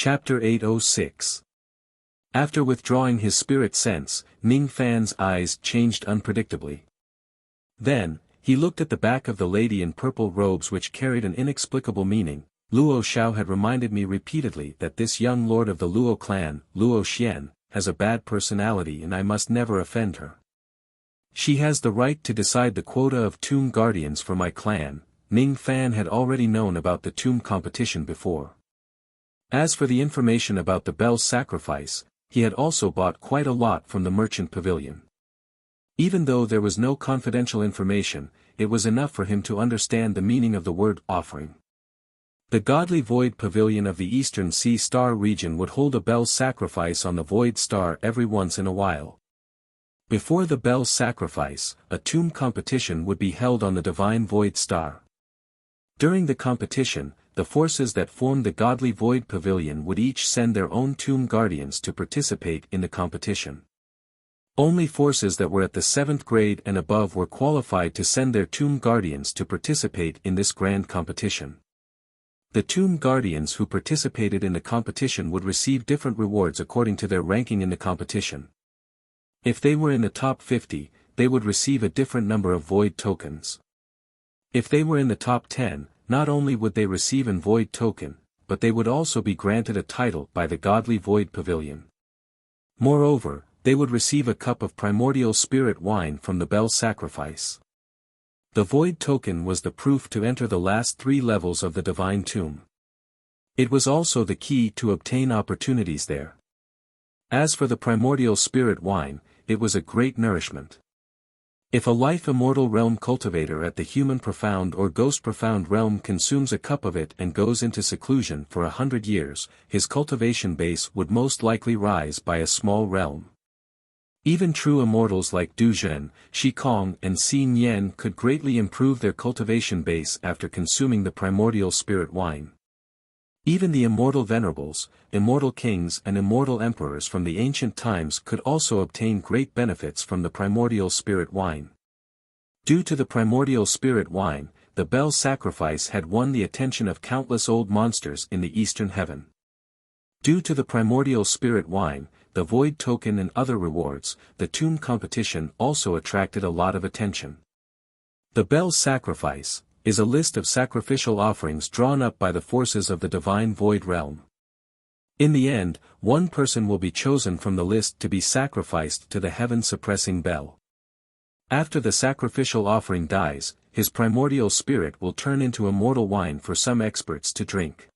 Chapter 806. After withdrawing his spirit sense, Ning Fan's eyes changed unpredictably. Then, he looked at the back of the lady in purple robes which carried an inexplicable meaning. Luo Xiao had reminded me repeatedly that this young lord of the Luo clan, Luo Xian, has a bad personality and I must never offend her. She has the right to decide the quota of tomb guardians for my clan. Ning Fan had already known about the tomb competition before. As for the information about the Bell's sacrifice, he had also bought quite a lot from the merchant pavilion. Even though there was no confidential information, it was enough for him to understand the meaning of the word offering. The godly Void Pavilion of the Eastern Sea Star region would hold a Bell's sacrifice on the Void Star every once in a while. Before the Bell's sacrifice, a tomb competition would be held on the Divine Void Star. During the competition, the forces that formed the godly Void Pavilion would each send their own tomb guardians to participate in the competition. Only forces that were at the 7th grade and above were qualified to send their tomb guardians to participate in this grand competition. The tomb guardians who participated in the competition would receive different rewards according to their ranking in the competition. If they were in the top 50, they would receive a different number of void tokens. If they were in the top 10, not only would they receive an void token, but they would also be granted a title by the godly Void Pavilion. Moreover, they would receive a cup of primordial spirit wine from the Bell sacrifice. The void token was the proof to enter the last 3 levels of the divine tomb. It was also the key to obtain opportunities there. As for the primordial spirit wine, it was a great nourishment. If a life immortal realm cultivator at the human profound or ghost profound realm consumes a cup of it and goes into seclusion for 100 years, his cultivation base would most likely rise by a small realm. Even true immortals like Du Zhen, Shi Kong and Xin Yan could greatly improve their cultivation base after consuming the primordial spirit wine. Even the immortal venerables, immortal kings and immortal emperors from the ancient times could also obtain great benefits from the primordial spirit wine. Due to the primordial spirit wine, the Bell sacrifice had won the attention of countless old monsters in the eastern heaven. Due to the primordial spirit wine, the void token and other rewards, the tomb competition also attracted a lot of attention. The Bell sacrifice is a list of sacrificial offerings drawn up by the forces of the divine void realm. In the end, one person will be chosen from the list to be sacrificed to the heaven-suppressing Bell. After the sacrificial offering dies, his primordial spirit will turn into immortal wine for some experts to drink.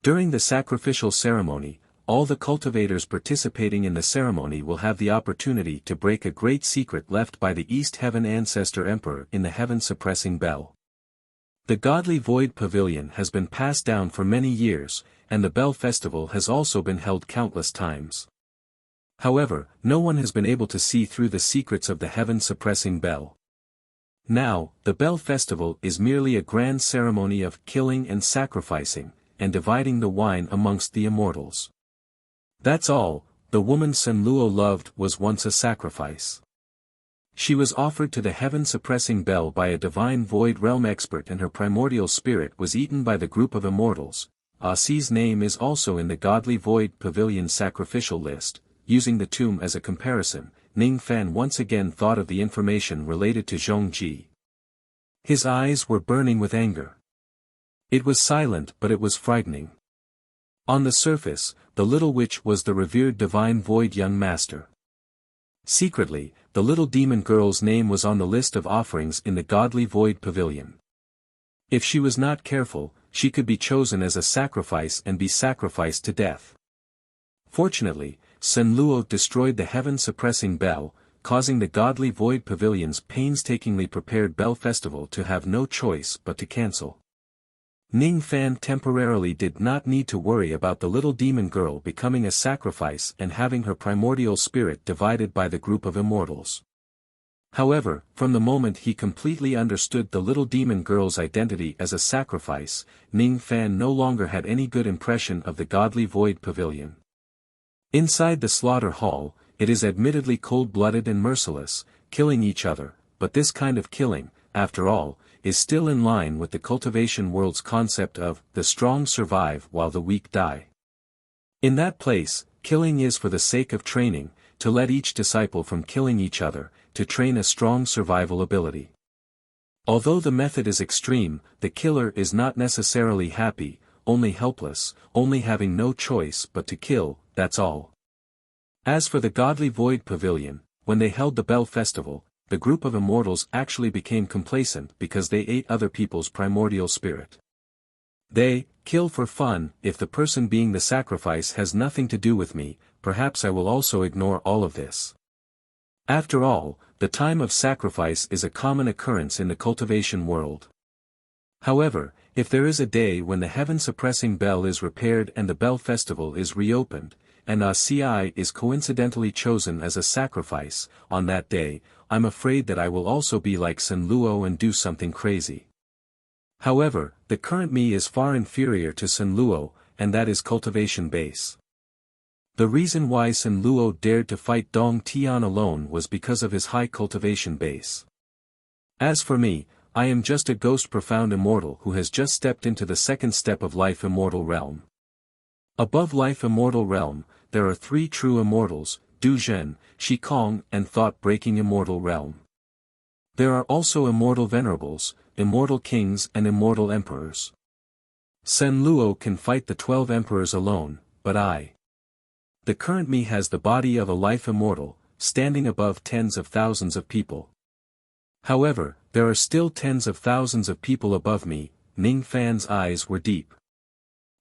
During the sacrificial ceremony, all the cultivators participating in the ceremony will have the opportunity to break a great secret left by the East Heaven Ancestor Emperor in the heaven-suppressing Bell. The godly Void Pavilion has been passed down for many years, and the Bell Festival has also been held countless times. However, no one has been able to see through the secrets of the heaven-suppressing Bell. Now, the Bell Festival is merely a grand ceremony of killing and sacrificing, and dividing the wine amongst the immortals. That's all. The woman Sun Luo loved was once a sacrifice. She was offered to the heaven-suppressing Bell by a divine void realm expert and her primordial spirit was eaten by the group of immortals. Xi's name is also in the godly Void Pavilion sacrificial list. Using the tomb as a comparison, Ning Fan once again thought of the information related to Zhongji. His eyes were burning with anger. It was silent but it was frightening. On the surface, the little witch was the revered divine void young master. Secretly, the little demon girl's name was on the list of offerings in the godly Void Pavilion. If she was not careful, she could be chosen as a sacrifice and be sacrificed to death. Fortunately, Sun Luo destroyed the heaven-suppressing Bell, causing the godly Void Pavilion's painstakingly prepared Bell Festival to have no choice but to cancel. Ning Fan temporarily did not need to worry about the little demon girl becoming a sacrifice and having her primordial spirit divided by the group of immortals. However, from the moment he completely understood the little demon girl's identity as a sacrifice, Ning Fan no longer had any good impression of the godly Void Pavilion. Inside the slaughter hall, it is admittedly cold-blooded and merciless, killing each other, but this kind of killing, after all, is still in line with the cultivation world's concept of, the strong survive while the weak die. In that place, killing is for the sake of training, to let each disciple from killing each other, to train a strong survival ability. Although the method is extreme, the killer is not necessarily happy, only helpless, only having no choice but to kill, that's all. As for the godly Void Pavilion, when they held the Bell Festival, the group of immortals actually became complacent because they ate other people's primordial spirit. They kill for fun. If the person being the sacrifice has nothing to do with me, perhaps I will also ignore all of this. After all, the time of sacrifice is a common occurrence in the cultivation world. However, if there is a day when the heaven-suppressing bell is repaired and the Bell Festival is reopened, and ACI is coincidentally chosen as a sacrifice, on that day, I'm afraid that I will also be like Sun Luo and do something crazy. However, the current me is far inferior to Sun Luo, and that is cultivation base. The reason why Sun Luo dared to fight Dong Tian alone was because of his high cultivation base. As for me, I am just a ghost profound immortal who has just stepped into the second step of life immortal realm. Above life immortal realm, there are three true immortals, Du Zhen, Shi Kong and thought-breaking immortal realm. There are also immortal venerables, immortal kings and immortal emperors. Sun Luo can fight the 12 emperors alone, but the current me has the body of a life immortal, standing above tens of thousands of people. However, there are still tens of thousands of people above me. Ning Fan's eyes were deep.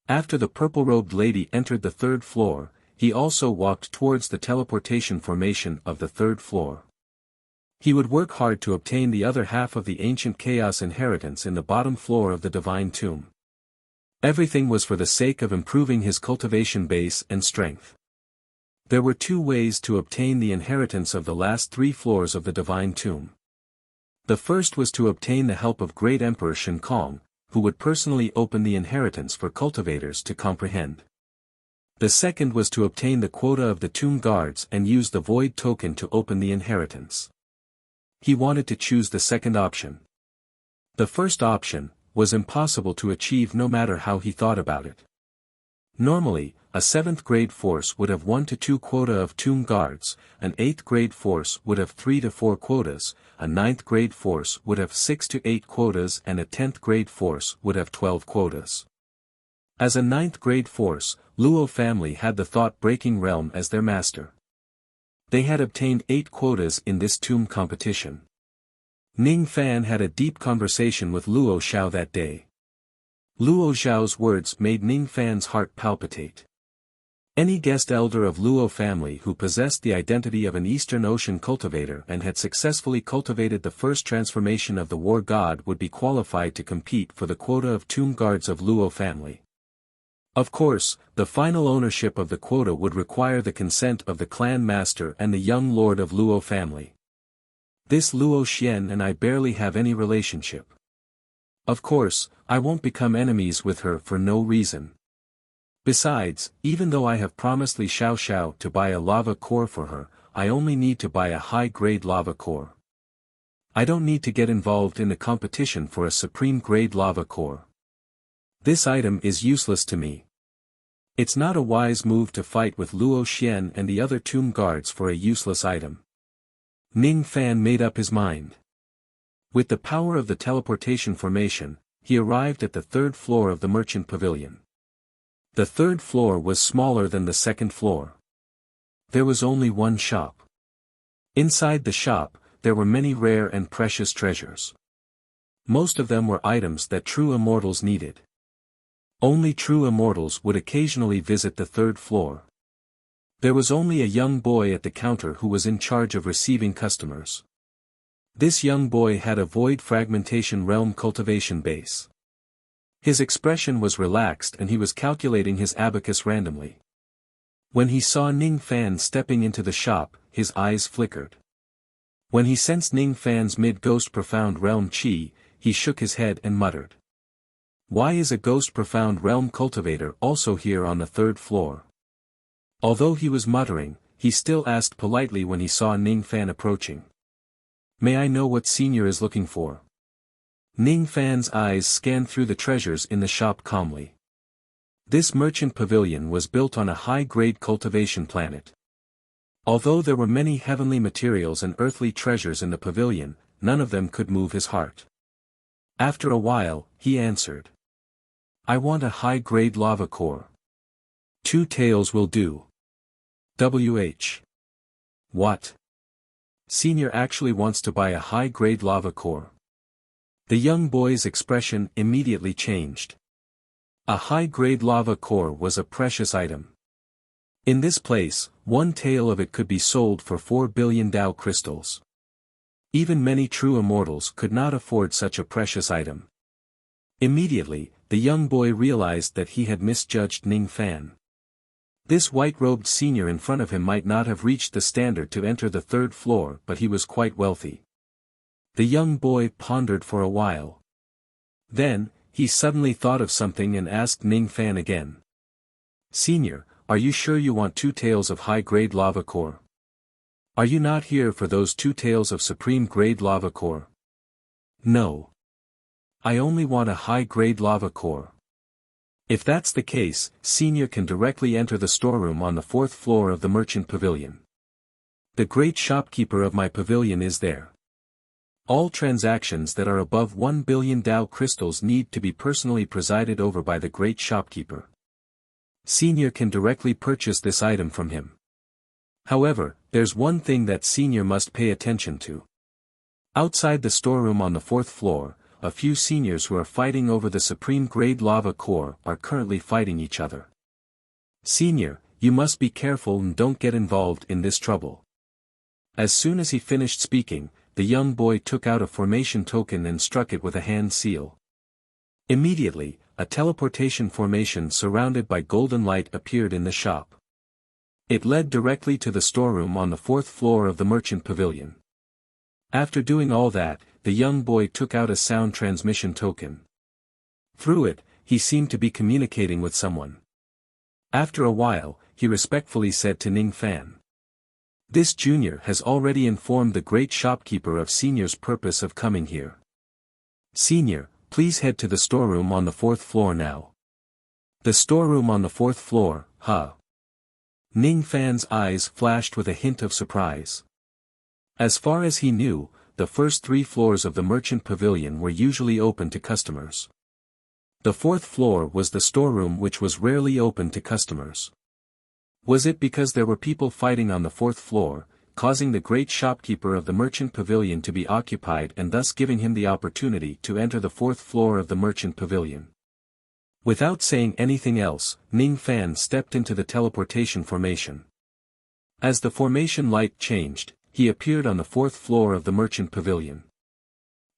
After the purple-robed lady entered the third floor, he also walked towards the teleportation formation of the third floor. He would work hard to obtain the other half of the ancient chaos inheritance in the bottom floor of the divine tomb. Everything was for the sake of improving his cultivation base and strength. There were two ways to obtain the inheritance of the last three floors of the divine tomb. The first was to obtain the help of Great Emperor Shen Kong, who would personally open the inheritance for cultivators to comprehend. The second was to obtain the quota of the tomb guards and use the void token to open the inheritance. He wanted to choose the second option. The first option was impossible to achieve no matter how he thought about it. Normally, a 7th grade force would have 1 to 2 quota of tomb guards, an 8th grade force would have 3 to 4 quotas, a 9th grade force would have 6 to 8 quotas and a 10th grade force would have 12 quotas. As a 9th grade force, Luo family had the thought-breaking realm as their master. They had obtained 8 quotas in this tomb competition. Ning Fan had a deep conversation with Luo Xiao that day. Luo Xiao's words made Ning Fan's heart palpitate. Any guest elder of Luo family who possessed the identity of an Eastern Ocean cultivator and had successfully cultivated the first transformation of the war god would be qualified to compete for the quota of tomb guards of Luo family. Of course, the final ownership of the quota would require the consent of the clan master and the young lord of Luo family. This Luo Xian and I barely have any relationship. Of course, I won't become enemies with her for no reason. Besides, even though I have promised Li Xiao to buy a lava core for her, I only need to buy a high-grade lava core. I don't need to get involved in the competition for a supreme-grade lava core. This item is useless to me. It's not a wise move to fight with Luo Xian and the other tomb guards for a useless item. Ning Fan made up his mind. With the power of the teleportation formation, he arrived at the third floor of the merchant pavilion. The third floor was smaller than the second floor. There was only one shop. Inside the shop, there were many rare and precious treasures. Most of them were items that true immortals needed. Only true immortals would occasionally visit the third floor. There was only a young boy at the counter who was in charge of receiving customers. This young boy had a void fragmentation realm cultivation base. His expression was relaxed and he was calculating his abacus randomly. When he saw Ning Fan stepping into the shop, his eyes flickered. When he sensed Ning Fan's mid-ghost profound realm chi, he shook his head and muttered. Why is a ghost profound realm cultivator also here on the third floor? Although he was muttering, he still asked politely when he saw Ning Fan approaching. May I know what senior is looking for? Ning Fan's eyes scanned through the treasures in the shop calmly. This merchant pavilion was built on a high-grade cultivation planet. Although there were many heavenly materials and earthly treasures in the pavilion, none of them could move his heart. After a while, he answered. I want a high-grade lava core. 2 taels will do. WH. What? Senior actually wants to buy a high-grade lava core. The young boy's expression immediately changed. A high-grade lava core was a precious item. In this place, 1 tael of it could be sold for 4 billion Dao crystals. Even many true immortals could not afford such a precious item. Immediately, the young boy realized that he had misjudged Ning Fan. This white-robed senior in front of him might not have reached the standard to enter the 3rd floor, but he was quite wealthy. The young boy pondered for a while. Then, he suddenly thought of something and asked Ning Fan again. Senior, are you sure you want 2 taels of high-grade lava core? Are you not here for those 2 taels of supreme-grade lava core? No. I only want a high-grade lava core. If that's the case, Senior can directly enter the storeroom on the 4th floor of the merchant pavilion. The great shopkeeper of my pavilion is there. All transactions that are above 1 billion Dao crystals need to be personally presided over by the great shopkeeper. Senior can directly purchase this item from him. However, there's one thing that Senior must pay attention to. Outside the storeroom on the 4th floor, a few seniors who are fighting over the supreme-grade lava core are currently fighting each other. Senior, you must be careful and don't get involved in this trouble. As soon as he finished speaking, the young boy took out a formation token and struck it with a hand seal. Immediately, a teleportation formation surrounded by golden light appeared in the shop. It led directly to the storeroom on the 4th floor of the merchant pavilion. After doing all that, the young boy took out a sound transmission token. Through it, he seemed to be communicating with someone. After a while, he respectfully said to Ning Fan. This junior has already informed the great shopkeeper of Senior's purpose of coming here. Senior, please head to the storeroom on the 4th floor now. The storeroom on the 4th floor, huh? Ning Fan's eyes flashed with a hint of surprise. As far as he knew, the first 3 floors of the merchant pavilion were usually open to customers. The 4th floor was the storeroom which was rarely open to customers. Was it because there were people fighting on the 4th floor, causing the great shopkeeper of the merchant pavilion to be occupied and thus giving him the opportunity to enter the 4th floor of the merchant pavilion? Without saying anything else, Ning Fan stepped into the teleportation formation. As the formation light changed, he appeared on the 4th floor of the merchant pavilion.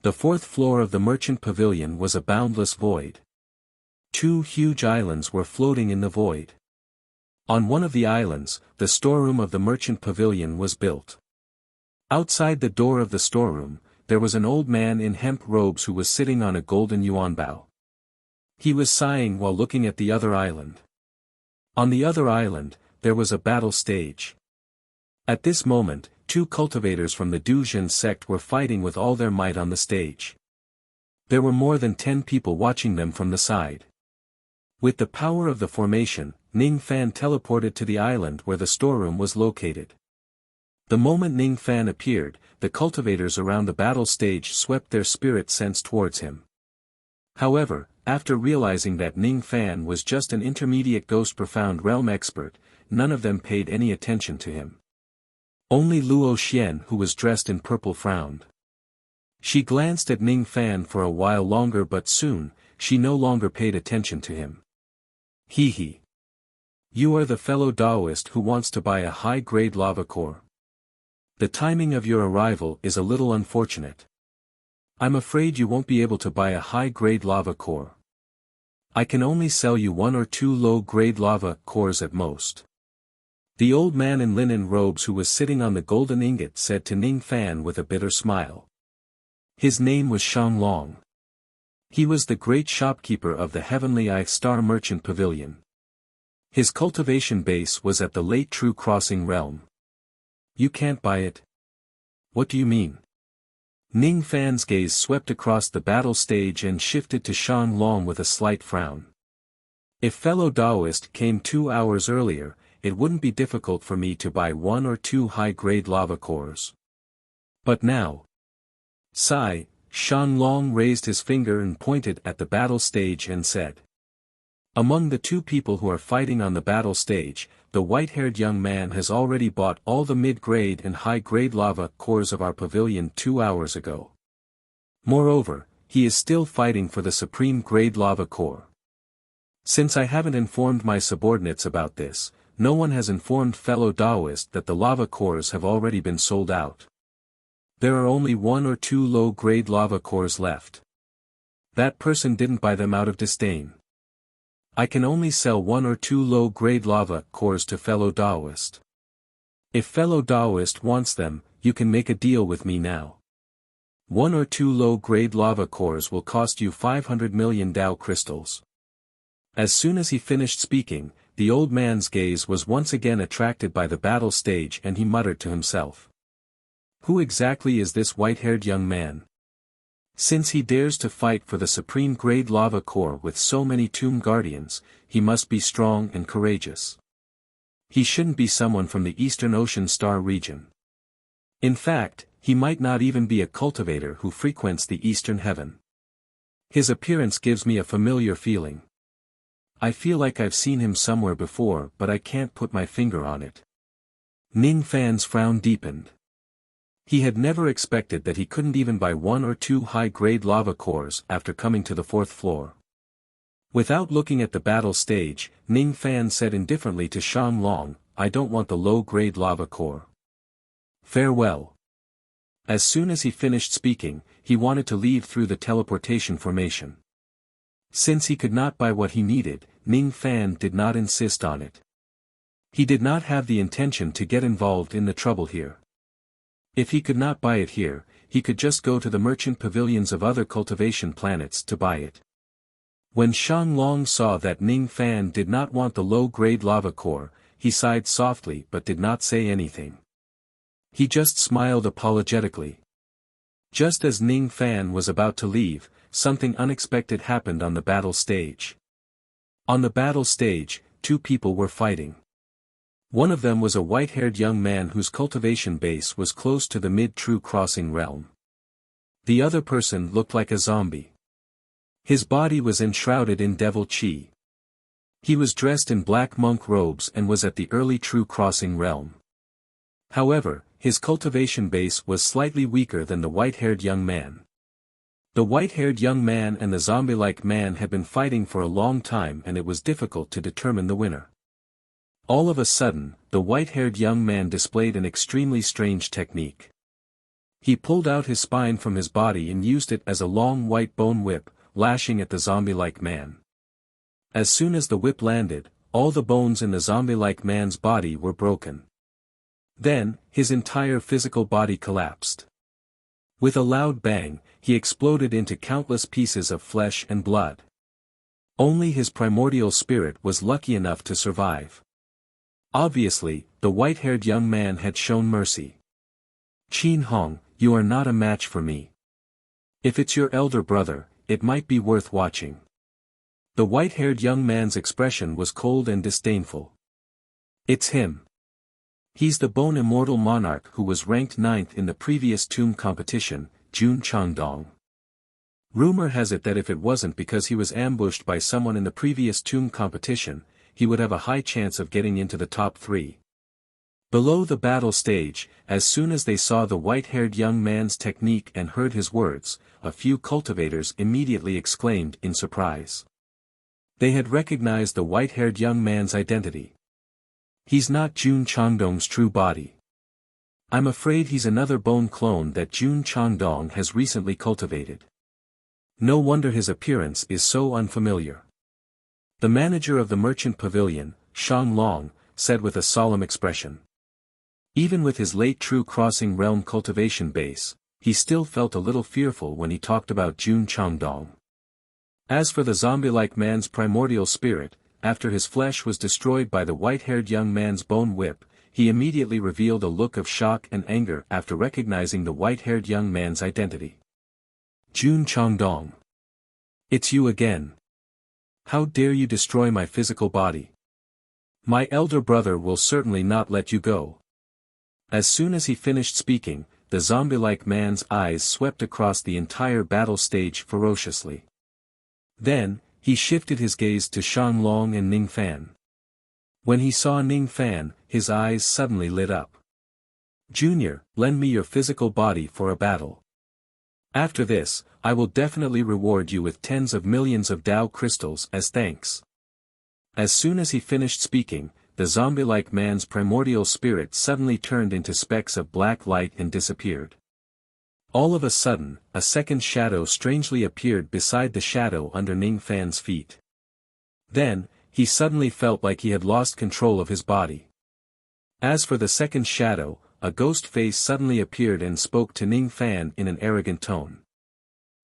The 4th floor of the merchant pavilion was a boundless void. 2 huge islands were floating in the void. On one of the islands, the storeroom of the merchant pavilion was built. Outside the door of the storeroom, there was an old man in hemp robes who was sitting on a golden yuanbao. He was sighing while looking at the other island. On the other island, there was a battle stage. At this moment, 2 cultivators from the Duzhen sect were fighting with all their might on the stage. There were more than 10 people watching them from the side. With the power of the formation, Ning Fan teleported to the island where the storeroom was located. The moment Ning Fan appeared, the cultivators around the battle stage swept their spirit sense towards him. However, after realizing that Ning Fan was just an intermediate ghost profound realm expert, none of them paid any attention to him. Only Luo Xian, who was dressed in purple, frowned. She glanced at Ning Fan for a while longer, but soon, she no longer paid attention to him. He. You are the fellow Taoist who wants to buy a high-grade lava core. The timing of your arrival is a little unfortunate. I'm afraid you won't be able to buy a high-grade lava core. I can only sell you 1 or 2 low-grade lava cores at most. The old man in linen robes who was sitting on the golden ingot said to Ning Fan with a bitter smile. His name was Shang Long. He was the great shopkeeper of the Heavenly Eye Star Merchant Pavilion. His cultivation base was at the late True Crossing realm. You can't buy it? What do you mean? Ning Fan's gaze swept across the battle stage and shifted to Shang Long with a slight frown. If fellow Taoist came 2 hours earlier, it wouldn't be difficult for me to buy 1 or 2 high-grade lava cores. But now. Sigh, Shanlong raised his finger and pointed at the battle stage and said. Among the 2 people who are fighting on the battle stage, the white-haired young man has already bought all the mid-grade and high-grade lava cores of our pavilion 2 hours ago. Moreover, he is still fighting for the supreme grade lava core. Since I haven't informed my subordinates about this, no one has informed fellow Taoist that the lava cores have already been sold out. There are only 1 or 2 low-grade lava cores left. That person didn't buy them out of disdain. I can only sell 1 or 2 low-grade lava cores to fellow Taoist. If fellow Taoist wants them, you can make a deal with me now. 1 or 2 low-grade lava cores will cost you 500 million Tao crystals. As soon as he finished speaking, the old man's gaze was once again attracted by the battle stage and he muttered to himself. Who exactly is this white-haired young man? Since he dares to fight for the supreme grade lava core with so many tomb guardians, he must be strong and courageous. He shouldn't be someone from the Eastern Ocean Star region. In fact, he might not even be a cultivator who frequents the Eastern Heaven. His appearance gives me a familiar feeling. I feel like I've seen him somewhere before but I can't put my finger on it. Ning Fan's frown deepened. He had never expected that he couldn't even buy 1 or 2 high-grade lava cores after coming to the 4th floor. Without looking at the battle stage, Ning Fan said indifferently to Shang Long, I don't want the low-grade lava core. Farewell. As soon as he finished speaking, he wanted to leave through the teleportation formation. Since he could not buy what he needed, Ning Fan did not insist on it. He did not have the intention to get involved in the trouble here. If he could not buy it here, he could just go to the merchant pavilions of other cultivation planets to buy it. When Shang Long saw that Ning Fan did not want the low-grade lava core, he sighed softly but did not say anything. He just smiled apologetically. Just as Ning Fan was about to leave, something unexpected happened on the battle stage. On the battle stage, 2 people were fighting. One of them was a white-haired young man whose cultivation base was close to the mid-true crossing realm. The other person looked like a zombie. His body was enshrouded in devil chi. He was dressed in black monk robes and was at the early true crossing realm. However, his cultivation base was slightly weaker than the white-haired young man. The white-haired young man and the zombie-like man had been fighting for a long time and it was difficult to determine the winner. All of a sudden, the white-haired young man displayed an extremely strange technique. He pulled out his spine from his body and used it as a long white bone whip, lashing at the zombie-like man. As soon as the whip landed, all the bones in the zombie-like man's body were broken. Then, his entire physical body collapsed. With a loud bang, he exploded into countless pieces of flesh and blood. Only his primordial spirit was lucky enough to survive. Obviously, the white-haired young man had shown mercy. Qin Hong, you are not a match for me. If it's your elder brother, it might be worth watching. The white-haired young man's expression was cold and disdainful. It's him. He's the Bone Immortal Monarch who was ranked 9th in the previous tomb competition, Jun Changdong. Rumor has it that if it wasn't because he was ambushed by someone in the previous tomb competition, he would have a high chance of getting into the top 3. Below the battle stage, as soon as they saw the white-haired young man's technique and heard his words, a few cultivators immediately exclaimed in surprise. They had recognized the white-haired young man's identity. He's not Jun Changdong's true body. I'm afraid he's another bone clone that Jun Changdong has recently cultivated. No wonder his appearance is so unfamiliar. The manager of the merchant pavilion, Shang Long, said with a solemn expression. Even with his late true crossing realm cultivation base, he still felt a little fearful when he talked about Jun Changdong. As for the zombie-like man's primordial spirit, after his flesh was destroyed by the white-haired young man's bone whip, he immediately revealed a look of shock and anger after recognizing the white-haired young man's identity. Jun Changdong. It's you again. How dare you destroy my physical body? My elder brother will certainly not let you go. As soon as he finished speaking, the zombie-like man's eyes swept across the entire battle stage ferociously. Then, he shifted his gaze to Shang Long and Ning Fan. When he saw Ning Fan, his eyes suddenly lit up. Junior, lend me your physical body for a battle. After this, I will definitely reward you with tens of millions of Dao crystals as thanks. As soon as he finished speaking, the zombie-like man's primordial spirit suddenly turned into specks of black light and disappeared. All of a sudden, a second shadow strangely appeared beside the shadow under Ning Fan's feet. Then, he suddenly felt like he had lost control of his body. As for the second shadow, a ghost face suddenly appeared and spoke to Ning Fan in an arrogant tone.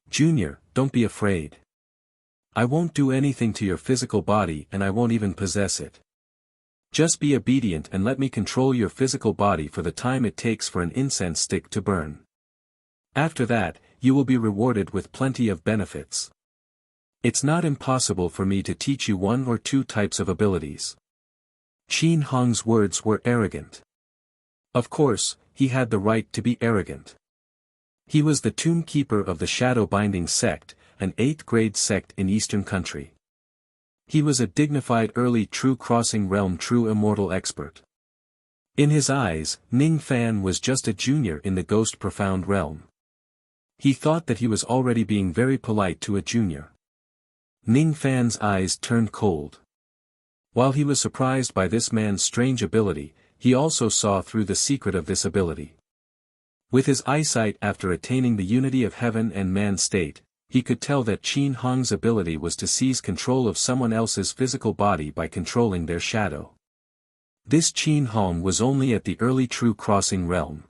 Junior, don't be afraid. I won't do anything to your physical body and I won't even possess it. Just be obedient and let me control your physical body for the time it takes for an incense stick to burn. After that, you will be rewarded with plenty of benefits. It's not impossible for me to teach you one or two types of abilities. Qin Hong's words were arrogant. Of course, he had the right to be arrogant. He was the tomb keeper of the Shadow Binding sect, an 8th-grade sect in Eastern Country. He was a dignified early True Crossing Realm True Immortal expert. In his eyes, Ning Fan was just a junior in the Ghost Profound realm. He thought that he was already being very polite to a junior. Ning Fan's eyes turned cold. While he was surprised by this man's strange ability, he also saw through the secret of this ability. With his eyesight after attaining the unity of heaven and man state, he could tell that Qin Hong's ability was to seize control of someone else's physical body by controlling their shadow. This Qin Hong was only at the early True Crossing realm.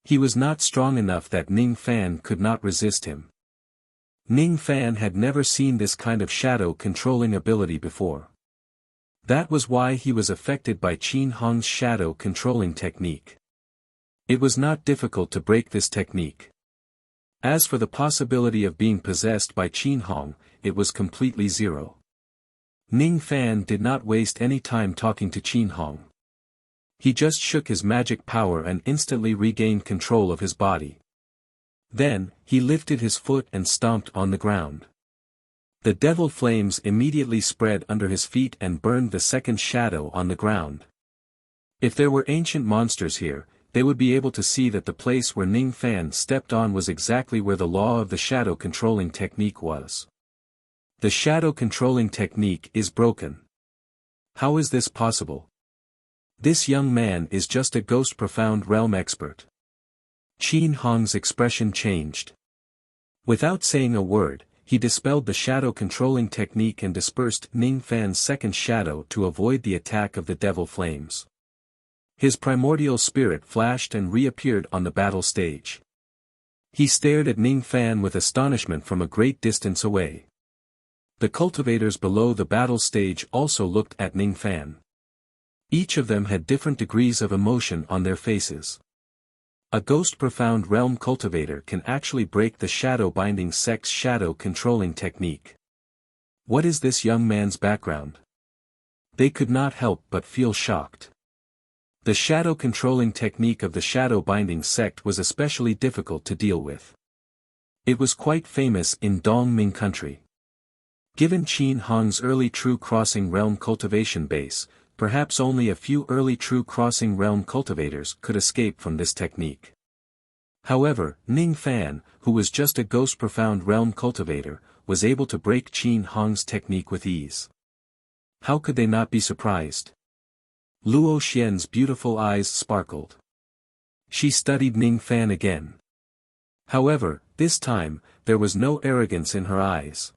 He was not strong enough that Ning Fan could not resist him. Ning Fan had never seen this kind of shadow controlling ability before. That was why he was affected by Qin Hong's shadow controlling technique. It was not difficult to break this technique. As for the possibility of being possessed by Qin Hong, it was completely zero. Ning Fan did not waste any time talking to Qin Hong. He just shook his magic power and instantly regained control of his body. Then, he lifted his foot and stomped on the ground. The devil flames immediately spread under his feet and burned the second shadow on the ground. If there were ancient monsters here, they would be able to see that the place where Ning Fan stepped on was exactly where the law of the shadow controlling technique was. The shadow controlling technique is broken. How is this possible? This young man is just a Ghost Profound realm expert. Qin Hong's expression changed. Without saying a word, he dispelled the shadow controlling technique and dispersed Ning Fan's second shadow to avoid the attack of the devil flames. His primordial spirit flashed and reappeared on the battle stage. He stared at Ning Fan with astonishment from a great distance away. The cultivators below the battle stage also looked at Ning Fan. Each of them had different degrees of emotion on their faces. A Ghost Profound realm cultivator can actually break the Shadow Binding sect's shadow controlling technique. What is this young man's background? They could not help but feel shocked. The shadow controlling technique of the Shadow Binding sect was especially difficult to deal with. It was quite famous in Dongming country. Given Qin Hong's early True Crossing realm cultivation base, perhaps only a few early True Crossing realm cultivators could escape from this technique. However, Ning Fan, who was just a Ghost Profound realm cultivator, was able to break Qin Hong's technique with ease. How could they not be surprised? Luo Xian's beautiful eyes sparkled. She studied Ning Fan again. However, this time, there was no arrogance in her eyes.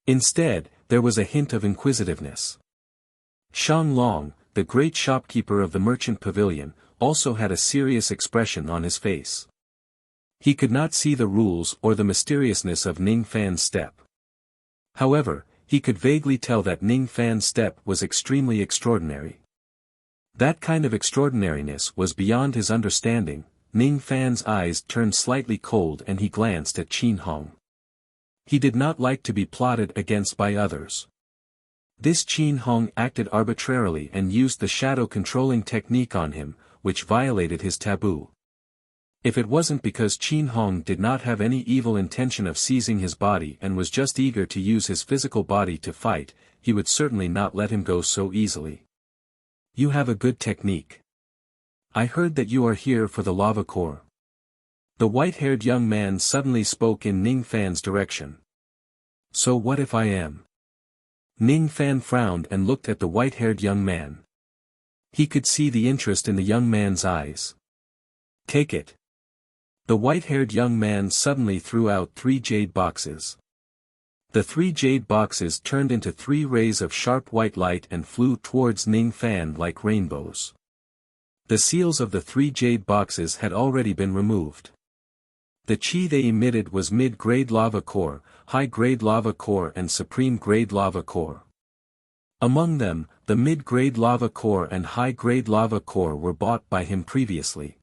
Instead, there was a hint of inquisitiveness. Shang Long, the great shopkeeper of the merchant pavilion, also had a serious expression on his face. He could not see the rules or the mysteriousness of Ning Fan's step. However, he could vaguely tell that Ning Fan's step was extremely extraordinary. That kind of extraordinariness was beyond his understanding. Ning Fan's eyes turned slightly cold and he glanced at Qin Hong. He did not like to be plotted against by others. This Qin Hong acted arbitrarily and used the shadow-controlling technique on him, which violated his taboo. If it wasn't because Qin Hong did not have any evil intention of seizing his body and was just eager to use his physical body to fight, he would certainly not let him go so easily. You have a good technique. I heard that you are here for the lava core. The white-haired young man suddenly spoke in Ning Fan's direction. So what if I am? Ning Fan frowned and looked at the white-haired young man. He could see the interest in the young man's eyes. Take it. The white-haired young man suddenly threw out 3 jade boxes. The 3 jade boxes turned into 3 rays of sharp white light and flew towards Ning Fan like rainbows. The seals of the 3 jade boxes had already been removed. The chi they emitted was mid-grade lava core, high-grade lava core and supreme-grade lava core. Among them, the mid-grade lava core and high-grade lava core were bought by him previously.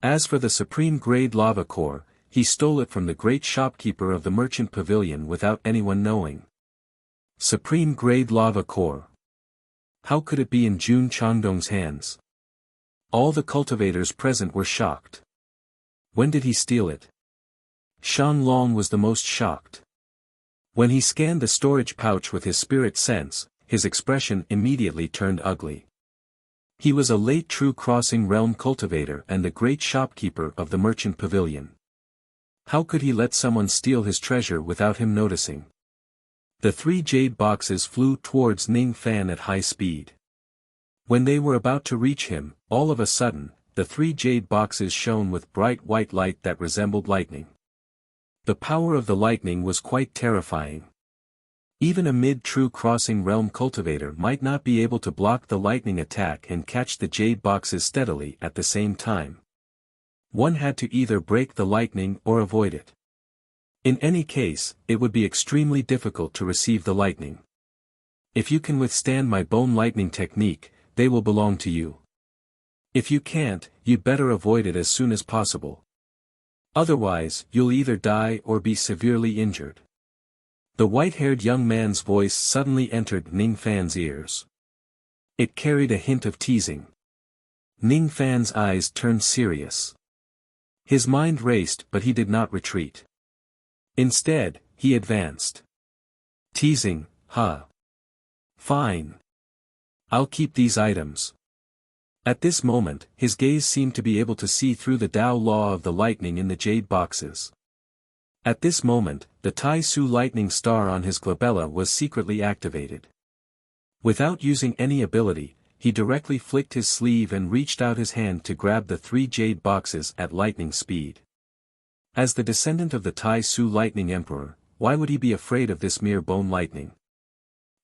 As for the supreme-grade lava core, he stole it from the great shopkeeper of the merchant pavilion without anyone knowing. Supreme-grade lava core. How could it be in Jun Changdong's hands? All the cultivators present were shocked. When did he steal it? Shang Long was the most shocked. When he scanned the storage pouch with his spirit sense, his expression immediately turned ugly. He was a late true crossing realm cultivator and the great shopkeeper of the merchant pavilion. How could he let someone steal his treasure without him noticing? The 3 jade boxes flew towards Ning Fan at high speed. When they were about to reach him, all of a sudden, the 3 jade boxes shone with bright white light that resembled lightning. The power of the lightning was quite terrifying. Even a mid-true crossing realm cultivator might not be able to block the lightning attack and catch the jade boxes steadily at the same time. One had to either break the lightning or avoid it. In any case, it would be extremely difficult to receive the lightning. If you can withstand my bone lightning technique, they will belong to you. If you can't, you'd better avoid it as soon as possible. Otherwise, you'll either die or be severely injured. The white-haired young man's voice suddenly entered Ning Fan's ears. It carried a hint of teasing. Ning Fan's eyes turned serious. His mind raced but he did not retreat. Instead, he advanced. Teasing, huh? Fine. I'll keep these items. At this moment, his gaze seemed to be able to see through the Tao law of the lightning in the jade boxes. At this moment, the Tai Su lightning star on his glabella was secretly activated. Without using any ability, he directly flicked his sleeve and reached out his hand to grab the 3 jade boxes at lightning speed. As the descendant of the Tai Su lightning emperor, why would he be afraid of this mere bone lightning?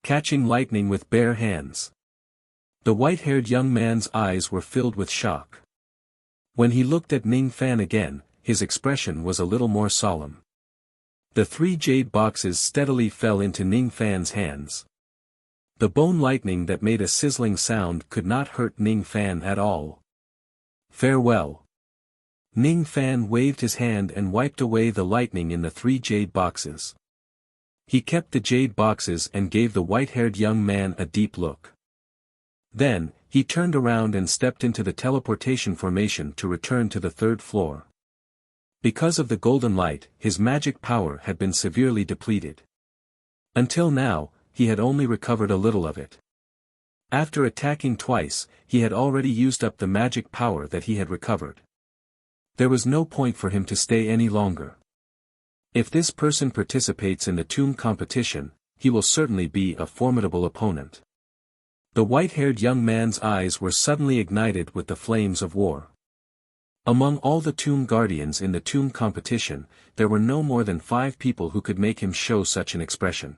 Catching lightning with bare hands. The white-haired young man's eyes were filled with shock. When he looked at Ning Fan again, his expression was a little more solemn. The 3 jade boxes steadily fell into Ning Fan's hands. The bone lightning that made a sizzling sound could not hurt Ning Fan at all. Farewell. Ning Fan waved his hand and wiped away the lightning in the 3 jade boxes. He kept the jade boxes and gave the white-haired young man a deep look. Then, he turned around and stepped into the teleportation formation to return to the 3rd floor. Because of the golden light, his magic power had been severely depleted. Until now, he had only recovered a little of it. After attacking twice, he had already used up the magic power that he had recovered. There was no point for him to stay any longer. If this person participates in the tomb competition, he will certainly be a formidable opponent. The white-haired young man's eyes were suddenly ignited with the flames of war. Among all the tomb guardians in the tomb competition, there were no more than 5 people who could make him show such an expression.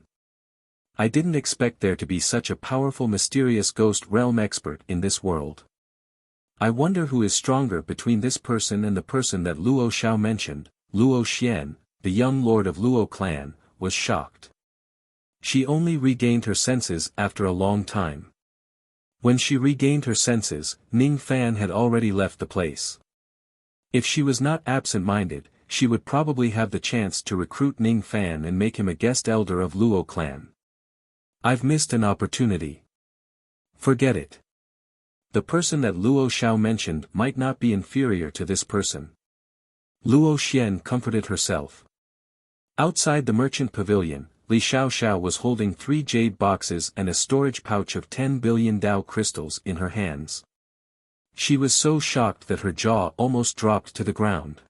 I didn't expect there to be such a powerful mysterious ghost realm expert in this world. I wonder who is stronger between this person and the person that Luo Xiao mentioned. Luo Xian, the young lord of Luo clan, was shocked. She only regained her senses after a long time. When she regained her senses, Ning Fan had already left the place. If she was not absent-minded, she would probably have the chance to recruit Ning Fan and make him a guest elder of Luo clan. I've missed an opportunity. Forget it. The person that Luo Xiao mentioned might not be inferior to this person. Luo Xian comforted herself. Outside the merchant pavilion, Li Xiaoxiao was holding 3 jade boxes and a storage pouch of 10 billion Dao crystals in her hands. She was so shocked that her jaw almost dropped to the ground.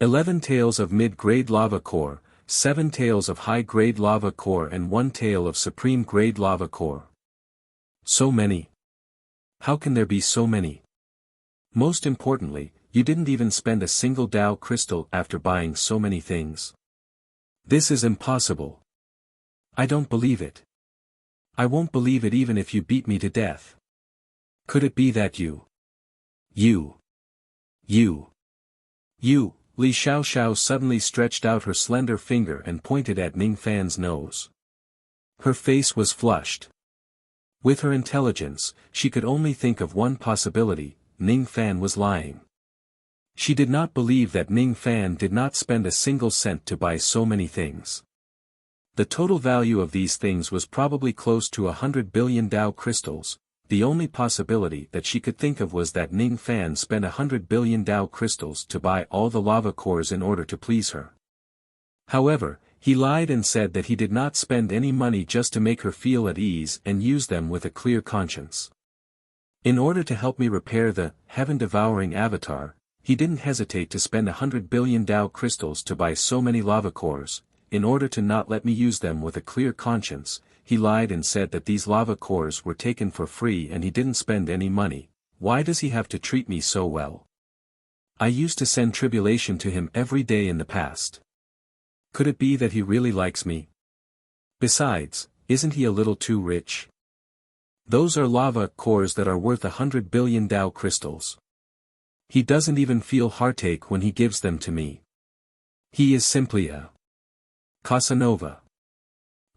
11 tails of mid-grade lava core, 7 tails of high-grade lava core and 1 tail of supreme-grade lava core. So many. How can there be so many? Most importantly, you didn't even spend a single Dao crystal after buying so many things. This is impossible. I don't believe it. I won't believe it even if you beat me to death. Could it be that you, Li Xiaoxiao suddenly stretched out her slender finger and pointed at Ning Fan's nose. Her face was flushed. With her intelligence, she could only think of one possibility: Ning Fan was lying. She did not believe that Ning Fan did not spend a single cent to buy so many things. The total value of these things was probably close to 100 billion Dao crystals. The only possibility that she could think of was that Ning Fan spent 100 billion Dao crystals to buy all the lava cores in order to please her. However, he lied and said that he did not spend any money just to make her feel at ease and use them with a clear conscience. In order to help me repair the heaven-devouring avatar, he didn't hesitate to spend 100 billion Dao crystals to buy so many lava cores. In order to not let me use them with a clear conscience, he lied and said that these lava cores were taken for free and he didn't spend any money. Why does he have to treat me so well? I used to send tribulation to him every day in the past. Could it be that he really likes me? Besides, isn't he a little too rich? Those are lava cores that are worth 100 billion Dao crystals. He doesn't even feel heartache when he gives them to me. He is simply a Casanova.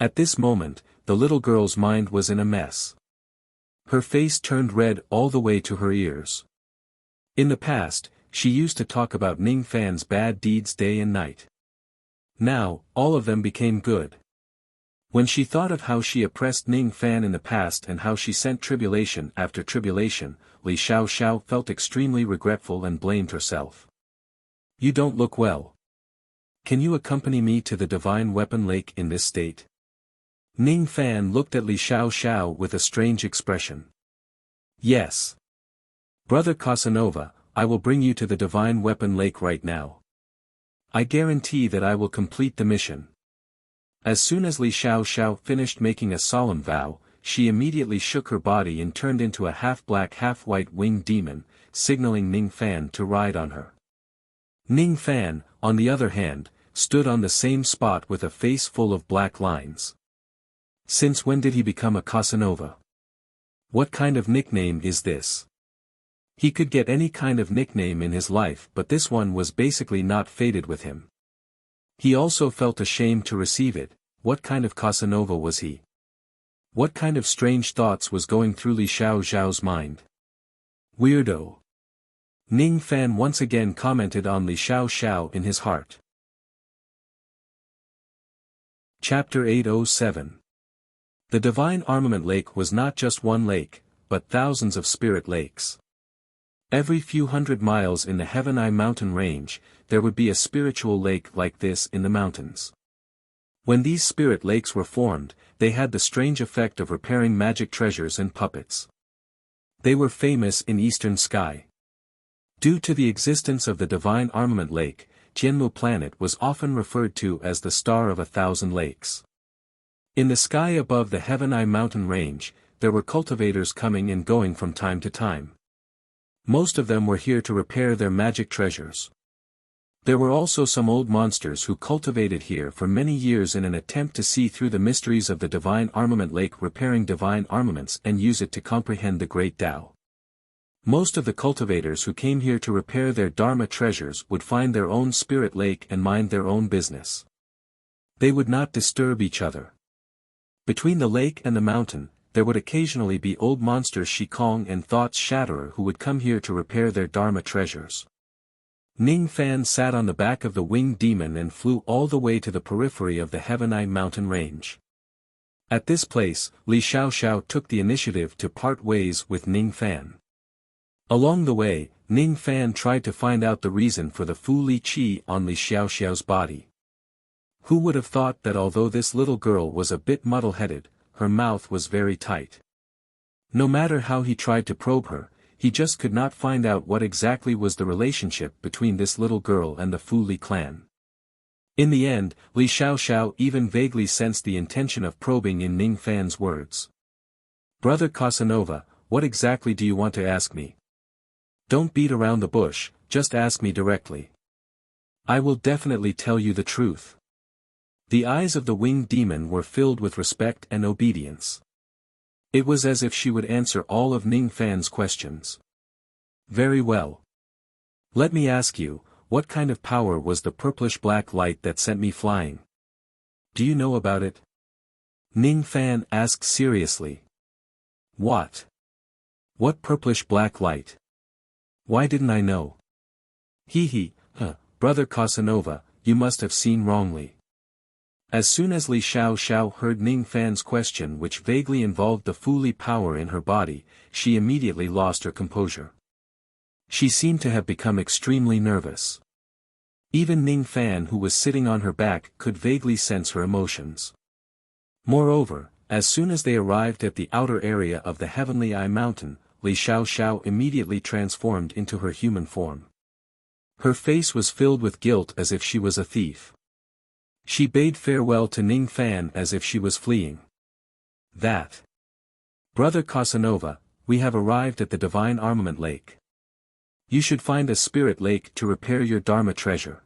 At this moment, the little girl's mind was in a mess. Her face turned red all the way to her ears. In the past, she used to talk about Ning Fan's bad deeds day and night. Now, all of them became good. When she thought of how she oppressed Ning Fan in the past and how she sent tribulation after tribulation, Li Xiaoxiao felt extremely regretful and blamed herself. You don't look well. Can you accompany me to the Divine Weapon Lake in this state? Ning Fan looked at Li Xiaoxiao with a strange expression. Yes. Brother Casanova, I will bring you to the Divine Weapon Lake right now. I guarantee that I will complete the mission. As soon as Li Xiaoxiao finished making a solemn vow, she immediately shook her body and turned into a half-black half-white winged demon, signaling Ning Fan to ride on her. Ning Fan, on the other hand, stood on the same spot with a face full of black lines. Since when did he become a Casanova? What kind of nickname is this? He could get any kind of nickname in his life, but this one was basically not fated with him. He also felt ashamed to receive it. What kind of Casanova was he? What kind of strange thoughts was going through Li Xiaoxiao's mind? Weirdo. Ning Fan once again commented on Li Xiaoxiao in his heart. Chapter 807. The Divine Armament Lake was not just one lake, but thousands of spirit lakes. Every few hundred miles in the Heaven-Eye mountain range, there would be a spiritual lake like this in the mountains. When these spirit lakes were formed, they had the strange effect of repairing magic treasures and puppets. They were famous in Eastern Sky. Due to the existence of the Divine Armament Lake, Jianmu planet was often referred to as the Star of 1,000 Lakes. In the sky above the Heaven-Eye mountain range, there were cultivators coming and going from time to time. Most of them were here to repair their magic treasures. There were also some old monsters who cultivated here for many years in an attempt to see through the mysteries of the Divine Armament Lake, repairing divine armaments and use it to comprehend the Great Tao. Most of the cultivators who came here to repair their Dharma treasures would find their own spirit lake and mind their own business. They would not disturb each other. Between the lake and the mountain, there would occasionally be old monsters Shikong and Thoughts Shatterer who would come here to repair their Dharma treasures. Ning Fan sat on the back of the winged demon and flew all the way to the periphery of the Heavenai mountain range. At this place, Li Xiaoxiao took the initiative to part ways with Ning Fan. Along the way, Ning Fan tried to find out the reason for the Fu Li Qi on Li Xiaoxiao's body. Who would have thought that although this little girl was a bit muddle-headed, her mouth was very tight. No matter how he tried to probe her, he just could not find out what exactly was the relationship between this little girl and the Fu Li clan. In the end, Li Xiaoxiao even vaguely sensed the intention of probing in Ning Fan's words. "Brother Casanova, what exactly do you want to ask me? Don't beat around the bush, just ask me directly. I will definitely tell you the truth." The eyes of the winged demon were filled with respect and obedience. It was as if she would answer all of Ning Fan's questions. "Very well. Let me ask you, what kind of power was the purplish-black light that sent me flying? Do you know about it?" Ning Fan asked seriously. "What? What purplish-black light? Why didn't I know?" Brother Casanova, you must have seen wrongly." As soon as Li Xiaoxiao heard Ning Fan's question which vaguely involved the Fu Li power in her body, she immediately lost her composure. She seemed to have become extremely nervous. Even Ning Fan who was sitting on her back could vaguely sense her emotions. Moreover, as soon as they arrived at the outer area of the Heavenly Eye Mountain, Li Xiaoxiao immediately transformed into her human form. Her face was filled with guilt as if she was a thief. She bade farewell to Ning Fan as if she was fleeing. "That. Brother Casanova, we have arrived at the Divine Armament Lake. You should find a spirit lake to repair your Dharma treasure.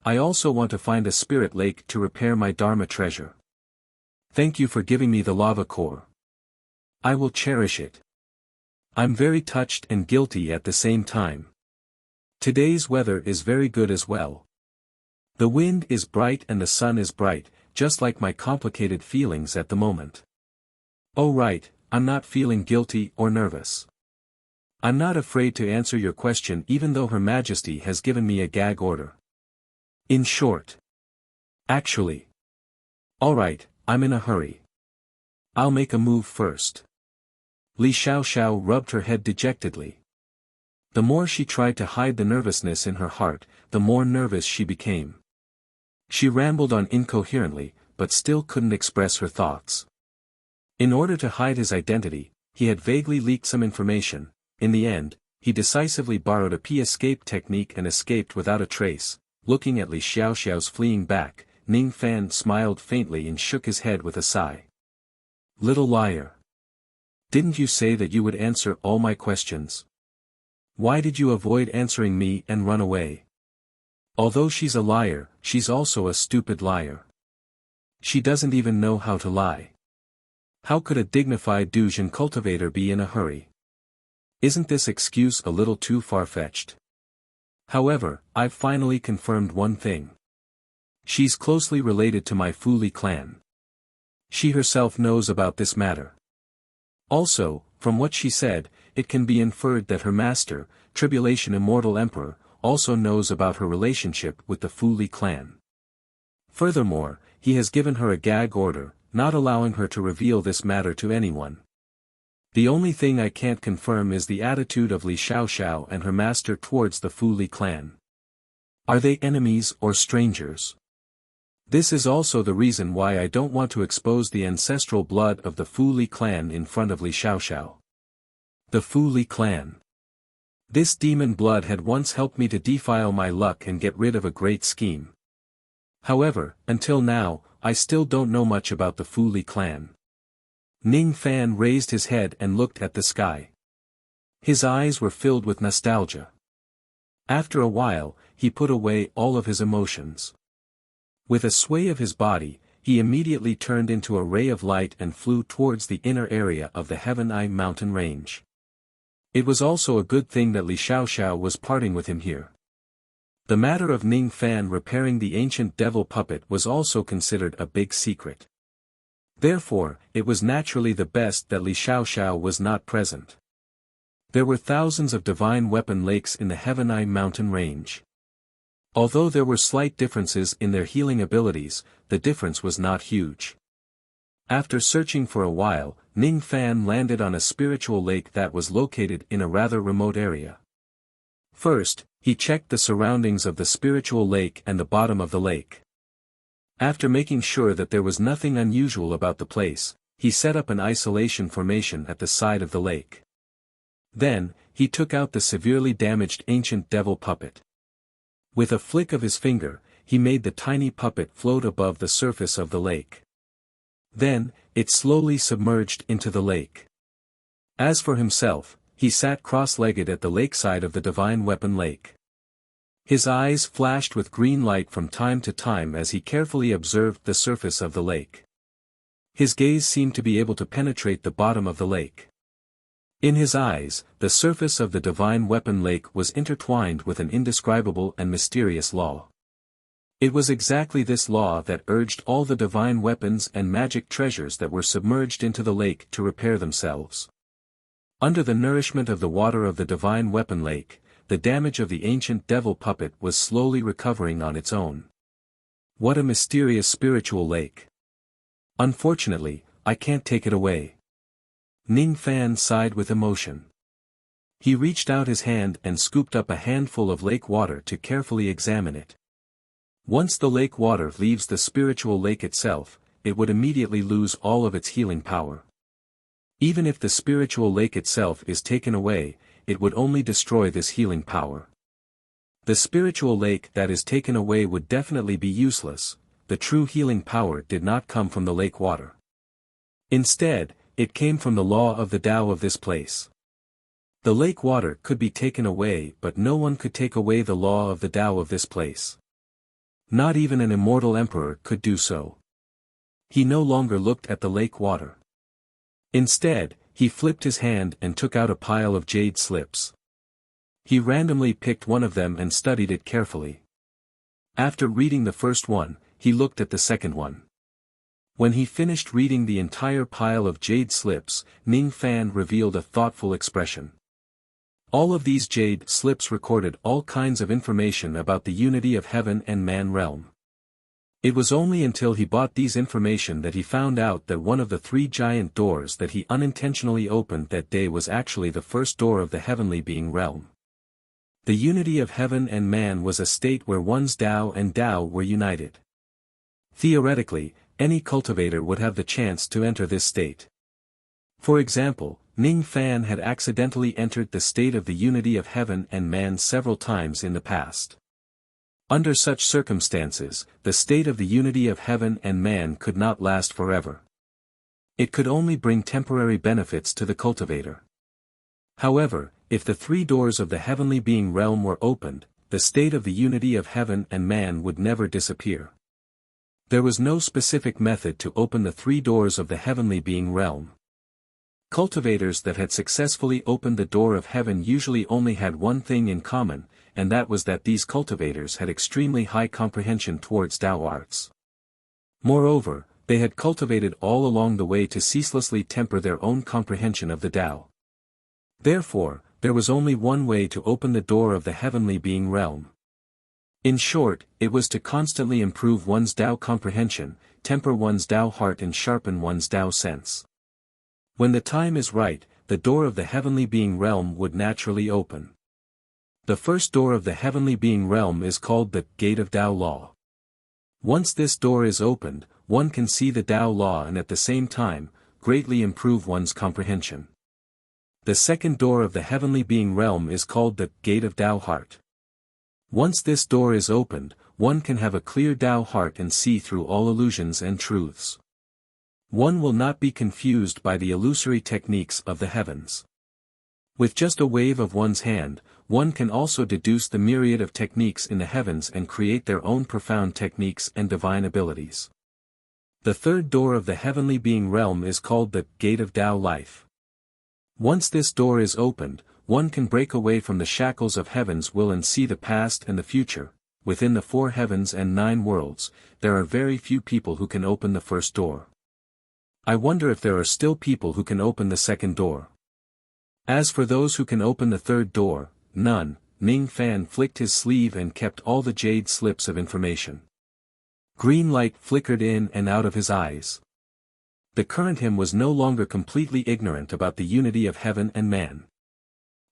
I also want to find a spirit lake to repair my Dharma treasure. Thank you for giving me the lava core. I will cherish it. I'm very touched and guilty at the same time. Today's weather is very good as well. The wind is bright and the sun is bright, just like my complicated feelings at the moment. Oh right, I'm not feeling guilty or nervous. I'm not afraid to answer your question even though Her Majesty has given me a gag order. In short. Actually. Alright, I'm in a hurry. I'll make a move first." Li Xiaoxiao rubbed her head dejectedly. The more she tried to hide the nervousness in her heart, the more nervous she became. She rambled on incoherently, but still couldn't express her thoughts. In order to hide his identity, he had vaguely leaked some information. In the end, he decisively borrowed a escape technique and escaped without a trace. Looking at Li Xiaoxiao's fleeing back, Ning Fan smiled faintly and shook his head with a sigh. "Little liar. Didn't you say that you would answer all my questions? Why did you avoid answering me and run away? Although she's a liar, she's also a stupid liar. She doesn't even know how to lie. How could a dignified Dujin cultivator be in a hurry? Isn't this excuse a little too far-fetched? However, I've finally confirmed one thing. She's closely related to my Fu Li clan. She herself knows about this matter. Also, from what she said, it can be inferred that her master, Tribulation Immortal Emperor, also knows about her relationship with the Fu Li clan. Furthermore, he has given her a gag order, not allowing her to reveal this matter to anyone. The only thing I can't confirm is the attitude of Li Xiaoxiao and her master towards the Fu Li clan. Are they enemies or strangers? This is also the reason why I don't want to expose the ancestral blood of the Fu Li clan in front of Li Xiaoxiao. The Fu Li clan. This demon blood had once helped me to defile my luck and get rid of a great scheme. However, until now, I still don't know much about the Fu Li clan. Ning Fan raised his head and looked at the sky. His eyes were filled with nostalgia. After a while, he put away all of his emotions. With a sway of his body, he immediately turned into a ray of light and flew towards the inner area of the Heavenai mountain range. It was also a good thing that Li Xiaoxiao was parting with him here. The matter of Ning Fan repairing the ancient devil puppet was also considered a big secret. Therefore, it was naturally the best that Li Xiaoxiao was not present. There were thousands of divine weapon lakes in the Heavenai mountain range. Although there were slight differences in their healing abilities, the difference was not huge. After searching for a while, Ning Fan landed on a spiritual lake that was located in a rather remote area. First, he checked the surroundings of the spiritual lake and the bottom of the lake. After making sure that there was nothing unusual about the place, he set up an isolation formation at the side of the lake. Then, he took out the severely damaged ancient devil puppet. With a flick of his finger, he made the tiny puppet float above the surface of the lake. Then, it slowly submerged into the lake. As for himself, he sat cross-legged at the lakeside of the divine weapon lake. His eyes flashed with green light from time to time as he carefully observed the surface of the lake. His gaze seemed to be able to penetrate the bottom of the lake. In his eyes, the surface of the divine weapon lake was intertwined with an indescribable and mysterious law. It was exactly this law that urged all the divine weapons and magic treasures that were submerged into the lake to repair themselves. Under the nourishment of the water of the divine weapon lake, the damage of the ancient devil puppet was slowly recovering on its own. What a mysterious spiritual lake. Unfortunately, I can't take it away. Ning Fan sighed with emotion. He reached out his hand and scooped up a handful of lake water to carefully examine it. Once the lake water leaves the spiritual lake itself, it would immediately lose all of its healing power. Even if the spiritual lake itself is taken away, it would only destroy this healing power. The spiritual lake that is taken away would definitely be useless. The true healing power did not come from the lake water. Instead, it came from the law of the Tao of this place. The lake water could be taken away, but no one could take away the law of the Tao of this place. Not even an immortal emperor could do so. He no longer looked at the lake water. Instead, he flipped his hand and took out a pile of jade slips. He randomly picked one of them and studied it carefully. After reading the first one, he looked at the second one. When he finished reading the entire pile of jade slips, Ning Fan revealed a thoughtful expression. All of these jade slips recorded all kinds of information about the unity of heaven and man realm. It was only until he bought these information that he found out that one of the 3 giant doors that he unintentionally opened that day was actually the first door of the heavenly being realm. The unity of heaven and man was a state where one's Tao and Tao were united. Theoretically, any cultivator would have the chance to enter this state. For example, Ning Fan had accidentally entered the state of the unity of heaven and man several times in the past. Under such circumstances, the state of the unity of heaven and man could not last forever. It could only bring temporary benefits to the cultivator. However, if the 3 doors of the heavenly being realm were opened, the state of the unity of heaven and man would never disappear. There was no specific method to open the 3 doors of the heavenly being realm. Cultivators that had successfully opened the door of heaven usually only had one thing in common, and that was that these cultivators had extremely high comprehension towards Tao arts. Moreover, they had cultivated all along the way to ceaselessly temper their own comprehension of the Tao. Therefore, there was only one way to open the door of the heavenly being realm. In short, it was to constantly improve one's Tao comprehension, temper one's Tao heart and sharpen one's Tao sense. When the time is right, the door of the heavenly being realm would naturally open. The first door of the heavenly being realm is called the Gate of Tao Law. Once this door is opened, one can see the Tao Law and at the same time, greatly improve one's comprehension. The second door of the heavenly being realm is called the Gate of Tao Heart. Once this door is opened, one can have a clear Tao heart and see through all illusions and truths. One will not be confused by the illusory techniques of the heavens. With just a wave of one's hand, one can also deduce the myriad of techniques in the heavens and create their own profound techniques and divine abilities. The third door of the heavenly being realm is called the Gate of Tao Life. Once this door is opened, one can break away from the shackles of heaven's will and see the past and the future. Within the 4 heavens and 9 worlds, there are very few people who can open the first door. I wonder if there are still people who can open the second door. As for those who can open the third door, none. Ning Fan flicked his sleeve and kept all the jade slips of information. Green light flickered in and out of his eyes. The current him was no longer completely ignorant about the unity of heaven and man.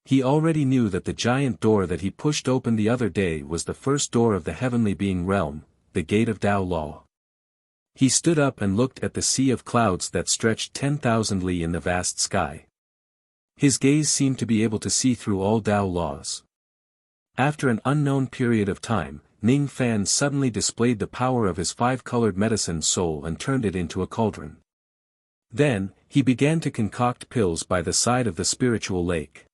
He already knew that the giant door that he pushed open the other day was the first door of the heavenly being realm, the gate of Tao Law. He stood up and looked at the sea of clouds that stretched 10,000 li in the vast sky. His gaze seemed to be able to see through all Tao laws. After an unknown period of time, Ning Fan suddenly displayed the power of his five-colored medicine soul and turned it into a cauldron. Then, he began to concoct pills by the side of the spiritual lake.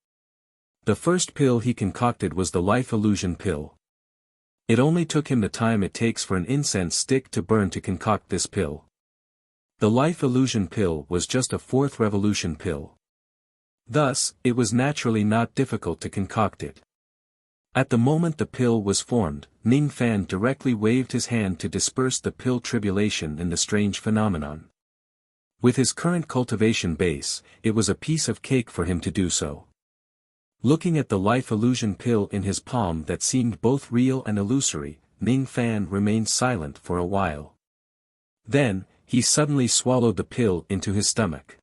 The first pill he concocted was the life illusion pill. It only took him the time it takes for an incense stick to burn to concoct this pill. The life illusion pill was just a fourth revolution pill. Thus, it was naturally not difficult to concoct it. At the moment the pill was formed, Ning Fan directly waved his hand to disperse the pill tribulation in the strange phenomenon. With his current cultivation base, it was a piece of cake for him to do so. Looking at the life illusion pill in his palm that seemed both real and illusory, Ning Fan remained silent for a while. Then, he suddenly swallowed the pill into his stomach.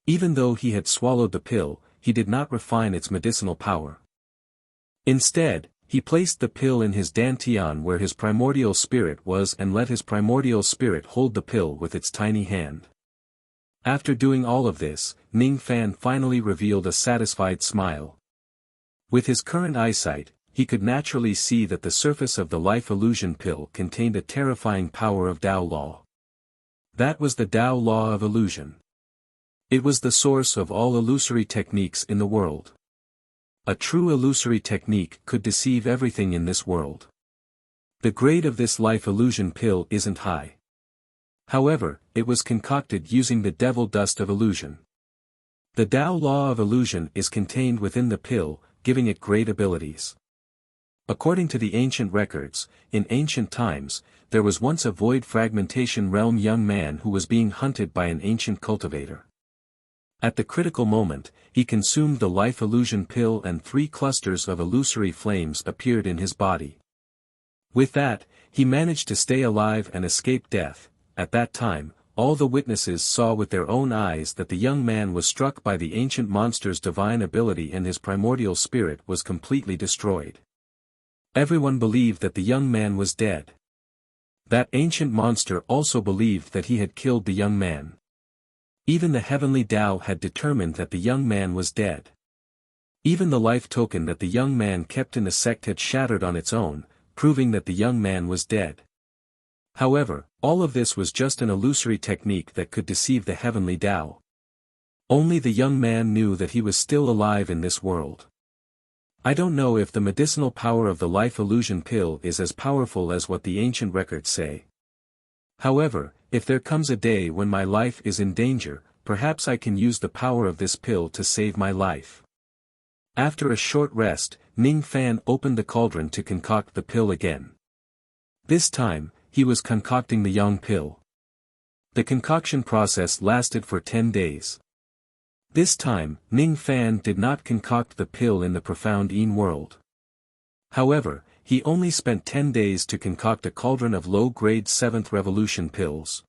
Even though he had swallowed the pill, he did not refine its medicinal power. Instead, he placed the pill in his dantian where his primordial spirit was and let his primordial spirit hold the pill with its tiny hand. After doing all of this, Ning Fan finally revealed a satisfied smile. With his current eyesight, he could naturally see that the surface of the life illusion pill contained a terrifying power of Tao Law. That was the Tao Law of illusion. It was the source of all illusory techniques in the world. A true illusory technique could deceive everything in this world. The grade of this life illusion pill isn't high. However, it was concocted using the devil dust of illusion. The Tao Law of illusion is contained within the pill, giving it great abilities. According to the ancient records, in ancient times, there was once a void fragmentation realm young man who was being hunted by an ancient cultivator. At the critical moment, he consumed the life illusion pill and 3 clusters of illusory flames appeared in his body. With that, he managed to stay alive and escape death. At that time, all the witnesses saw with their own eyes that the young man was struck by the ancient monster's divine ability and his primordial spirit was completely destroyed. Everyone believed that the young man was dead. That ancient monster also believed that he had killed the young man. Even the heavenly Tao had determined that the young man was dead. Even the life token that the young man kept in the sect had shattered on its own, proving that the young man was dead. However, all of this was just an illusory technique that could deceive the heavenly Tao. Only the young man knew that he was still alive in this world. I don't know if the medicinal power of the life illusion pill is as powerful as what the ancient records say. However, if there comes a day when my life is in danger, perhaps I can use the power of this pill to save my life. After a short rest, Ning Fan opened the cauldron to concoct the pill again. This time, he was concocting the young pill. The concoction process lasted for 10 days. This time, Ning Fan did not concoct the pill in the profound Yin world. However, he only spent 10 days to concoct a cauldron of low-grade 7th revolution pills.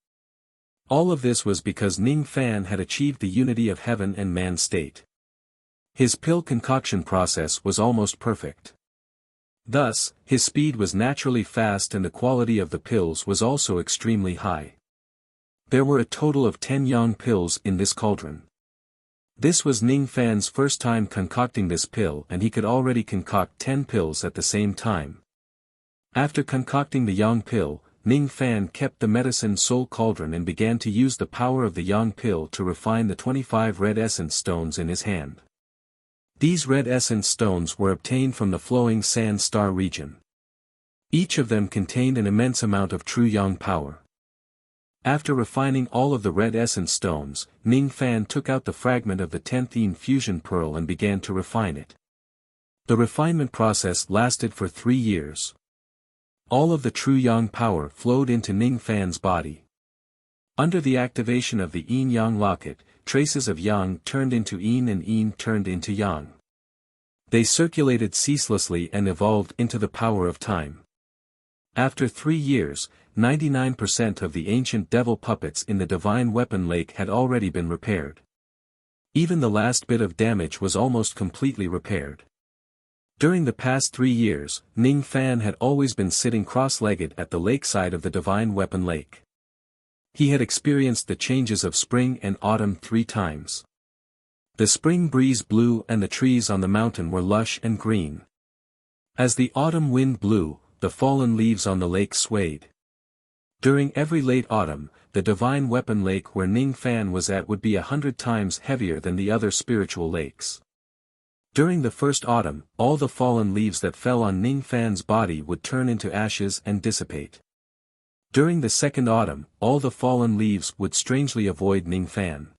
All of this was because Ning Fan had achieved the unity of heaven and man state. His pill concoction process was almost perfect. Thus, his speed was naturally fast and the quality of the pills was also extremely high. There were a total of 10 yang pills in this cauldron. This was Ning Fan's first time concocting this pill and he could already concoct 10 pills at the same time. After concocting the yang pill, Ning Fan kept the medicine soul cauldron and began to use the power of the yang pill to refine the 25 red essence stones in his hand. These red essence stones were obtained from the flowing sand star region. Each of them contained an immense amount of true yang power. After refining all of the red essence stones, Ning Fan took out the fragment of the 10th Yin fusion pearl and began to refine it. The refinement process lasted for 3 years. All of the true yang power flowed into Ning Fan's body. Under the activation of the yin-yang locket, traces of yang turned into yin and yin turned into yang. They circulated ceaselessly and evolved into the power of time. After 3 years, 99% of the ancient devil puppets in the divine weapon lake had already been repaired. Even the last bit of damage was almost completely repaired. During the past 3 years, Ning Fan had always been sitting cross-legged at the lakeside of the divine weapon lake. He had experienced the changes of spring and autumn 3 times. The spring breeze blew and the trees on the mountain were lush and green. As the autumn wind blew, the fallen leaves on the lake swayed. During every late autumn, the divine weapon lake where Ning Fan was at would be 100 times heavier than the other spiritual lakes. During the first autumn, all the fallen leaves that fell on Ning Fan's body would turn into ashes and dissipate. During the second autumn, all the fallen leaves would strangely avoid Ning Fan.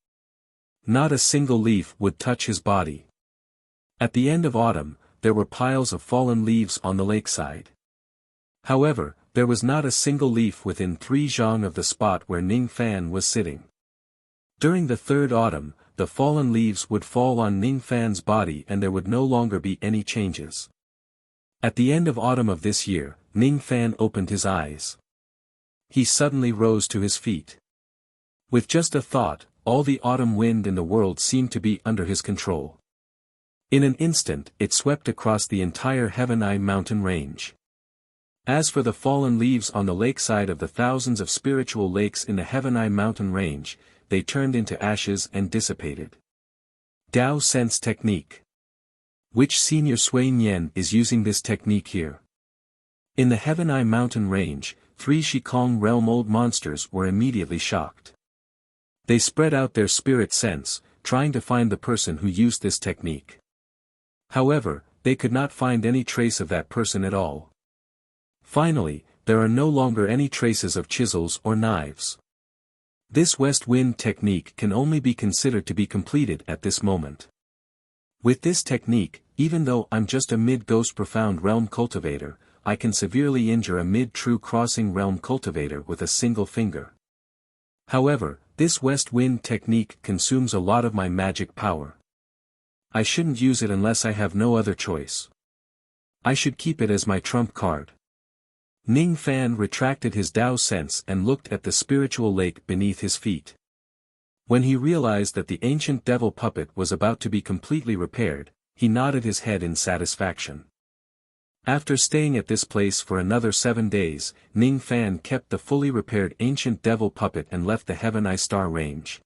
Not a single leaf would touch his body. At the end of autumn, there were piles of fallen leaves on the lakeside. However, there was not a single leaf within 3 zhang of the spot where Ning Fan was sitting. During the third autumn, the fallen leaves would fall on Ning Fan's body and there would no longer be any changes. At the end of autumn of this year, Ning Fan opened his eyes. He suddenly rose to his feet. With just a thought, all the autumn wind in the world seemed to be under his control. In an instant, it swept across the entire Heavenai mountain range. As for the fallen leaves on the lakeside of the thousands of spiritual lakes in the Heavenai mountain range, they turned into ashes and dissipated. Dao Sense Technique. Which senior Sui Nian is using this technique here? In the Heavenai mountain range, 3 Shikong realm old monsters were immediately shocked. They spread out their spirit sense, trying to find the person who used this technique. However, they could not find any trace of that person at all. Finally, there are no longer any traces of chisels or knives. This west wind technique can only be considered to be completed at this moment. With this technique, even though I'm just a mid-ghost profound realm cultivator, I can severely injure a mid-true crossing realm cultivator with a single finger. However, this west wind technique consumes a lot of my magic power. I shouldn't use it unless I have no other choice. I should keep it as my trump card. Ning Fan retracted his Dao sense and looked at the spiritual lake beneath his feet. When he realized that the ancient devil puppet was about to be completely repaired, he nodded his head in satisfaction. After staying at this place for another 7 days, Ning Fan kept the fully repaired ancient devil puppet and left the Heavenai Star range.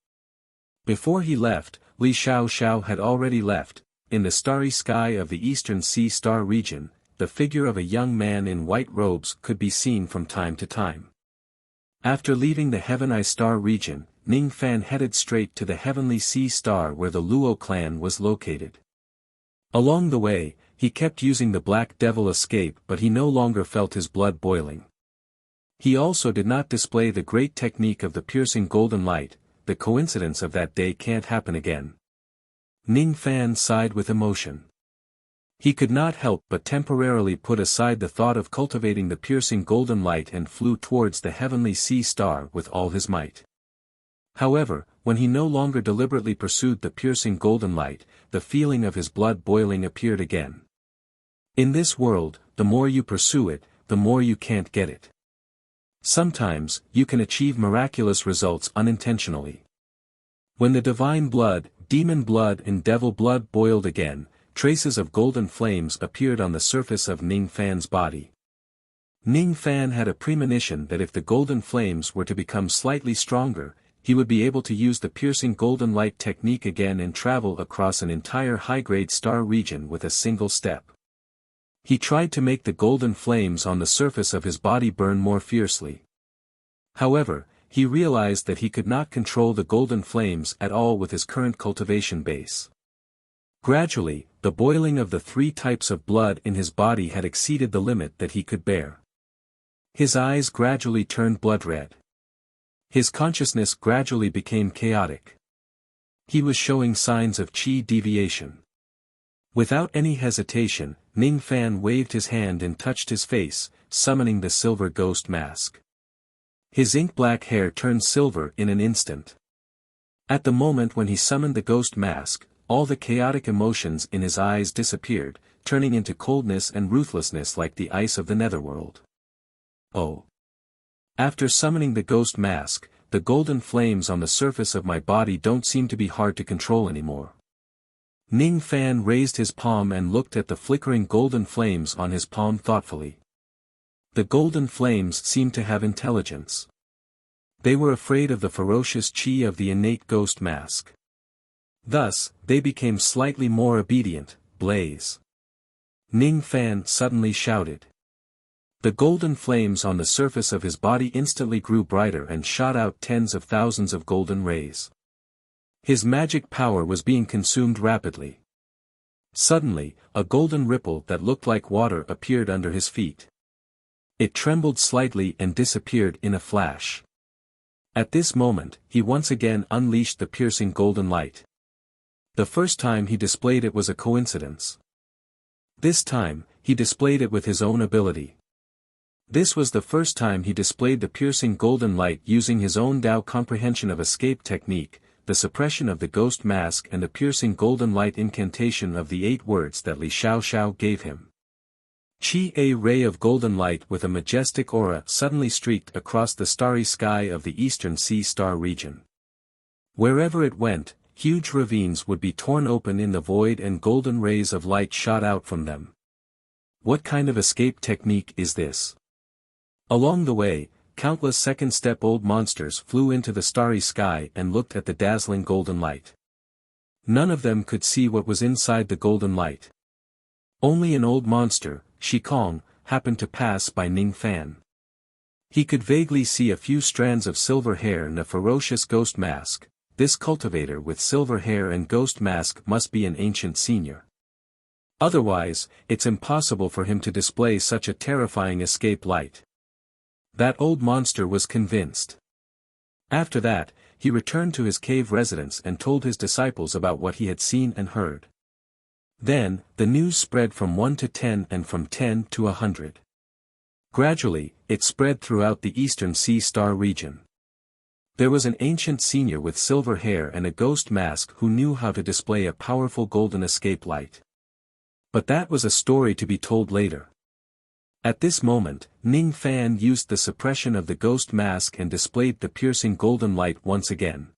Before he left, Li Xiao Xiao had already left. In the starry sky of the eastern sea star region, the figure of a young man in white robes could be seen from time to time. After leaving the Heavenai Star region, Ning Fan headed straight to the Heavenly Sea Star where the Luo clan was located. Along the way, he kept using the Black Devil escape but he no longer felt his blood boiling. He also did not display the great technique of the piercing golden light. The coincidence of that day can't happen again. Ning Fan sighed with emotion. He could not help but temporarily put aside the thought of cultivating the piercing golden light and flew towards the Heavenly Sea Star with all his might. However, when he no longer deliberately pursued the piercing golden light, the feeling of his blood boiling appeared again. In this world, the more you pursue it, the more you can't get it. Sometimes, you can achieve miraculous results unintentionally. When the divine blood, demon blood and devil blood boiled again, traces of golden flames appeared on the surface of Ning Fan's body. Ning Fan had a premonition that if the golden flames were to become slightly stronger, he would be able to use the piercing golden light technique again and travel across an entire high-grade star region with a single step. He tried to make the golden flames on the surface of his body burn more fiercely. However, he realized that he could not control the golden flames at all with his current cultivation base. Gradually, the boiling of the 3 types of blood in his body had exceeded the limit that he could bear. His eyes gradually turned blood red. His consciousness gradually became chaotic. He was showing signs of qi deviation. Without any hesitation, Ning Fan waved his hand and touched his face, summoning the silver ghost mask. His ink-black hair turned silver in an instant. At the moment when he summoned the ghost mask, all the chaotic emotions in his eyes disappeared, turning into coldness and ruthlessness like the ice of the netherworld. Oh! After summoning the ghost mask, the golden flames on the surface of my body don't seem to be hard to control anymore. Ning Fan raised his palm and looked at the flickering golden flames on his palm thoughtfully. The golden flames seemed to have intelligence. They were afraid of the ferocious chi of the innate ghost mask. Thus, they became slightly more obedient. Blaze! Ning Fan suddenly shouted. The golden flames on the surface of his body instantly grew brighter and shot out tens of thousands of golden rays. His magic power was being consumed rapidly. Suddenly, a golden ripple that looked like water appeared under his feet. It trembled slightly and disappeared in a flash. At this moment, he once again unleashed the piercing golden light. The first time he displayed it was a coincidence. This time, he displayed it with his own ability. This was the first time he displayed the piercing golden light using his own Dao comprehension of escape technique, the suppression of the ghost mask and the piercing golden light incantation of the 8 words that Li Xiaoxiao gave him. A ray of golden light with a majestic aura suddenly streaked across the starry sky of the eastern sea star region. Wherever it went, huge ravines would be torn open in the void and golden rays of light shot out from them. What kind of escape technique is this? Along the way, countless second-step-old monsters flew into the starry sky and looked at the dazzling golden light. None of them could see what was inside the golden light. Only an old monster, Shikong, happened to pass by Ning Fan. He could vaguely see a few strands of silver hair and a ferocious ghost mask. This cultivator with silver hair and ghost mask must be an ancient senior. Otherwise, it's impossible for him to display such a terrifying escape light. That old monster was convinced. After that, he returned to his cave residence and told his disciples about what he had seen and heard. Then, the news spread from 1 to 10 and from 10 to 100. Gradually, it spread throughout the eastern sea star region. There was an ancient senior with silver hair and a ghost mask who knew how to display a powerful golden escape light. But that was a story to be told later. At this moment, Ning Fan used the suppression of the ghost mask and displayed the piercing golden light once again.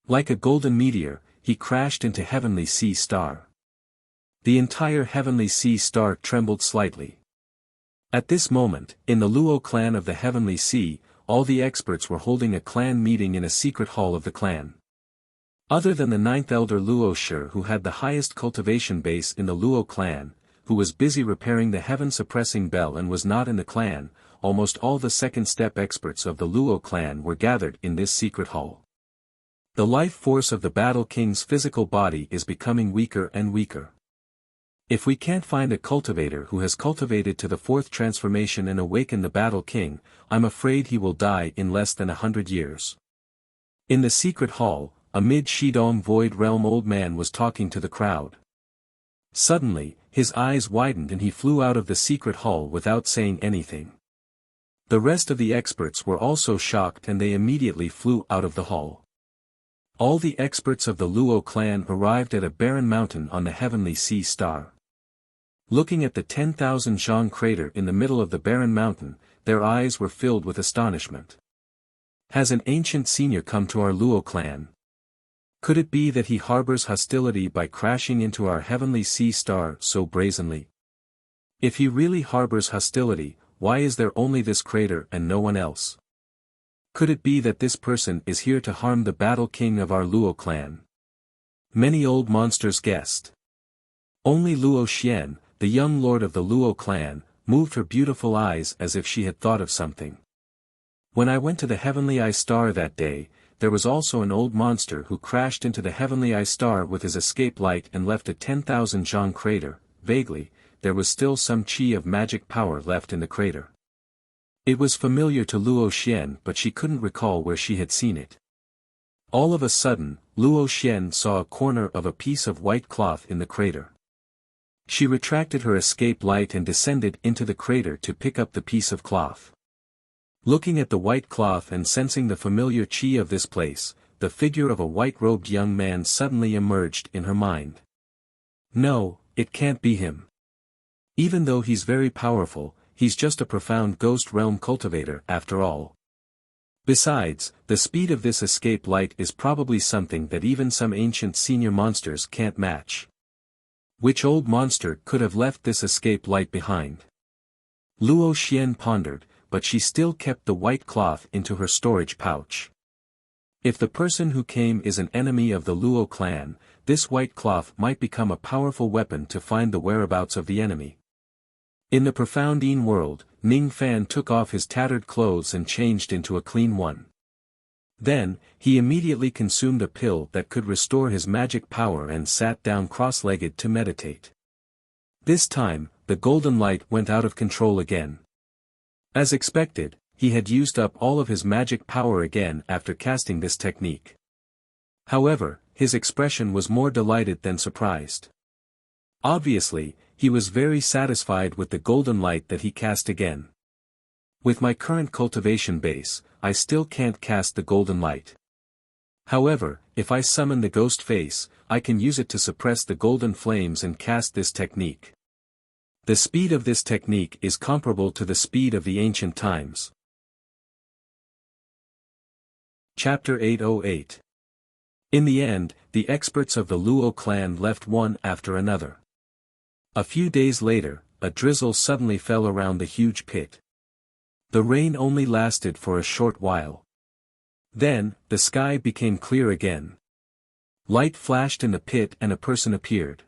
Like a golden meteor, he crashed into Heavenly Sea Star. The entire Heavenly Sea Star trembled slightly. At this moment, in the Luo clan of the Heavenly Sea, all the experts were holding a clan meeting in a secret hall of the clan. Other than the 9th elder Luo Shi who had the highest cultivation base in the Luo clan, who was busy repairing the heaven-suppressing bell and was not in the clan, almost all the second-step experts of the Luo clan were gathered in this secret hall. The life force of the Battle King's physical body is becoming weaker and weaker. If we can't find a cultivator who has cultivated to the 4th transformation and awaken the Battle King, I'm afraid he will die in less than 100 years. In the secret hall, a mid-Shidong Void Realm old man was talking to the crowd. Suddenly, his eyes widened and he flew out of the secret hall without saying anything. The rest of the experts were also shocked and they immediately flew out of the hall. All the experts of the Luo clan arrived at a barren mountain on the Heavenly Sea Star. Looking at the 10,000 Zhang crater in the middle of the barren mountain, their eyes were filled with astonishment. Has an ancient senior come to our Luo clan? Could it be that he harbors hostility by crashing into our Heavenly Sea Star so brazenly? If he really harbors hostility, why is there only this crater and no one else? Could it be that this person is here to harm the Battle King of our Luo clan? Many old monsters guessed. Only Luo Xian, the young lord of the Luo clan, moved her beautiful eyes as if she had thought of something. When I went to the Heavenly Eye Star that day, there was also an old monster who crashed into the Heavenly Eye Star with his escape light and left a 10,000 Zhang crater. Vaguely, there was still some chi of magic power left in the crater. It was familiar to Luo Xian but she couldn't recall where she had seen it. All of a sudden, Luo Xian saw a corner of a piece of white cloth in the crater. She retracted her escape light and descended into the crater to pick up the piece of cloth. Looking at the white cloth and sensing the familiar chi of this place, the the figure of a white-robed young man suddenly emerged in her mind. No, it can't be him. Even though he's very powerful, he's just a profound ghost realm cultivator after all. Besides, the speed of this escape light is probably something that even some ancient senior monsters can't match. Which old monster could have left this escape light behind? Luo Xian pondered, but she still kept the white cloth into her storage pouch. If the person who came is an enemy of the Luo clan, this white cloth might become a powerful weapon to find the whereabouts of the enemy. In the profound Yin world, Ning Fan took off his tattered clothes and changed into a clean one. Then, he immediately consumed a pill that could restore his magic power and sat down cross-legged to meditate. This time, the golden light went out of control again. As expected, he had used up all of his magic power again after casting this technique. However, his expression was more delighted than surprised. Obviously, he was very satisfied with the golden light that he cast again. With my current cultivation base, I still can't cast the golden light. However, if I summon the ghost face, I can use it to suppress the golden flames and cast this technique. The speed of this technique is comparable to the speed of the ancient times. Chapter 808. In the end, the experts of the Luo clan left one after another. A few days later, a drizzle suddenly fell around the huge pit. The rain only lasted for a short while. Then, the sky became clear again. Light flashed in the pit and a person appeared.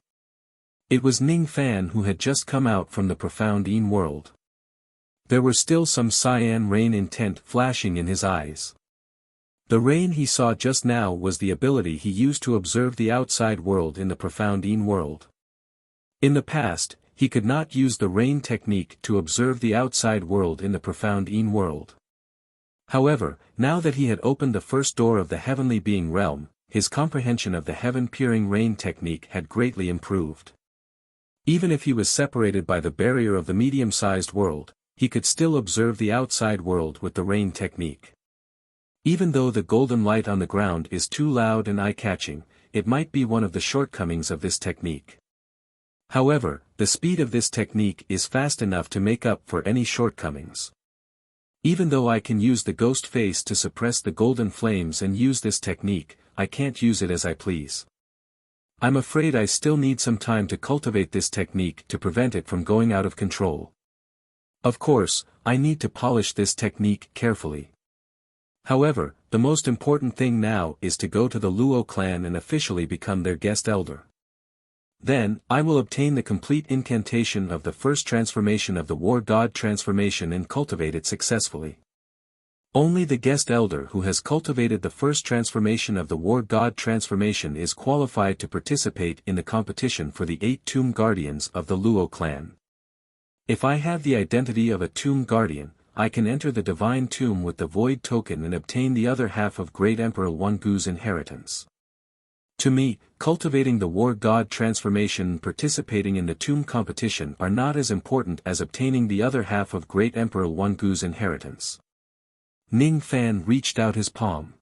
It was Ning Fan who had just come out from the profound Yin world. There were still some cyan rain intent flashing in his eyes. The rain he saw just now was the ability he used to observe the outside world in the profound Yin world. In the past, he could not use the rain technique to observe the outside world in the profound Yin world. However, now that he had opened the first door of the heavenly being realm, his comprehension of the heaven-peering rain technique had greatly improved. Even if he was separated by the barrier of the medium-sized world, he could still observe the outside world with the rain technique. Even though the golden light on the ground is too loud and eye-catching, it might be one of the shortcomings of this technique. However, the speed of this technique is fast enough to make up for any shortcomings. Even though I can use the ghost face to suppress the golden flames and use this technique, I can't use it as I please. I'm afraid I still need some time to cultivate this technique to prevent it from going out of control. Of course, I need to polish this technique carefully. However, the most important thing now is to go to the Luo clan and officially become their guest elder. Then, I will obtain the complete incantation of the first transformation of the war god transformation and cultivate it successfully. Only the guest elder who has cultivated the first transformation of the war god transformation is qualified to participate in the competition for the 8 tomb guardians of the Luo clan. If I have the identity of a tomb guardian, I can enter the divine tomb with the void token and obtain the other half of Great Emperor Wangu's inheritance. To me, cultivating the war god transformation and participating in the tomb competition are not as important as obtaining the other half of Great Emperor Wangu's inheritance. Ning Fan reached out his palm.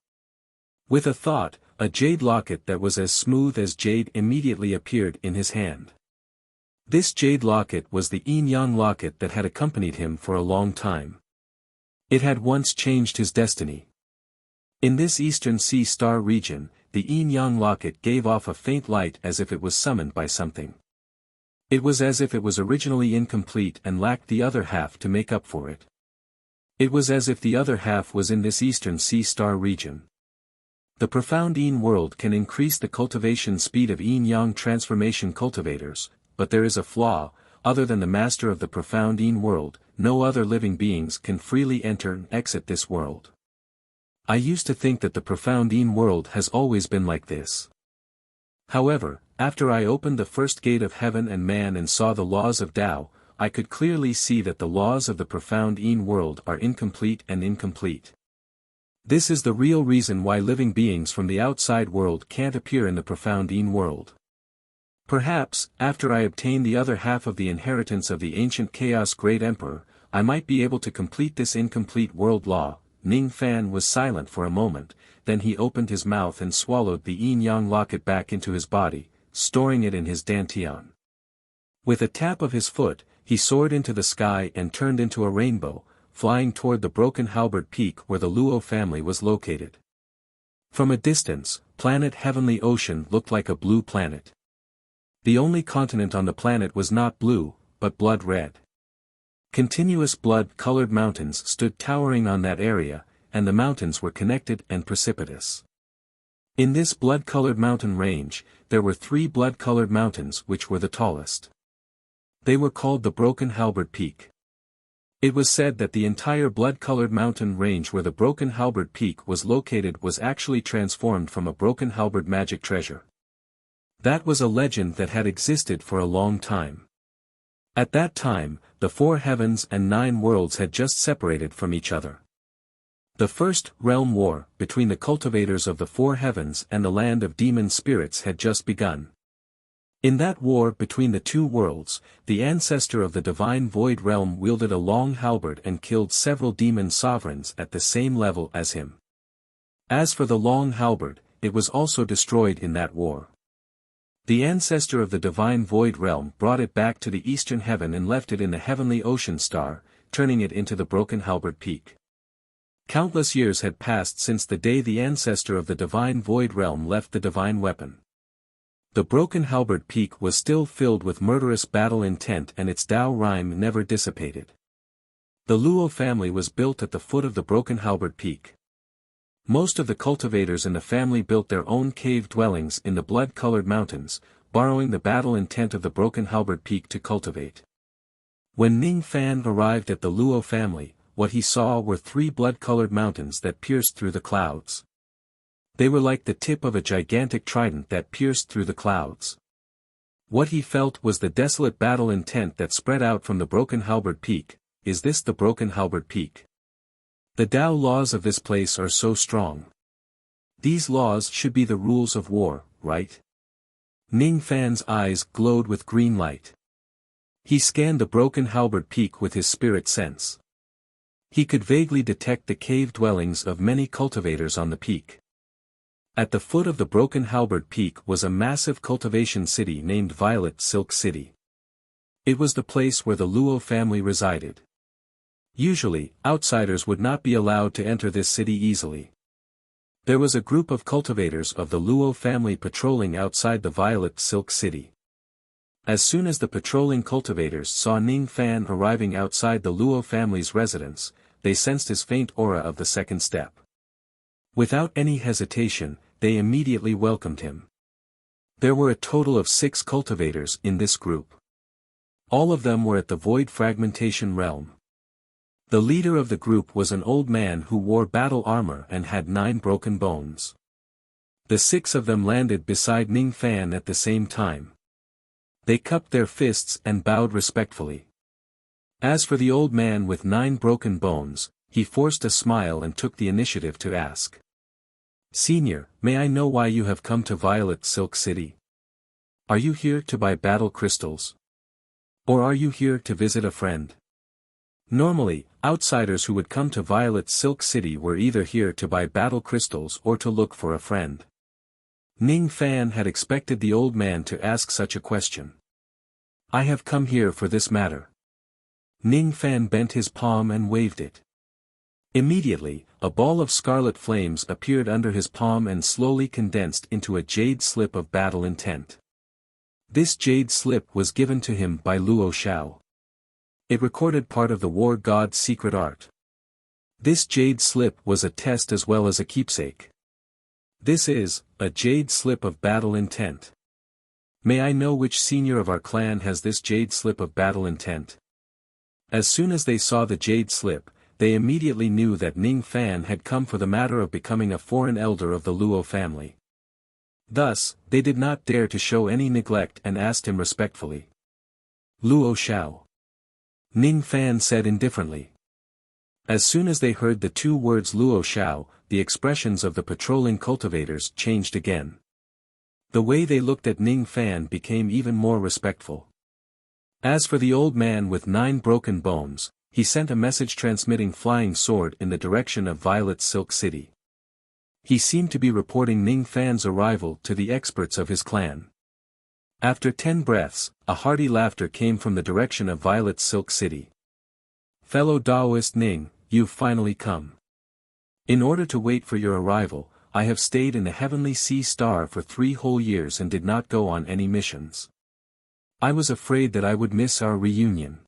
With a thought, a jade locket that was as smooth as jade immediately appeared in his hand. This jade locket was the yin-yang locket that had accompanied him for a long time. It had once changed his destiny. In this eastern sea star region, the yin-yang locket gave off a faint light as if it was summoned by something. It was as if it was originally incomplete and lacked the other half to make up for it. It was as if the other half was in this eastern sea star region. The profound Yin world can increase the cultivation speed of yin-yang transformation cultivators, but there is a flaw. Other than the master of the profound Yin world, no other living beings can freely enter and exit this world. I used to think that the profound Yin world has always been like this. However, after I opened the first gate of heaven and man and saw the laws of Tao, I could clearly see that the laws of the profound Yin world are incomplete and incomplete. This is the real reason why living beings from the outside world can't appear in the profound Yin world. Perhaps, after I obtain the other half of the inheritance of the ancient Chaos Great Emperor, I might be able to complete this incomplete world law. Ning Fan was silent for a moment, then he opened his mouth and swallowed the yin-yang locket back into his body, storing it in his dantian. With a tap of his foot, he soared into the sky and turned into a rainbow, flying toward the broken halberd peak where the Luo family was located. From a distance, planet Heavenly Ocean looked like a blue planet. The only continent on the planet was not blue, but blood red. Continuous blood-colored mountains stood towering on that area, and the mountains were connected and precipitous. In this blood-colored mountain range, there were 3 blood-colored mountains which were the tallest. They were called the Broken Halberd Peak. It was said that the entire blood-colored mountain range where the Broken Halberd Peak was located was actually transformed from a broken halberd magic treasure. That was a legend that had existed for a long time. At that time, the 4 heavens and 9 worlds had just separated from each other. The first realm war between the cultivators of the 4 heavens and the land of demon spirits had just begun. In that war between the 2 worlds, the ancestor of the divine void realm wielded a long halberd and killed several demon sovereigns at the same level as him. As for the long halberd, it was also destroyed in that war. The ancestor of the divine void realm brought it back to the eastern heaven and left it in the heavenly ocean star, turning it into the Broken Halberd Peak. Countless years had passed since the day the ancestor of the divine void realm left the divine weapon. The Broken Halberd Peak was still filled with murderous battle intent and its Tao rhyme never dissipated. The Luo family was built at the foot of the Broken Halberd Peak. Most of the cultivators in the family built their own cave dwellings in the blood-colored mountains, borrowing the battle intent of the Broken Halberd Peak to cultivate. When Ning Fan arrived at the Luo family, what he saw were 3 blood-colored mountains that pierced through the clouds. They were like the tip of a gigantic trident that pierced through the clouds. What he felt was the desolate battle intent that spread out from the Broken Halberd Peak. Is this the Broken Halberd Peak? The Tao laws of this place are so strong. These laws should be the rules of war, right? Ning Fan's eyes glowed with green light. He scanned the Broken Halberd Peak with his spirit sense. He could vaguely detect the cave dwellings of many cultivators on the peak. At the foot of the Broken Halberd Peak was a massive cultivation city named Violet Silk City. It was the place where the Luo family resided. Usually, outsiders would not be allowed to enter this city easily. There was a group of cultivators of the Luo family patrolling outside the Violet Silk City. As soon as the patrolling cultivators saw Ning Fan arriving outside the Luo family's residence, they sensed his faint aura of the second step. Without any hesitation, they immediately welcomed him. There were a total of 6 cultivators in this group. All of them were at the Void Fragmentation realm. The leader of the group was an old man who wore battle armor and had 9 broken bones. The 6 of them landed beside Ning Fan at the same time. They cupped their fists and bowed respectfully. As for the old man with 9 broken bones, he forced a smile and took the initiative to ask. "Senior, may I know why you have come to Violet Silk City? Are you here to buy battle crystals? Or are you here to visit a friend?" Normally, outsiders who would come to Violet Silk City were either here to buy battle crystals or to look for a friend. Ning Fan had expected the old man to ask such a question. "I have come here for this matter." Ning Fan bent his palm and waved it. Immediately, a ball of scarlet flames appeared under his palm and slowly condensed into a jade slip of battle intent. This jade slip was given to him by Luo Xiao. It recorded part of the war god's secret art. This jade slip was a test as well as a keepsake. "This is a jade slip of battle intent. May I know which senior of our clan has this jade slip of battle intent?" As soon as they saw the jade slip, they immediately knew that Ning Fan had come for the matter of becoming a foreign elder of the Luo family. Thus, they did not dare to show any neglect and asked him respectfully. "Luo Xiao." Ning Fan said indifferently. As soon as they heard the 2 words Luo Xiao, the expressions of the patrolling cultivators changed again. The way they looked at Ning Fan became even more respectful. As for the old man with 9 broken bones, he sent a message-transmitting flying sword in the direction of Violet Silk City. He seemed to be reporting Ning Fan's arrival to the experts of his clan. After 10 breaths, a hearty laughter came from the direction of Violet Silk City. "Fellow Taoist Ning, you've finally come. In order to wait for your arrival, I have stayed in the Heavenly Sea Star for 3 whole years and did not go on any missions. I was afraid that I would miss our reunion."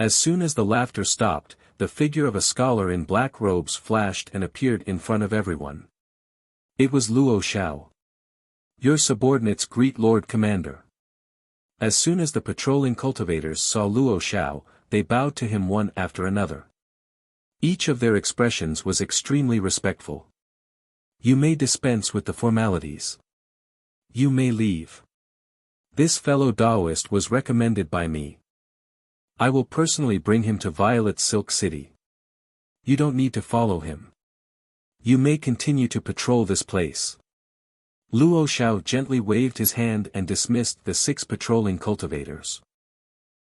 As soon as the laughter stopped, the figure of a scholar in black robes flashed and appeared in front of everyone. It was Luo Xiao. "Your subordinates greet Lord Commander." As soon as the patrolling cultivators saw Luo Xiao, they bowed to him one after another. Each of their expressions was extremely respectful. "You may dispense with the formalities. You may leave. This fellow Taoist was recommended by me. I will personally bring him to Violet Silk City. You don't need to follow him. You may continue to patrol this place." Luo Xiao gently waved his hand and dismissed the 6 patrolling cultivators.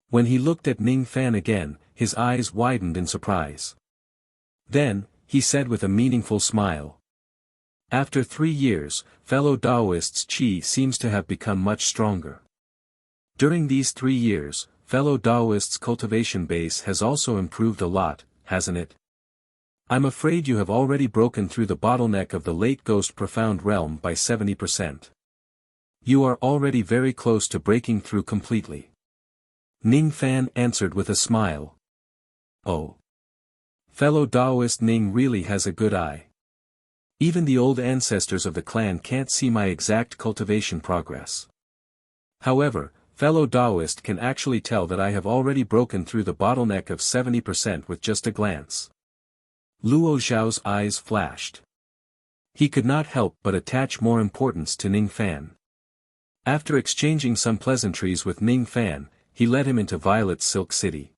When he looked at Ning Fan again, his eyes widened in surprise. Then, he said with a meaningful smile. "After 3 years, fellow Taoist's qi seems to have become much stronger. During these 3 years, fellow Taoist's cultivation base has also improved a lot, hasn't it? I'm afraid you have already broken through the bottleneck of the late Ghost Profound Realm by 70%. You are already very close to breaking through completely." Ning Fan answered with a smile. "Oh. Fellow Taoist Ning really has a good eye. Even the old ancestors of the clan can't see my exact cultivation progress. However, fellow Taoist can actually tell that I have already broken through the bottleneck of 70% with just a glance." Luo Xiao's eyes flashed. He could not help but attach more importance to Ning Fan. After exchanging some pleasantries with Ning Fan, he led him into Violet Silk City.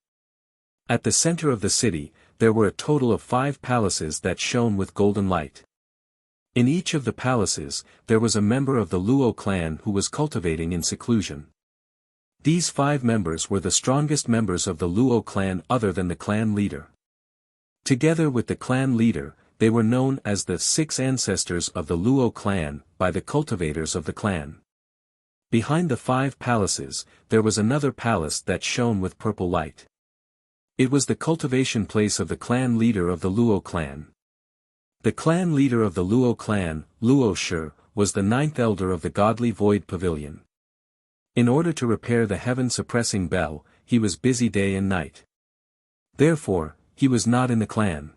At the center of the city, there were a total of 5 palaces that shone with golden light. In each of the palaces, there was a member of the Luo clan who was cultivating in seclusion. These 5 members were the strongest members of the Luo clan other than the clan leader. Together with the clan leader, they were known as the 6 ancestors of the Luo clan by the cultivators of the clan. Behind the 5 palaces, there was another palace that shone with purple light. It was the cultivation place of the clan leader of the Luo clan. The clan leader of the Luo clan, Luo Shi, was the 9th elder of the godly void pavilion. In order to repair the heaven-suppressing bell, he was busy day and night. Therefore, he was not in the clan.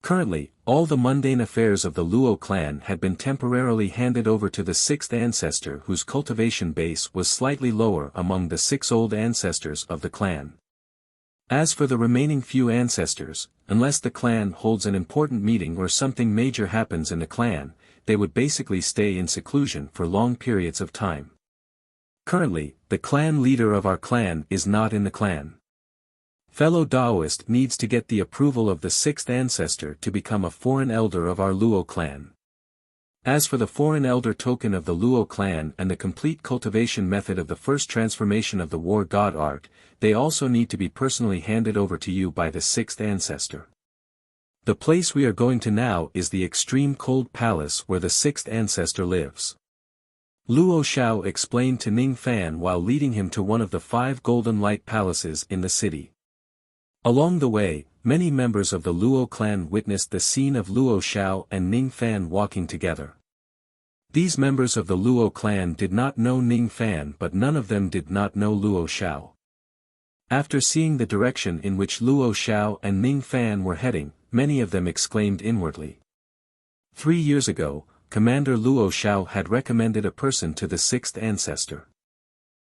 Currently, all the mundane affairs of the Luo clan had been temporarily handed over to the 6th ancestor whose cultivation base was slightly lower among the 6 old ancestors of the clan. As for the remaining few ancestors, unless the clan holds an important meeting or something major happens in the clan, they would basically stay in seclusion for long periods of time. Currently, the clan leader of our clan is not in the clan. Fellow Taoist needs to get the approval of the 6th ancestor to become a foreign elder of our Luo clan. As for the foreign elder token of the Luo clan and the complete cultivation method of the first transformation of the war god art, they also need to be personally handed over to you by the 6th ancestor. The place we are going to now is the extreme cold palace where the 6th ancestor lives. Luo Xiao explained to Ning Fan while leading him to one of the 5 golden light palaces in the city. Along the way, many members of the Luo clan witnessed the scene of Luo Xiao and Ning Fan walking together. These members of the Luo clan did not know Ning Fan, but none of them did not know Luo Xiao. After seeing the direction in which Luo Xiao and Ning Fan were heading, many of them exclaimed inwardly. 3 years ago, Commander Luo Xiao had recommended a person to the 6th ancestor.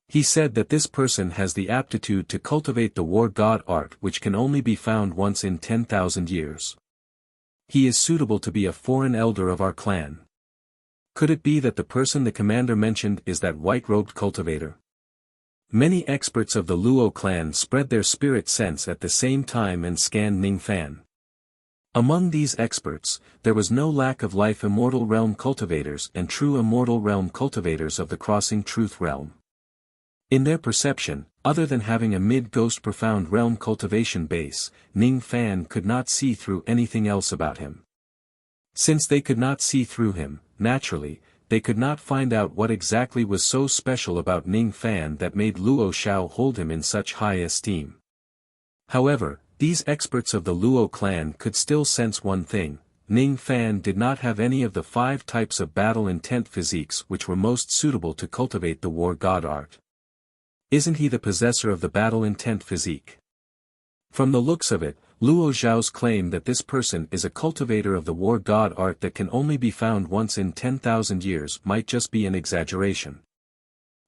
He said that this person has the aptitude to cultivate the war god art which can only be found once in 10,000 years. He is suitable to be a foreign elder of our clan. Could it be that the person the commander mentioned is that white-robed cultivator? Many experts of the Luo clan spread their spirit sense at the same time and scanned Ning Fan. Among these experts, there was no lack of life immortal realm cultivators and true immortal realm cultivators of the crossing truth realm. In their perception, Other than having a mid-ghost profound realm cultivation base, Ning Fan could not see through anything else about him. Since they could not see through him, naturally, they could not find out what exactly was so special about Ning Fan that made Luo Xiao hold him in such high esteem. However, these experts of the Luo clan could still sense one thing: Ning Fan did not have any of the 5 types of battle intent physiques which were most suitable to cultivate the war god art. Isn't he the possessor of the battle intent physique? From the looks of it, Luo Xiao's claim that this person is a cultivator of the war god art that can only be found once in 10,000 years might just be an exaggeration.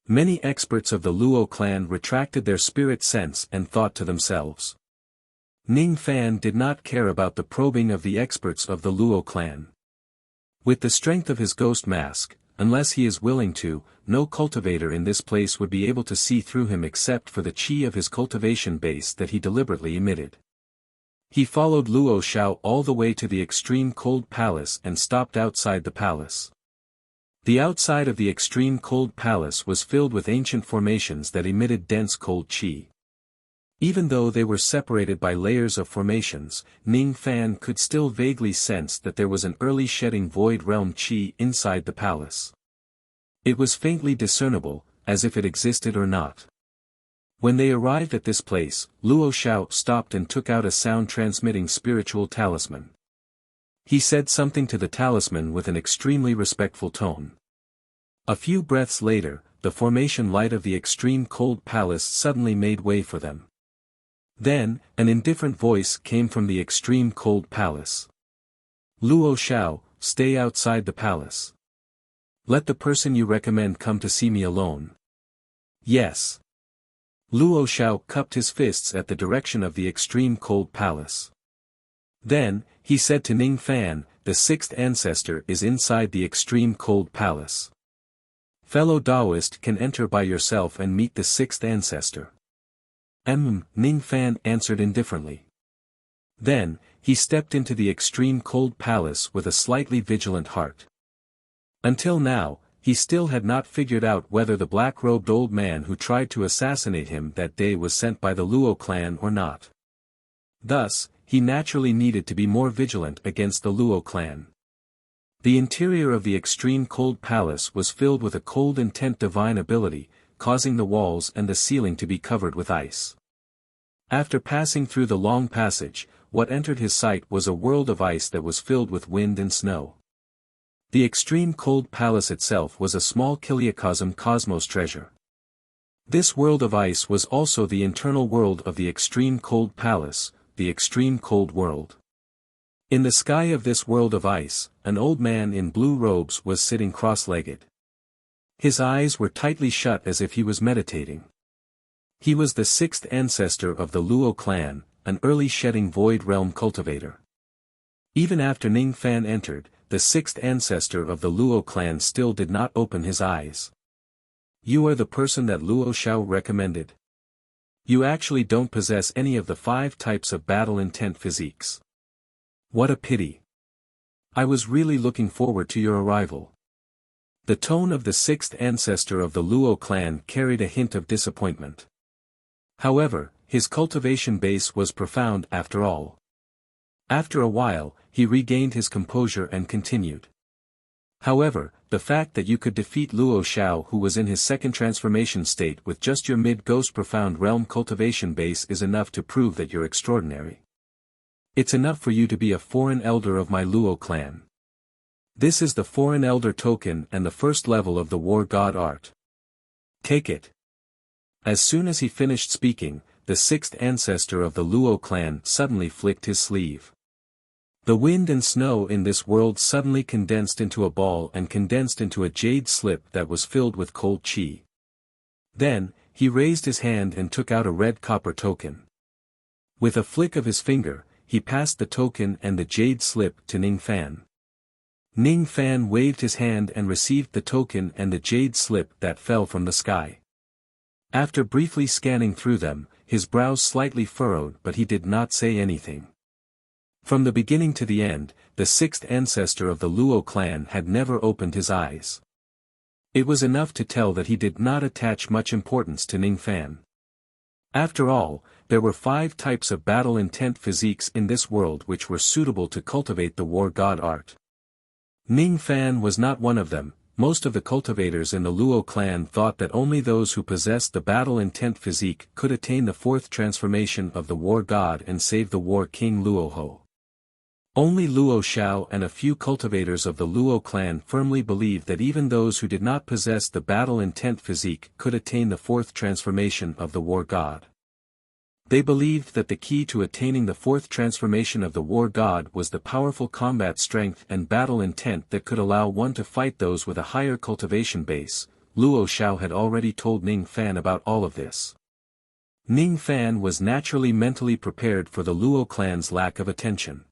Many experts of the Luo clan retracted their spirit sense and thought to themselves. Ning Fan did not care about the probing of the experts of the Luo clan. With the strength of his ghost mask, unless he is willing to, no cultivator in this place would be able to see through him except for the chi of his cultivation base that he deliberately emitted. He followed Luo Xiao all the way to the extreme cold palace and stopped outside the palace. The outside of the extreme cold palace was filled with ancient formations that emitted dense cold chi. Even though they were separated by layers of formations, Ning Fan could still vaguely sense that there was an early shedding void realm chi inside the palace. It was faintly discernible, as if it existed or not. When they arrived at this place, Luo Xiao stopped and took out a sound-transmitting spiritual talisman. He said something to the talisman with an extremely respectful tone. A few breaths later, the formation light of the extreme cold palace suddenly made way for them. Then, an indifferent voice came from the extreme cold palace. Luo Xiao, stay outside the palace. Let the person you recommend come to see me alone. Yes. Luo Xiao cupped his fists at the direction of the extreme cold palace. Then, he said to Ning Fan, the 6th ancestor is inside the extreme cold palace. Fellow Taoist can enter by yourself and meet the 6th ancestor. Ning Fan answered indifferently. Then, he stepped into the extreme cold palace with a slightly vigilant heart. Until now, he still had not figured out whether the black-robed old man who tried to assassinate him that day was sent by the Luo clan or not. Thus, he naturally needed to be more vigilant against the Luo clan. The interior of the extreme cold palace was filled with a cold intent divine ability, causing the walls and the ceiling to be covered with ice. After passing through the long passage, what entered his sight was a world of ice that was filled with wind and snow. The extreme cold palace itself was a small Kiliacosm cosmos treasure. This world of ice was also the internal world of the extreme cold palace, the extreme cold world. In the sky of this world of ice, an old man in blue robes was sitting cross-legged. His eyes were tightly shut as if he was meditating. He was the 6th ancestor of the Luo clan, an early shedding void realm cultivator. Even after Ning Fan entered, the 6th ancestor of the Luo clan still did not open his eyes. You are the person that Luo Xiao recommended. You actually don't possess any of the 5 types of battle intent physiques. What a pity. I was really looking forward to your arrival. The tone of the 6th ancestor of the Luo clan carried a hint of disappointment. However, his cultivation base was profound after all. After a while, he regained his composure and continued. However, the fact that you could defeat Luo Xiao who was in his 2nd transformation state with just your mid-ghost profound realm cultivation base is enough to prove that you're extraordinary. It's enough for you to be a foreign elder of my Luo clan. This is the foreign elder token and the 1st level of the war god art. Take it. As soon as he finished speaking, the 6th ancestor of the Luo clan suddenly flicked his sleeve. The wind and snow in this world suddenly condensed into a ball and condensed into a jade slip that was filled with cold chi. Then, he raised his hand and took out a red copper token. With a flick of his finger, he passed the token and the jade slip to Ning Fan. Ning Fan waved his hand and received the token and the jade slip that fell from the sky. After briefly scanning through them, his brows slightly furrowed but he did not say anything. From the beginning to the end, the 6th ancestor of the Luo clan had never opened his eyes. It was enough to tell that he did not attach much importance to Ning Fan. After all, there were 5 types of battle-intent physiques in this world which were suitable to cultivate the war god art. Ning Fan was not one of them. Most of the cultivators in the Luo clan thought that only those who possessed the battle-intent physique could attain the 4th transformation of the war god and save the war king Luoho. Only Luo Xiao and a few cultivators of the Luo clan firmly believed that even those who did not possess the battle-intent physique could attain the 4th transformation of the war god. They believed that the key to attaining the 4th transformation of the war god was the powerful combat strength and battle intent that could allow one to fight those with a higher cultivation base. Luo Xiao had already told Ning Fan about all of this. Ning Fan was naturally mentally prepared for the Luo clan's lack of attention.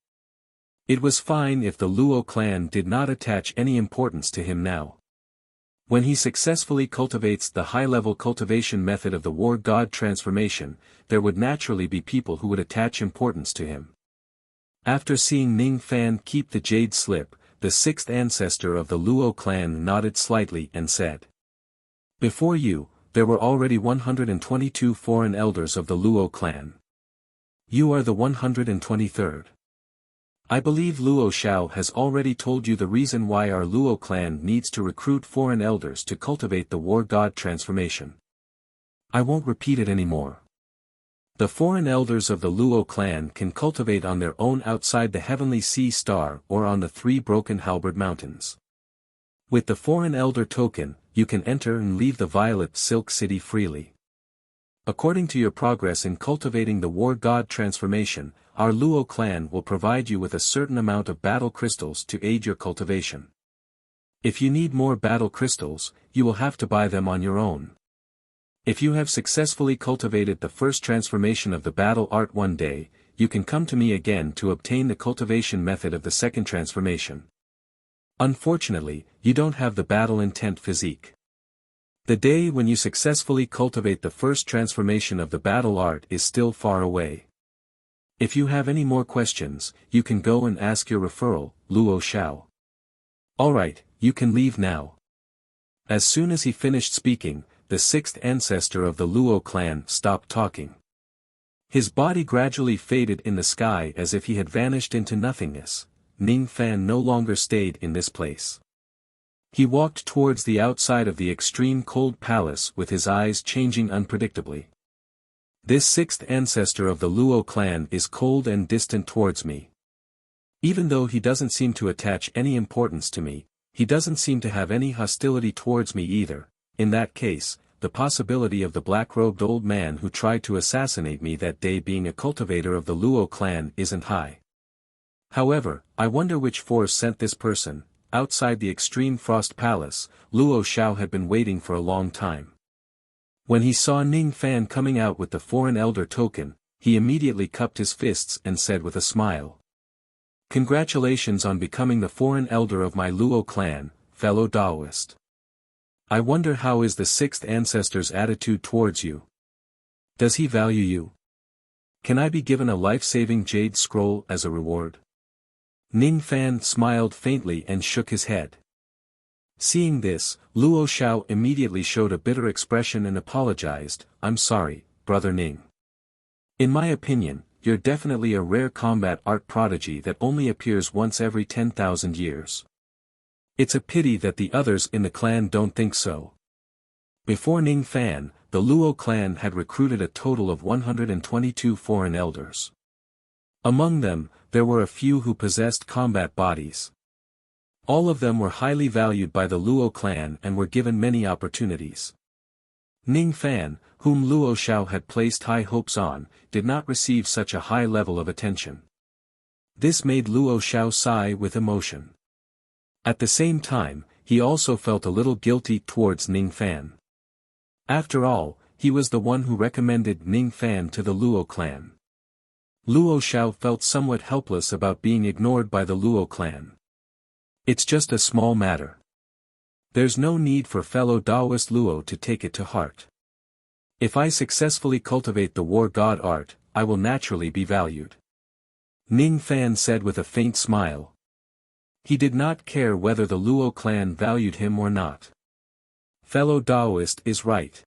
It was fine if the Luo clan did not attach any importance to him now. When he successfully cultivates the high-level cultivation method of the war god transformation, there would naturally be people who would attach importance to him. After seeing Ning Fan keep the jade slip, the 6th ancestor of the Luo clan nodded slightly and said, "Before you, there were already 122 foreign elders of the Luo clan. You are the 123rd. I believe Luo Xiao has already told you the reason why our Luo clan needs to recruit foreign elders to cultivate the war god transformation. I won't repeat it anymore. The foreign elders of the Luo clan can cultivate on their own outside the heavenly sea star or on the 3 broken halberd mountains. With the foreign elder token, you can enter and leave the Violet Silk City freely. According to your progress in cultivating the war god transformation, our Luo clan will provide you with a certain amount of battle crystals to aid your cultivation. If you need more battle crystals, you will have to buy them on your own. If you have successfully cultivated the 1st transformation of the battle art one day, you can come to me again to obtain the cultivation method of the 2nd transformation. Unfortunately, you don't have the battle intent physique. The day when you successfully cultivate the 1st transformation of the battle art is still far away. If you have any more questions, you can go and ask your referral, Luo Xiao. Alright, you can leave now." As soon as he finished speaking, the 6th ancestor of the Luo clan stopped talking. His body gradually faded in the sky as if he had vanished into nothingness. Ning Fan no longer stayed in this place. He walked towards the outside of the extreme cold palace with his eyes changing unpredictably. This 6th ancestor of the Luo clan is cold and distant towards me. Even though he doesn't seem to attach any importance to me, he doesn't seem to have any hostility towards me either. In that case, the possibility of the black-robed old man who tried to assassinate me that day being a cultivator of the Luo clan isn't high. However, I wonder which force sent this person. Outside the extreme frost palace, Luo Xiao had been waiting for a long time. When he saw Ning Fan coming out with the foreign elder token, he immediately cupped his fists and said with a smile, "Congratulations on becoming the foreign elder of my Luo clan, fellow Taoist. I wonder how is the 6th ancestor's attitude towards you? Does he value you? Can I be given a life-saving jade scroll as a reward?" Ning Fan smiled faintly and shook his head. Seeing this, Luo Xiao immediately showed a bitter expression and apologized, "I'm sorry, Brother Ning. In my opinion, you're definitely a rare combat art prodigy that only appears once every 10,000 years. It's a pity that the others in the clan don't think so." Before Ning Fan, the Luo clan had recruited a total of 122 foreign elders. Among them, there were a few who possessed combat bodies. All of them were highly valued by the Luo clan and were given many opportunities. Ning Fan, whom Luo Xiao had placed high hopes on, did not receive such a high level of attention. This made Luo Xiao sigh with emotion. At the same time, he also felt a little guilty towards Ning Fan. After all, he was the one who recommended Ning Fan to the Luo clan. Luo Xiao felt somewhat helpless about being ignored by the Luo clan. It's just a small matter. There's no need for fellow Taoist Luo to take it to heart. If I successfully cultivate the war god art, I will naturally be valued. Ning Fan said with a faint smile. He did not care whether the Luo clan valued him or not. Fellow Taoist is right.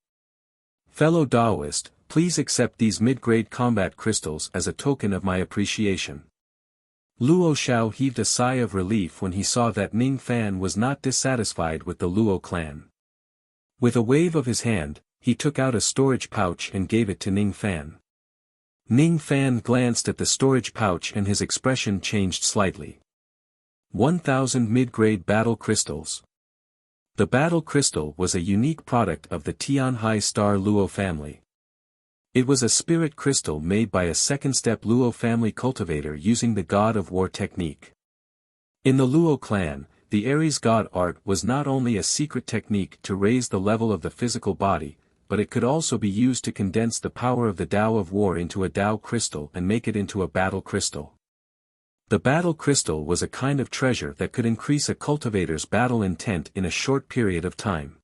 Fellow Taoist, Please accept these mid-grade combat crystals as a token of my appreciation. Luo Xiao heaved a sigh of relief when he saw that Ning Fan was not dissatisfied with the Luo clan. With a wave of his hand, he took out a storage pouch and gave it to Ning Fan. Ning Fan glanced at the storage pouch and his expression changed slightly. 1,000 mid-grade battle crystals. The battle crystal was a unique product of the Tianhai Star Luo family. It was a spirit crystal made by a second-step Luo family cultivator using the God of War technique. In the Luo clan, the Aries God art was not only a secret technique to raise the level of the physical body, but it could also be used to condense the power of the Tao of War into a Tao crystal and make it into a battle crystal. The battle crystal was a kind of treasure that could increase a cultivator's battle intent in a short period of time.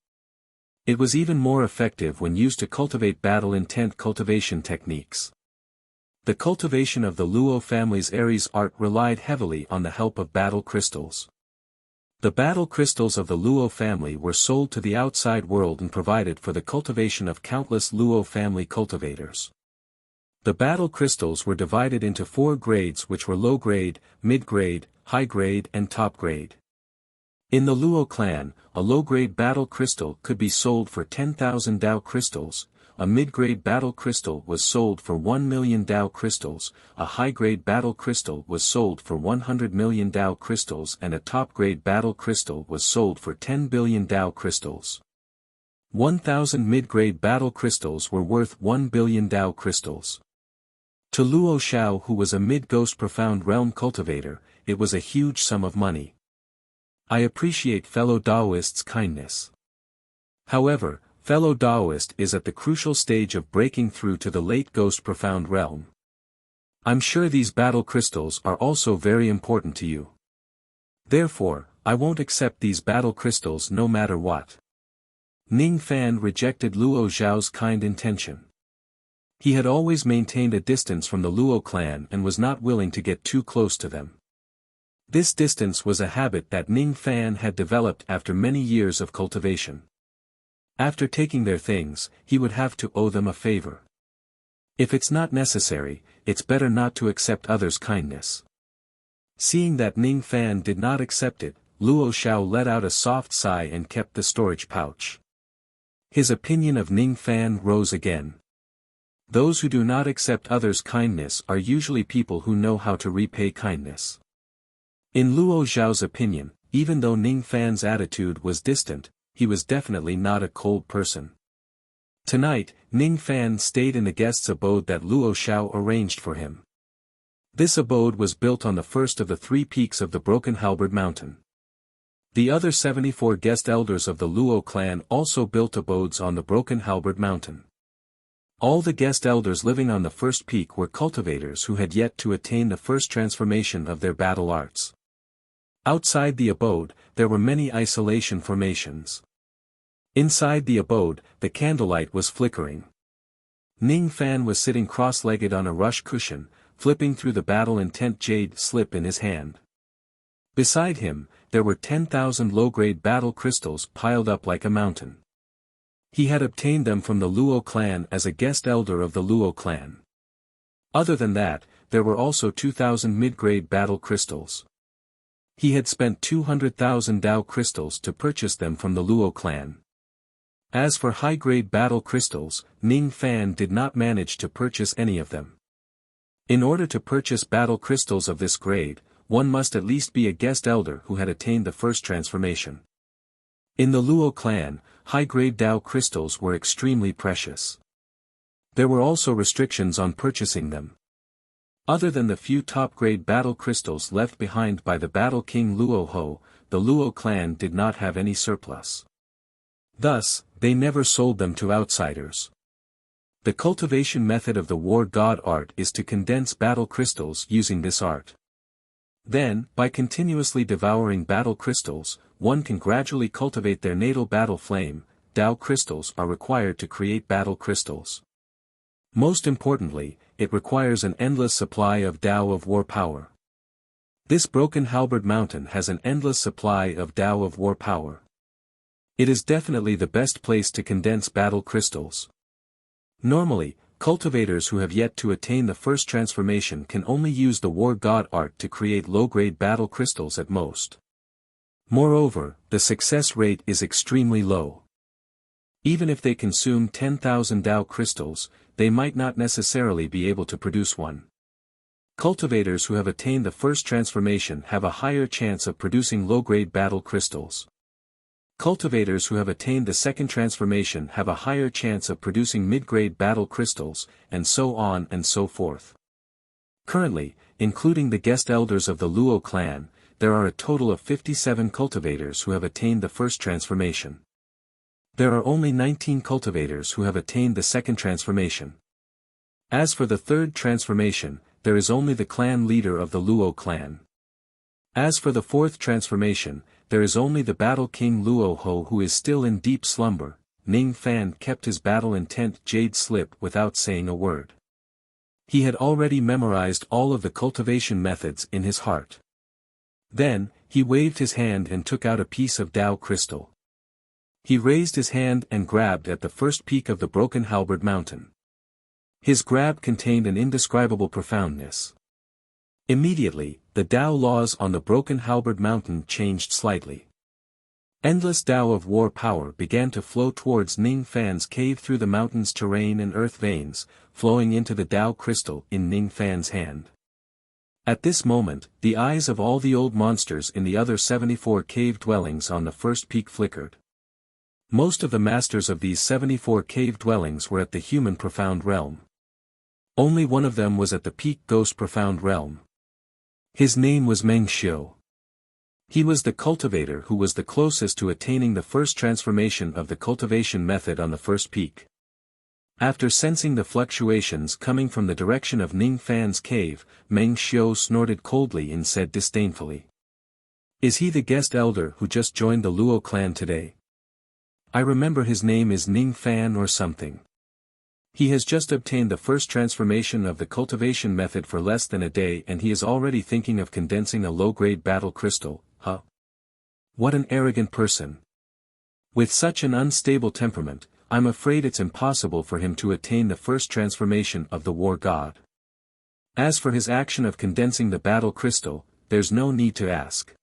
It was even more effective when used to cultivate battle intent cultivation techniques. The cultivation of the Luo family's Aries art relied heavily on the help of battle crystals. The battle crystals of the Luo family were sold to the outside world and provided for the cultivation of countless Luo family cultivators. The battle crystals were divided into 4 grades, which were low grade, mid grade, high grade and top grade. In the Luo clan, a low-grade battle crystal could be sold for 10,000 Tao crystals, a mid-grade battle crystal was sold for 1 million Tao crystals, a high-grade battle crystal was sold for 100 million Tao crystals and a top-grade battle crystal was sold for 10 billion Tao crystals. 1,000 mid-grade battle crystals were worth 1 billion Tao crystals. To Luo Xiao, who was a mid-ghost profound realm cultivator, it was a huge sum of money. I appreciate fellow Daoist's kindness. However, fellow Daoist is at the crucial stage of breaking through to the late ghost profound realm. I'm sure these battle crystals are also very important to you. Therefore, I won't accept these battle crystals no matter what. Ning Fan rejected Luo Xiao's kind intention. He had always maintained a distance from the Luo clan and was not willing to get too close to them. This distance was a habit that Ning Fan had developed after many years of cultivation. After taking their things, he would have to owe them a favor. If it's not necessary, it's better not to accept others' kindness. Seeing that Ning Fan did not accept it, Luo Xiao let out a soft sigh and kept the storage pouch. His opinion of Ning Fan rose again. Those who do not accept others' kindness are usually people who know how to repay kindness. In Luo Xiao's opinion, even though Ning Fan's attitude was distant, he was definitely not a cold person. Tonight, Ning Fan stayed in the guest's abode that Luo Xiao arranged for him. This abode was built on the first of the 3 peaks of the Broken Halberd Mountain. The other 74 guest elders of the Luo clan also built abodes on the Broken Halberd Mountain. All the guest elders living on the first peak were cultivators who had yet to attain the first transformation of their battle arts. Outside the abode, there were many isolation formations. Inside the abode, the candlelight was flickering. Ning Fan was sitting cross-legged on a rush cushion, flipping through the battle intent jade slip in his hand. Beside him, there were 10,000 low-grade battle crystals piled up like a mountain. He had obtained them from the Luo clan as a guest elder of the Luo clan. Other than that, there were also 2,000 mid-grade battle crystals. He had spent 200,000 Tao crystals to purchase them from the Luo clan. As for high-grade battle crystals, Ning Fan did not manage to purchase any of them. In order to purchase battle crystals of this grade, one must at least be a guest elder who had attained the first transformation. In the Luo clan, high-grade Tao crystals were extremely precious. There were also restrictions on purchasing them. Other than the few top-grade battle crystals left behind by the Battle King Luo Ho, the Luo clan did not have any surplus. Thus, they never sold them to outsiders. The cultivation method of the War God art is to condense battle crystals using this art. Then, by continuously devouring battle crystals, one can gradually cultivate their natal battle flame. Tao crystals are required to create battle crystals. Most importantly, it requires an endless supply of Tao of War power. This Broken Halberd Mountain has an endless supply of Tao of War power. It is definitely the best place to condense battle crystals. Normally, cultivators who have yet to attain the first transformation can only use the war god art to create low-grade battle crystals at most. Moreover, the success rate is extremely low. Even if they consume 10,000 Dao crystals, they might not necessarily be able to produce one. Cultivators who have attained the first transformation have a higher chance of producing low-grade battle crystals. Cultivators who have attained the second transformation have a higher chance of producing mid-grade battle crystals, and so on and so forth. Currently, including the guest elders of the Luo clan, there are a total of 57 cultivators who have attained the first transformation. There are only 19 cultivators who have attained the second transformation. As for the third transformation, there is only the clan leader of the Luo clan. As for the fourth transformation, there is only the battle king Luo Ho who is still in deep slumber. Ning Fan kept his battle intent jade slip without saying a word. He had already memorized all of the cultivation methods in his heart. Then, he waved his hand and took out a piece of Dao crystal. He raised his hand and grabbed at the first peak of the broken halberd mountain. His grab contained an indescribable profoundness. Immediately, the Dao laws on the broken halberd mountain changed slightly. Endless Dao of war power began to flow towards Ning Fan's cave through the mountain's terrain and earth veins, flowing into the Dao crystal in Ning Fan's hand. At this moment, the eyes of all the old monsters in the other 74 cave dwellings on the first peak flickered. Most of the masters of these 74 cave dwellings were at the human profound realm. Only one of them was at the peak ghost profound realm. His name was Meng Xiu. He was the cultivator who was the closest to attaining the first transformation of the cultivation method on the first peak. After sensing the fluctuations coming from the direction of Ning Fan's cave, Meng Xiu snorted coldly and said disdainfully. "Is he the guest elder who just joined the Luo clan today? I remember his name is Ning Fan or something. He has just obtained the first transformation of the cultivation method for less than a day and he is already thinking of condensing a low-grade battle crystal, huh? What an arrogant person. With such an unstable temperament, I'm afraid it's impossible for him to attain the first transformation of the war god. As for his action of condensing the battle crystal, there's no need to ask.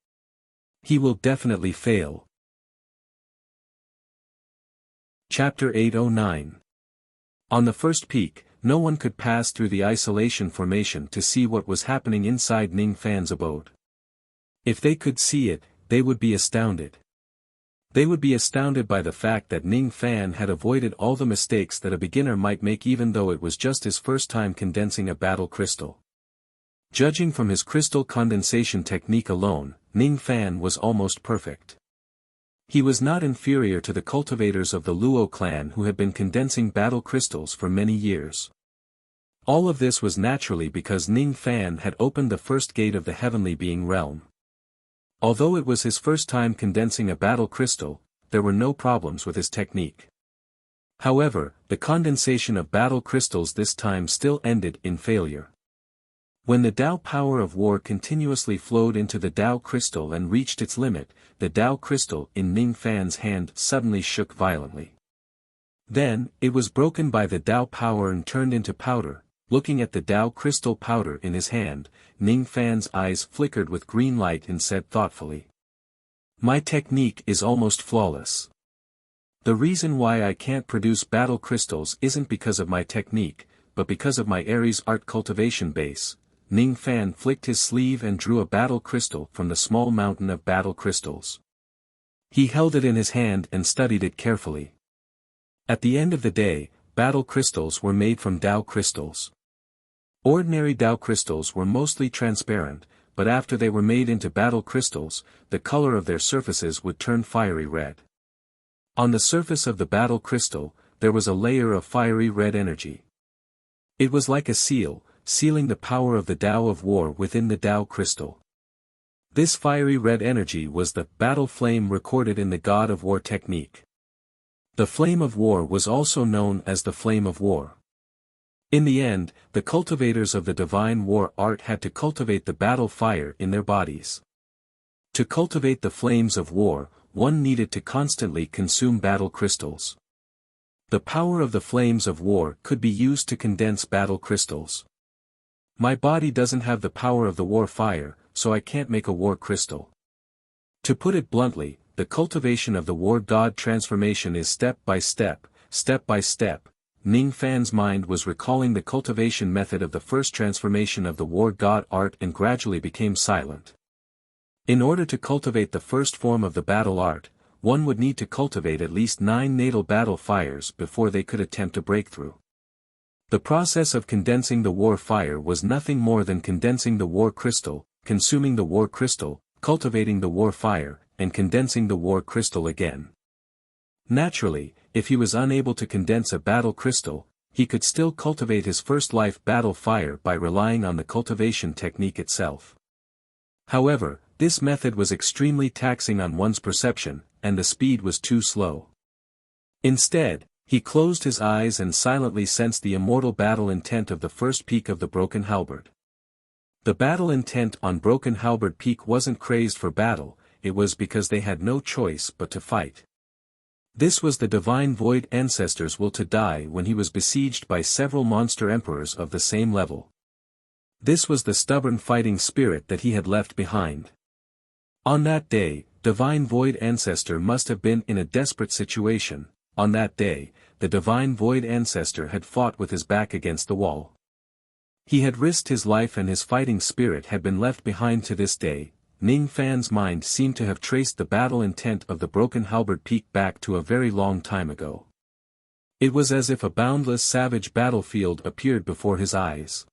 He will definitely fail." Chapter 809. On the first peak, no one could pass through the isolation formation to see what was happening inside Ning Fan's abode. If they could see it, they would be astounded. They would be astounded by the fact that Ning Fan had avoided all the mistakes that a beginner might make even though it was just his first time condensing a battle crystal. Judging from his crystal condensation technique alone, Ning Fan was almost perfect. He was not inferior to the cultivators of the Luo clan who had been condensing battle crystals for many years. All of this was naturally because Ning Fan had opened the first gate of the heavenly being realm. Although it was his first time condensing a battle crystal, there were no problems with his technique. However, the condensation of battle crystals this time still ended in failure. When the Dao power of war continuously flowed into the Dao crystal and reached its limit, the Dao crystal in Ning Fan's hand suddenly shook violently. Then, it was broken by the Dao power and turned into powder. Looking at the Dao crystal powder in his hand, Ning Fan's eyes flickered with green light and said thoughtfully. "My technique is almost flawless. The reason why I can't produce battle crystals isn't because of my technique, but because of my Aries art cultivation base." Ning Fan flicked his sleeve and drew a battle crystal from the small mountain of battle crystals. He held it in his hand and studied it carefully. At the end of the day, battle crystals were made from Dao crystals. Ordinary Dao crystals were mostly transparent, but after they were made into battle crystals, the color of their surfaces would turn fiery red. On the surface of the battle crystal, there was a layer of fiery red energy. It was like a seal, sealing the power of the Dao of war within the Dao crystal. This fiery red energy was the battle flame recorded in the God of War technique. The flame of war was also known as the flame of war. In the end, the cultivators of the divine war art had to cultivate the battle fire in their bodies. To cultivate the flames of war, one needed to constantly consume battle crystals. The power of the flames of war could be used to condense battle crystals. My body doesn't have the power of the war fire, so I can't make a war crystal. To put it bluntly, the cultivation of the war god transformation is step by step, step by step. Ning Fan's mind was recalling the cultivation method of the first transformation of the war god art and gradually became silent. In order to cultivate the first form of the battle art, one would need to cultivate at least 9 natal battle fires before they could attempt a breakthrough. The process of condensing the war fire was nothing more than condensing the war crystal, consuming the war crystal, cultivating the war fire, and condensing the war crystal again. Naturally, if he was unable to condense a battle crystal, he could still cultivate his first life battle fire by relying on the cultivation technique itself. However, this method was extremely taxing on one's perception, and the speed was too slow. Instead, he closed his eyes and silently sensed the immortal battle intent of the first peak of the broken halberd. The battle intent on broken halberd peak wasn't crazed for battle, it was because they had no choice but to fight. This was the divine void ancestor's will to die when he was besieged by several monster emperors of the same level. This was the stubborn fighting spirit that he had left behind. On that day, divine void ancestor must have been in a desperate situation. On that day, the divine void ancestor had fought with his back against the wall. He had risked his life and his fighting spirit had been left behind to this day. Ning Fan's mind seemed to have traced the battle intent of the broken halberd peak back to a very long time ago. It was as if a boundless savage battlefield appeared before his eyes.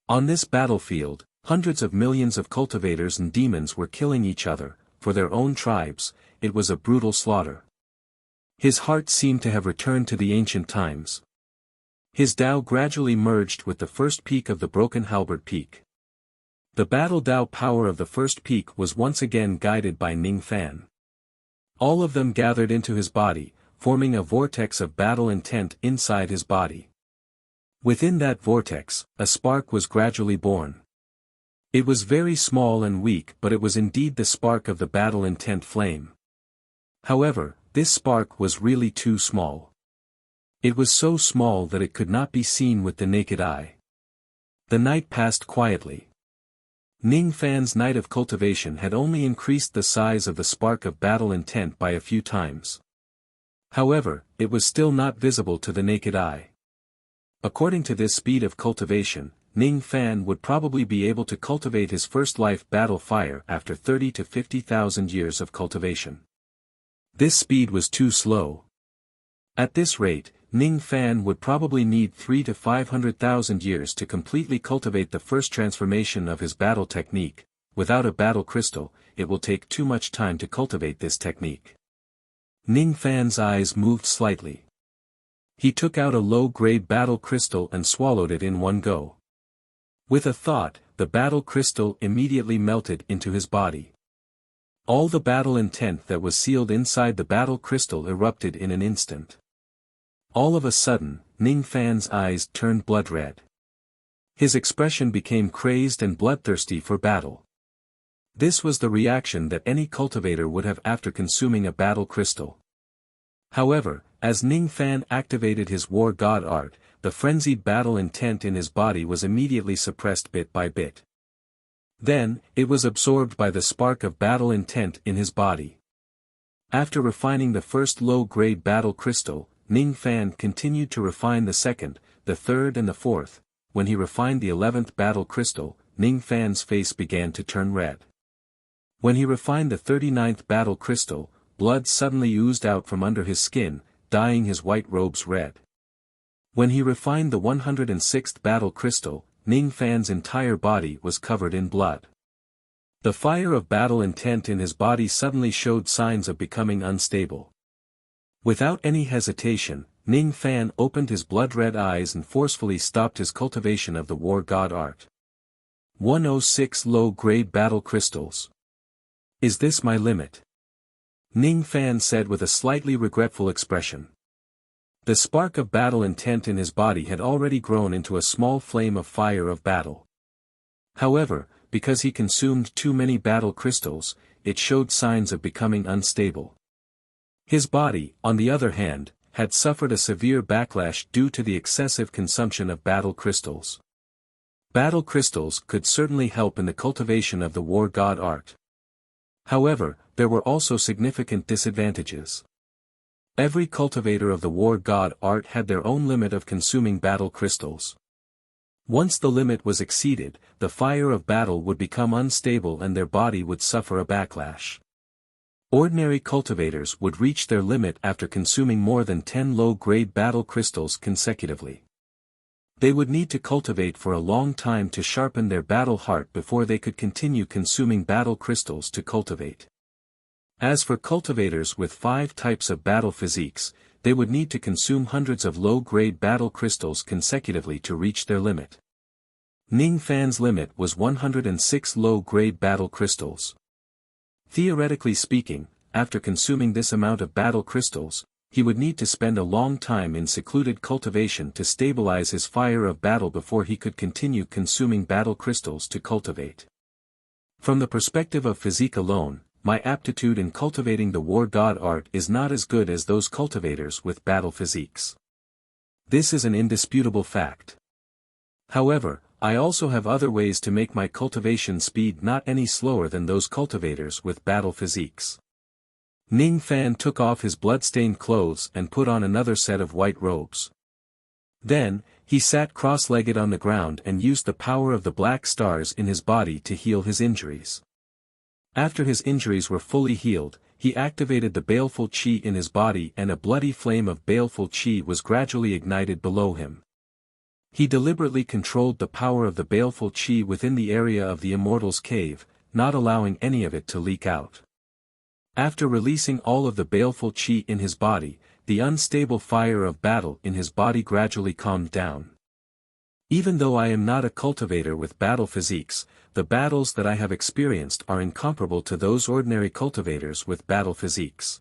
On this battlefield, hundreds of millions of cultivators and demons were killing each other, for their own tribes. It was a brutal slaughter. His heart seemed to have returned to the ancient times. His Tao gradually merged with the first peak of the broken halberd peak. The battle Tao power of the first peak was once again guided by Ning Fan. All of them gathered into his body, forming a vortex of battle intent inside his body. Within that vortex, a spark was gradually born. It was very small and weak, but it was indeed the spark of the battle intent flame. However, this spark was really too small. It was so small that it could not be seen with the naked eye. The night passed quietly. Ning Fan's night of cultivation had only increased the size of the spark of battle intent by a few times. However, it was still not visible to the naked eye. According to this speed of cultivation, Ning Fan would probably be able to cultivate his first life battle fire after 30 to 50,000 years of cultivation. This speed was too slow. At this rate, Ning Fan would probably need 3 to 500,000 years to completely cultivate the first transformation of his battle technique. Without a battle crystal, it will take too much time to cultivate this technique. Ning Fan's eyes moved slightly. He took out a low-grade battle crystal and swallowed it in one go. With a thought, the battle crystal immediately melted into his body. All the battle intent that was sealed inside the battle crystal erupted in an instant. All of a sudden, Ning Fan's eyes turned blood red. His expression became crazed and bloodthirsty for battle. This was the reaction that any cultivator would have after consuming a battle crystal. However, as Ning Fan activated his war god art, the frenzied battle intent in his body was immediately suppressed bit by bit. Then, it was absorbed by the spark of battle intent in his body. After refining the first low-grade battle crystal, Ning Fan continued to refine the second, the third and the fourth. When he refined the 11th battle crystal, Ning Fan's face began to turn red. When he refined the 39th battle crystal, blood suddenly oozed out from under his skin, dyeing his white robes red. When he refined the 106th battle crystal, Ning Fan's entire body was covered in blood. The fire of battle intent in his body suddenly showed signs of becoming unstable. Without any hesitation, Ning Fan opened his blood-red eyes and forcefully stopped his cultivation of the war god art. 106 low-grade battle crystals. Is this my limit? Ning Fan said with a slightly regretful expression. The spark of battle intent in his body had already grown into a small flame of fire of battle. However, because he consumed too many battle crystals, it showed signs of becoming unstable. His body, on the other hand, had suffered a severe backlash due to the excessive consumption of battle crystals. Battle crystals could certainly help in the cultivation of the war god art. However, there were also significant disadvantages. Every cultivator of the war god art had their own limit of consuming battle crystals. Once the limit was exceeded, the fire of battle would become unstable and their body would suffer a backlash. Ordinary cultivators would reach their limit after consuming more than 10 low-grade battle crystals consecutively. They would need to cultivate for a long time to sharpen their battle heart before they could continue consuming battle crystals to cultivate. As for cultivators with 5 types of battle physiques, they would need to consume hundreds of low-grade battle crystals consecutively to reach their limit. Ning Fan's limit was 106 low-grade battle crystals. Theoretically speaking, after consuming this amount of battle crystals, he would need to spend a long time in secluded cultivation to stabilize his fire of battle before he could continue consuming battle crystals to cultivate. From the perspective of physique alone, my aptitude in cultivating the war god art is not as good as those cultivators with battle physiques. This is an indisputable fact. However, I also have other ways to make my cultivation speed not any slower than those cultivators with battle physiques. Ning Fan took off his blood-stained clothes and put on another set of white robes. Then, he sat cross-legged on the ground and used the power of the black stars in his body to heal his injuries. After his injuries were fully healed, he activated the baleful chi in his body and a bloody flame of baleful chi was gradually ignited below him. He deliberately controlled the power of the baleful chi within the area of the immortal's cave, not allowing any of it to leak out. After releasing all of the baleful chi in his body, the unstable fire of battle in his body gradually calmed down. Even though I am not a cultivator with battle physiques, the battles that I have experienced are incomparable to those ordinary cultivators with battle physiques.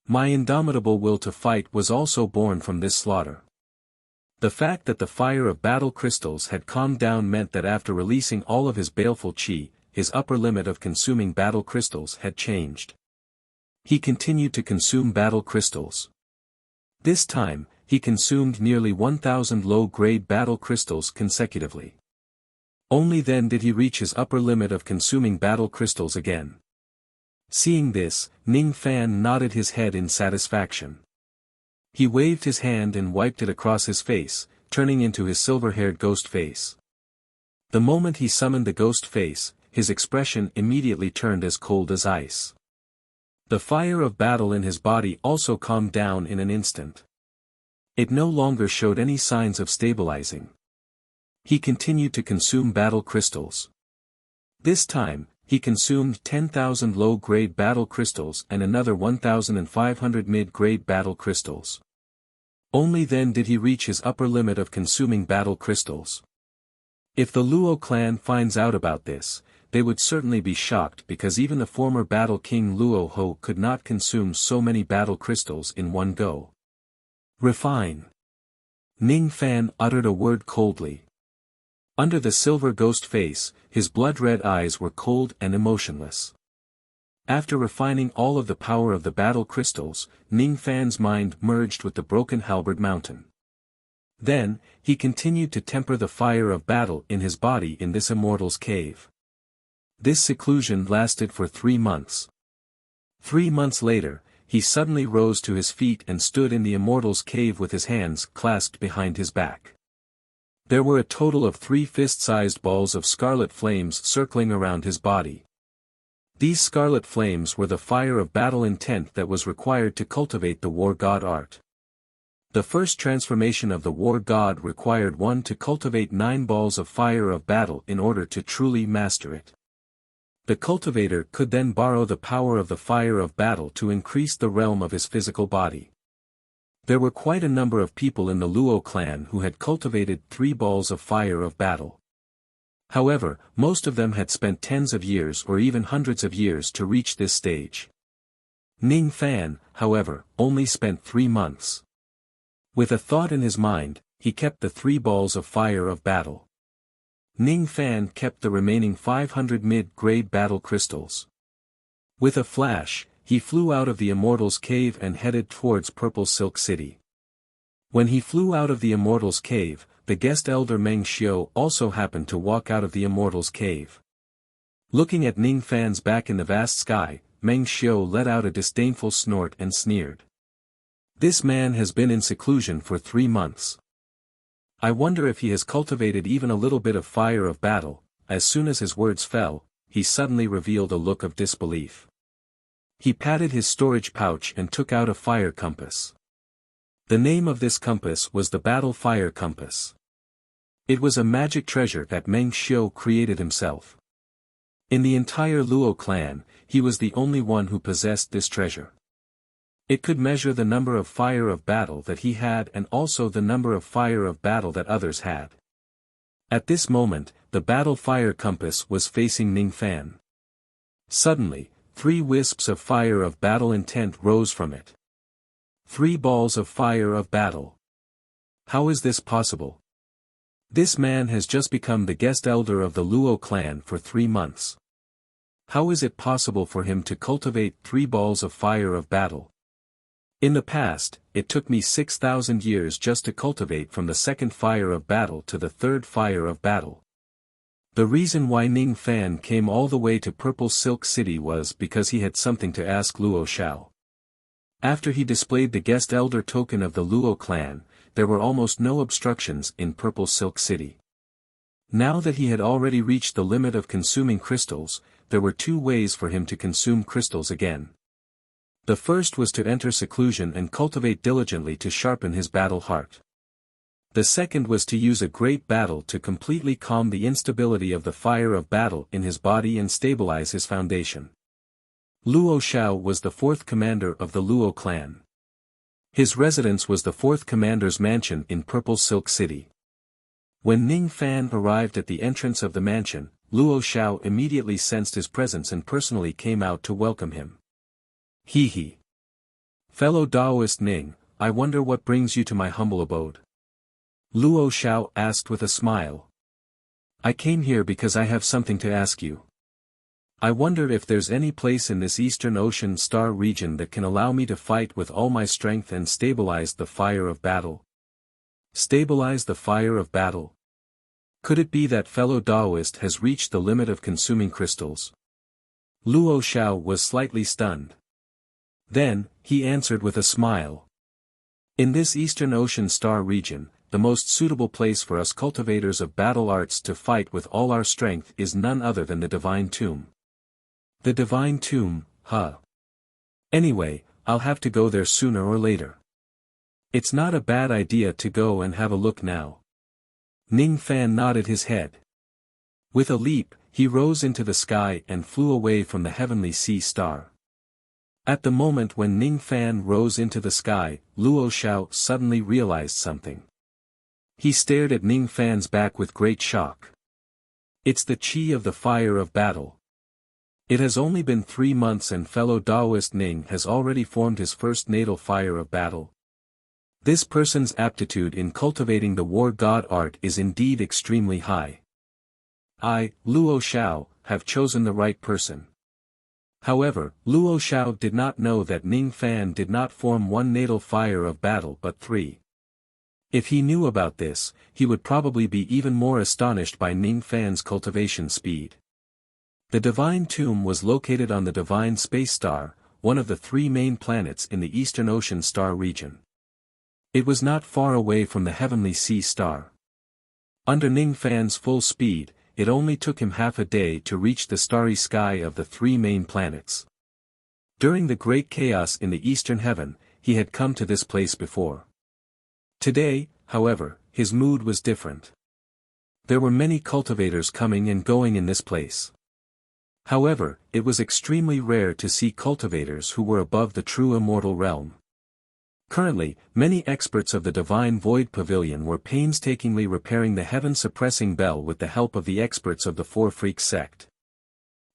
My indomitable will to fight was also born from this slaughter. The fact that the fire of battle crystals had calmed down meant that after releasing all of his baleful chi, his upper limit of consuming battle crystals had changed. He continued to consume battle crystals. This time, he consumed nearly 1,000 low-grade battle crystals consecutively. Only then did he reach his upper limit of consuming battle crystals again. Seeing this, Ning Fan nodded his head in satisfaction. He waved his hand and wiped it across his face, turning into his silver-haired ghost face. The moment he summoned the ghost face, his expression immediately turned as cold as ice. The fire of battle in his body also calmed down in an instant. It no longer showed any signs of stabilizing. He continued to consume battle crystals. This time, he consumed 10,000 low-grade battle crystals and another 1,500 mid-grade battle crystals. Only then did he reach his upper limit of consuming battle crystals. If the Luo clan finds out about this, they would certainly be shocked because even the former battle king Luo Ho could not consume so many battle crystals in one go. Refine. Ning Fan uttered a word coldly. Under the silver ghost face, his blood-red eyes were cold and emotionless. After refining all of the power of the battle crystals, Ning Fan's mind merged with the broken halberd mountain. Then, he continued to temper the fire of battle in his body in this immortal's cave. This seclusion lasted for 3 months. 3 months later, he suddenly rose to his feet and stood in the immortal's cave with his hands clasped behind his back. There were a total of 3 fist-sized balls of scarlet flames circling around his body. These scarlet flames were the fire of battle intent that was required to cultivate the war god art. The first transformation of the war god required one to cultivate 9 balls of fire of battle in order to truly master it. The cultivator could then borrow the power of the fire of battle to increase the realm of his physical body. There were quite a number of people in the Luo clan who had cultivated 3 balls of fire of battle. However, most of them had spent tens of years or even hundreds of years to reach this stage. Ning Fan, however, only spent 3 months. With a thought in his mind, he kept the 3 balls of fire of battle. Ning Fan kept the remaining 500 mid-grade battle crystals. With a flash, he flew out of the Immortal's Cave and headed towards Purple Silk City. When he flew out of the Immortal's Cave, the guest elder Meng Xiu also happened to walk out of the Immortal's Cave. Looking at Ning Fan's back in the vast sky, Meng Xiu let out a disdainful snort and sneered. This man has been in seclusion for 3 months. I wonder if he has cultivated even a little bit of fire of battle. As soon as his words fell, he suddenly revealed a look of disbelief. He patted his storage pouch and took out a fire compass. The name of this compass was the Battle Fire Compass. It was a magic treasure that Meng Xiu created himself. In the entire Luo clan, he was the only one who possessed this treasure. It could measure the number of fire of battle that he had and also the number of fire of battle that others had. At this moment, the Battle Fire Compass was facing Ning Fan. Suddenly, 3 wisps of fire of battle intent rose from it. 3 balls of fire of battle. How is this possible? This man has just become the guest elder of the Luo clan for 3 months. How is it possible for him to cultivate 3 balls of fire of battle? In the past, it took me 6,000 years just to cultivate from the 2nd fire of battle to the 3rd fire of battle. The reason why Ning Fan came all the way to Purple Silk City was because he had something to ask Luo Xiao. After he displayed the guest elder token of the Luo clan, there were almost no obstructions in Purple Silk City. Now that he had already reached the limit of consuming crystals, there were 2 ways for him to consume crystals again. The first was to enter seclusion and cultivate diligently to sharpen his battle heart. The second was to use a great battle to completely calm the instability of the fire of battle in his body and stabilize his foundation. Luo Xiao was the 4th commander of the Luo clan. His residence was the 4th commander's mansion in Purple Silk City. When Ning Fan arrived at the entrance of the mansion, Luo Xiao immediately sensed his presence and personally came out to welcome him. He. Fellow Taoist Ning, I wonder what brings you to my humble abode. Luo Xiao asked with a smile. I came here because I have something to ask you. I wonder if there's any place in this Eastern Ocean Star region that can allow me to fight with all my strength and stabilize the fire of battle. Stabilize the fire of battle? Could it be that fellow Taoist has reached the limit of consuming crystals? Luo Xiao was slightly stunned. Then, he answered with a smile. In this Eastern Ocean Star region, the most suitable place for us cultivators of battle arts to fight with all our strength is none other than the Divine Tomb. The Divine Tomb, huh? Anyway, I'll have to go there sooner or later. It's not a bad idea to go and have a look now. Ning Fan nodded his head. With a leap, he rose into the sky and flew away from the heavenly sea star. At the moment when Ning Fan rose into the sky, Luo Xiao suddenly realized something. He stared at Ning Fan's back with great shock. It's the chi of the fire of battle. It has only been 3 months and fellow Taoist Ning has already formed his first natal fire of battle. This person's aptitude in cultivating the war god art is indeed extremely high. I, Luo Xiao, have chosen the right person. However, Luo Xiao did not know that Ning Fan did not form 1 natal fire of battle but 3. If he knew about this, he would probably be even more astonished by Ning Fan's cultivation speed. The Divine Tomb was located on the Divine Space Star, one of the 3 main planets in the Eastern Ocean Star region. It was not far away from the Heavenly Sea Star. Under Ning Fan's full speed, it only took him half a day to reach the starry sky of the 3 main planets. During the great chaos in the eastern heaven, he had come to this place before. Today, however, his mood was different. There were many cultivators coming and going in this place. However, it was extremely rare to see cultivators who were above the true immortal realm. Currently, many experts of the Divine Void Pavilion were painstakingly repairing the heaven-suppressing bell with the help of the experts of the Four Freaks sect.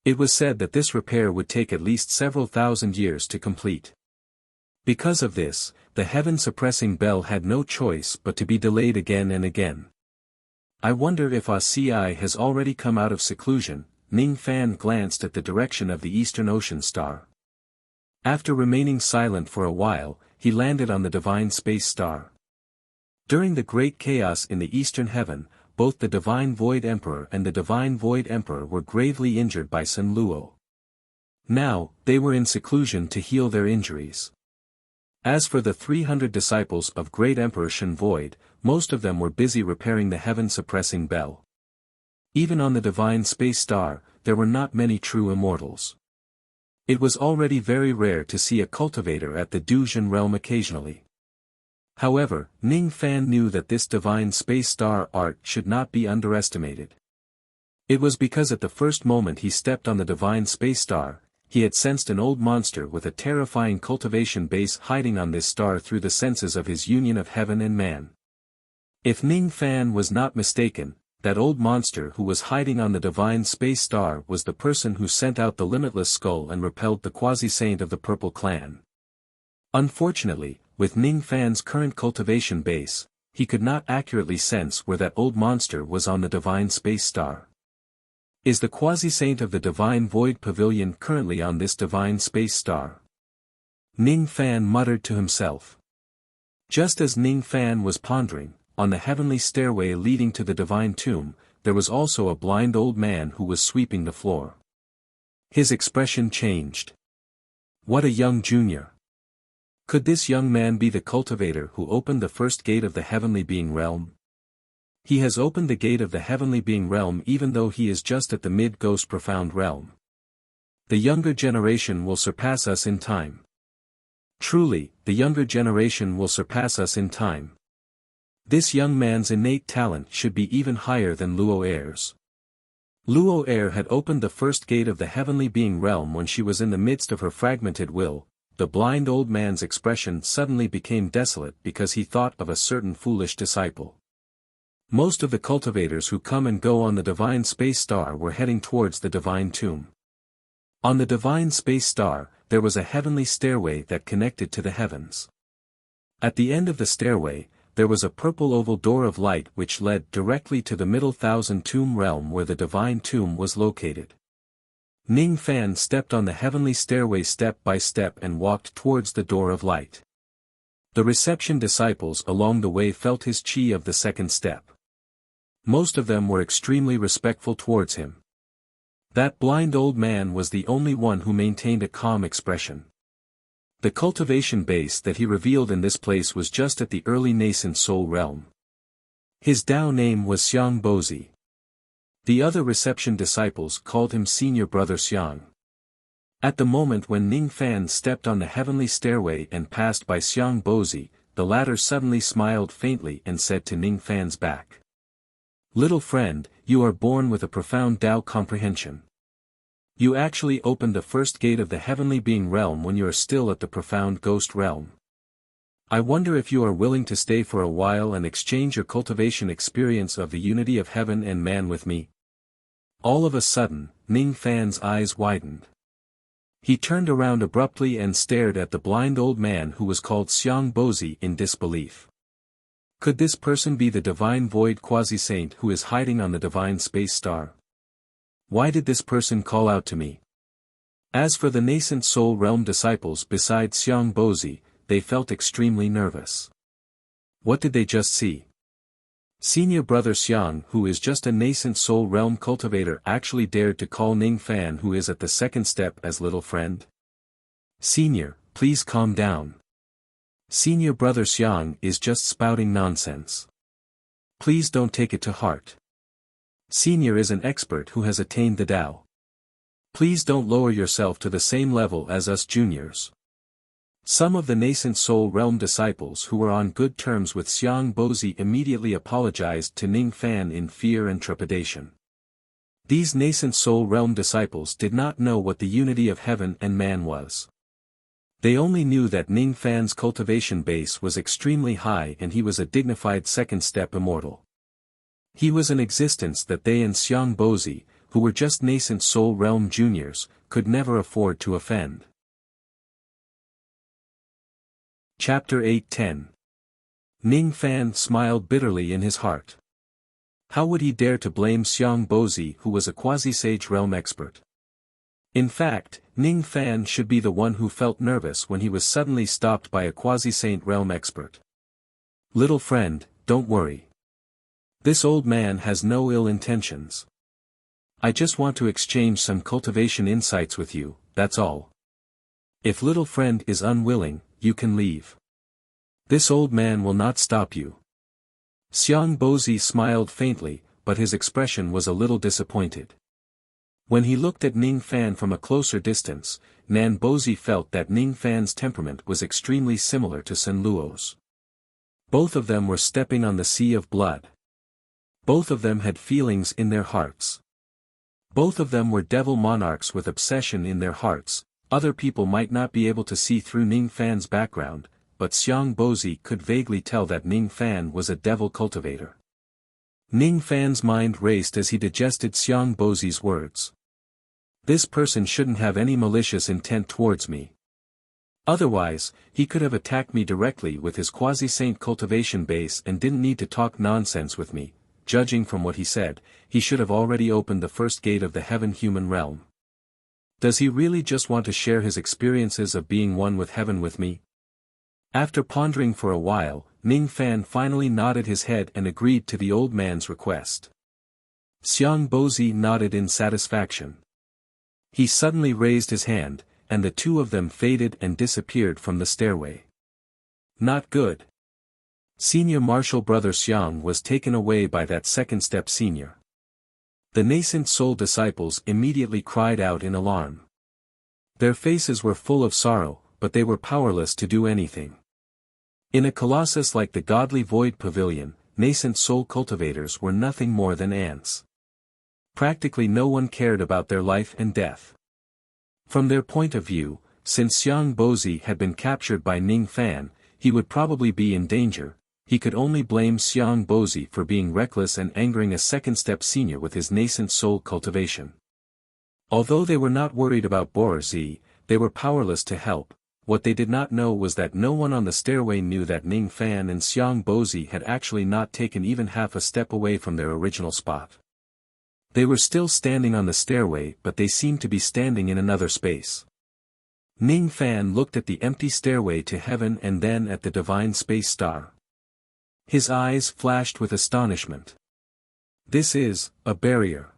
It was said that this repair would take at least several thousand years to complete. Because of this, the heaven-suppressing bell had no choice but to be delayed again and again. I wonder if ACI has already come out of seclusion. Ning Fan glanced at the direction of the Eastern Ocean Star. After remaining silent for a while, he landed on the divine space star. During the great chaos in the eastern heaven, both the Divine Void Emperor and the Divine Void Emperor were gravely injured by Sun Luo. Now, they were in seclusion to heal their injuries. As for the 300 disciples of Great Emperor Shen Void, most of them were busy repairing the heaven-suppressing bell. Even on the divine space star, there were not many true immortals. It was already very rare to see a cultivator at the Duzhen realm occasionally. However, Ning Fan knew that this divine space star art should not be underestimated. It was because at the first moment he stepped on the divine space star, he had sensed an old monster with a terrifying cultivation base hiding on this star through the senses of his union of heaven and man. If Ning Fan was not mistaken, that old monster who was hiding on the divine space star was the person who sent out the limitless skull and repelled the quasi-saint of the Purple Clan. Unfortunately, with Ning Fan's current cultivation base, he could not accurately sense where that old monster was on the divine space star. Is the quasi-saint of the Divine Void Pavilion currently on this divine space star? Ning Fan muttered to himself. Just as Ning Fan was pondering, on the heavenly stairway leading to the divine tomb, there was also a blind old man who was sweeping the floor. His expression changed. What a young junior! Could this young man be the cultivator who opened the first gate of the heavenly being realm? He has opened the gate of the heavenly being realm even though he is just at the mid-ghost profound realm. The younger generation will surpass us in time. Truly, the younger generation will surpass us in time. This young man's innate talent should be even higher than Luo Er's. Luo Er had opened the first gate of the heavenly being realm when she was in the midst of her fragmented will. The blind old man's expression suddenly became desolate because he thought of a certain foolish disciple. Most of the cultivators who come and go on the divine space star were heading towards the divine tomb. On the divine space star, there was a heavenly stairway that connected to the heavens. At the end of the stairway, there was a purple oval door of light which led directly to the middle thousand tomb realm where the divine tomb was located. Ning Fan stepped on the heavenly stairway step by step and walked towards the door of light. The reception disciples along the way felt his chi of the second step. Most of them were extremely respectful towards him. That blind old man was the only one who maintained a calm expression. The cultivation base that he revealed in this place was just at the early nascent soul realm. His Dao name was Xiang Bozi. The other reception disciples called him Senior Brother Xiang. At the moment when Ning Fan stepped on the heavenly stairway and passed by Xiang Bozi, the latter suddenly smiled faintly and said to Ning Fan's back. Little friend, you are born with a profound Tao comprehension. You actually opened the first gate of the heavenly being realm when you are still at the profound ghost realm. I wonder if you are willing to stay for a while and exchange your cultivation experience of the unity of heaven and man with me. All of a sudden, Ning Fan's eyes widened. He turned around abruptly and stared at the blind old man who was called Xiang Bozi in disbelief. Could this person be the divine void quasi-saint who is hiding on the divine space star? Why did this person call out to me? As for the nascent soul realm disciples besides Xiang Bozi, they felt extremely nervous. What did they just see? Senior Brother Xiang, who is just a nascent soul realm cultivator, actually dared to call Ning Fan, who is at the second step, as little friend? Senior, please calm down. Senior Brother Xiang is just spouting nonsense. Please don't take it to heart. Senior is an expert who has attained the Tao. Please don't lower yourself to the same level as us juniors. Some of the nascent soul realm disciples who were on good terms with Xiang Bozi immediately apologized to Ning Fan in fear and trepidation. These nascent soul realm disciples did not know what the unity of heaven and man was. They only knew that Ning Fan's cultivation base was extremely high and he was a dignified second-step immortal. He was an existence that they and Xiang Bozi, who were just nascent soul realm juniors, could never afford to offend. Chapter 8:10. Ning Fan smiled bitterly in his heart. How would he dare to blame Xiang Bozi, who was a quasi-sage realm expert? In fact, Ning Fan should be the one who felt nervous when he was suddenly stopped by a quasi-saint realm expert. Little friend, don't worry. This old man has no ill intentions. I just want to exchange some cultivation insights with you, that's all. If little friend is unwilling, you can leave. This old man will not stop you. Xiang Bozi smiled faintly, but his expression was a little disappointed. When he looked at Ning Fan from a closer distance, Nan Bozi felt that Ning Fan's temperament was extremely similar to Sun Luo's. Both of them were stepping on the sea of blood. Both of them had feelings in their hearts. Both of them were devil monarchs with obsession in their hearts. Other people might not be able to see through Ning Fan's background, but Xiang Bozi could vaguely tell that Ning Fan was a devil cultivator. Ning Fan's mind raced as he digested Xiang Bozi's words. This person shouldn't have any malicious intent towards me. Otherwise, he could have attacked me directly with his quasi-saint cultivation base and didn't need to talk nonsense with me. Judging from what he said, he should have already opened the first gate of the heaven-human realm. Does he really just want to share his experiences of being one with heaven with me? After pondering for a while, Ning Fan finally nodded his head and agreed to the old man's request. Xiang Bozi nodded in satisfaction. He suddenly raised his hand, and the two of them faded and disappeared from the stairway. Not good. Senior Marshal Brother Xiang was taken away by that second-step senior. The nascent soul disciples immediately cried out in alarm. Their faces were full of sorrow, but they were powerless to do anything. In a colossus like the Godly Void Pavilion, nascent soul cultivators were nothing more than ants. Practically no one cared about their life and death. From their point of view, since Xiang Bozi had been captured by Ning Fan, he would probably be in danger. He could only blame Xiang Bozi for being reckless and angering a second-step senior with his nascent soul cultivation. Although they were not worried about Boerzi, they were powerless to help. What they did not know was that no one on the stairway knew that Ning Fan and Xiang Bozi had actually not taken even half a step away from their original spot. They were still standing on the stairway, but they seemed to be standing in another space. Ning Fan looked at the empty stairway to heaven and then at the divine space star. His eyes flashed with astonishment. This is a barrier.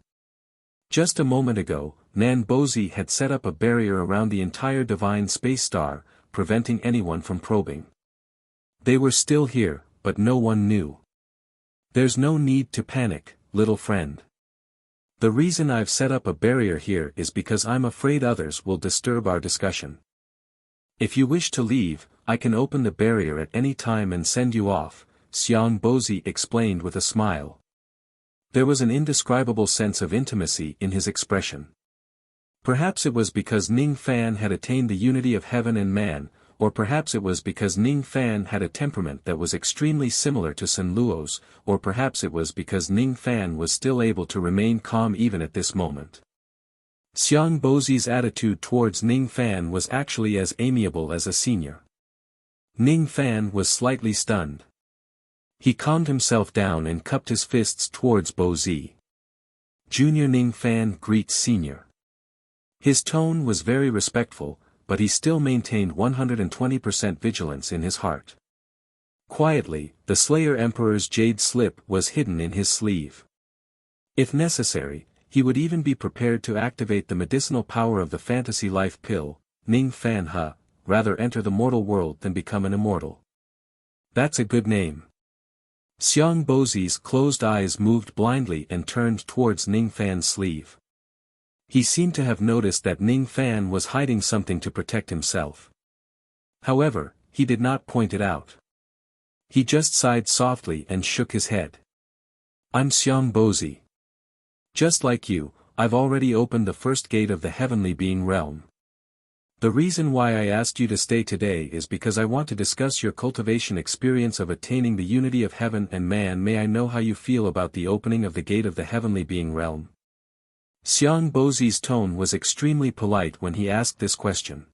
Just a moment ago, Nan Bozi had set up a barrier around the entire divine space star, preventing anyone from probing. They were still here, but no one knew. There's no need to panic, little friend. The reason I've set up a barrier here is because I'm afraid others will disturb our discussion. If you wish to leave, I can open the barrier at any time and send you off, Xiang Bozi explained with a smile. There was an indescribable sense of intimacy in his expression. Perhaps it was because Ning Fan had attained the unity of heaven and man, or perhaps it was because Ning Fan had a temperament that was extremely similar to Sun Luo's, or perhaps it was because Ning Fan was still able to remain calm even at this moment. Xiang Bozi's attitude towards Ning Fan was actually as amiable as a senior. Ning Fan was slightly stunned. He calmed himself down and cupped his fists towards Bozi. Junior Ning Fan greets Senior. His tone was very respectful, but he still maintained 120% vigilance in his heart. Quietly, the Slayer Emperor's jade slip was hidden in his sleeve. If necessary, he would even be prepared to activate the medicinal power of the fantasy life pill. Ning Fan rather enter the mortal world than become an immortal. That's a good name. Xiang Bozi's closed eyes moved blindly and turned towards Ning Fan's sleeve. He seemed to have noticed that Ning Fan was hiding something to protect himself. However, he did not point it out. He just sighed softly and shook his head. I'm Xiang Bozi. Just like you, I've already opened the first gate of the heavenly being realm. The reason why I asked you to stay today is because I want to discuss your cultivation experience of attaining the unity of heaven and man. May I know how you feel about the opening of the gate of the heavenly being realm? Xiang Bozi's tone was extremely polite when he asked this question.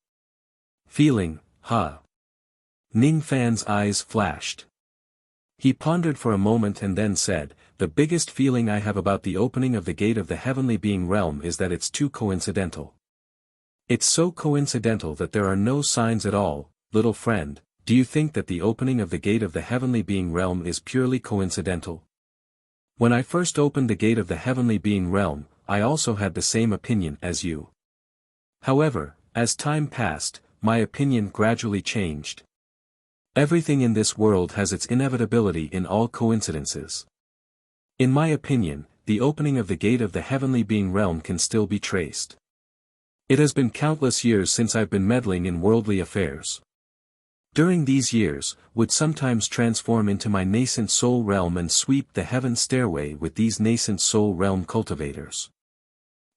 Feeling, Ning Fan's eyes flashed. He pondered for a moment and then said, the biggest feeling I have about the opening of the gate of the heavenly being realm is that it's too coincidental. It's so coincidental that there are no signs at all. Little friend, do you think that the opening of the gate of the heavenly being realm is purely coincidental? When I first opened the gate of the heavenly being realm, I also had the same opinion as you. However, as time passed, my opinion gradually changed. Everything in this world has its inevitability in all coincidences. In my opinion, the opening of the gate of the heavenly being realm can still be traced. It has been countless years since I've been meddling in worldly affairs. During these years, would sometimes transform into my nascent soul realm and sweep the heaven stairway with these nascent soul realm cultivators.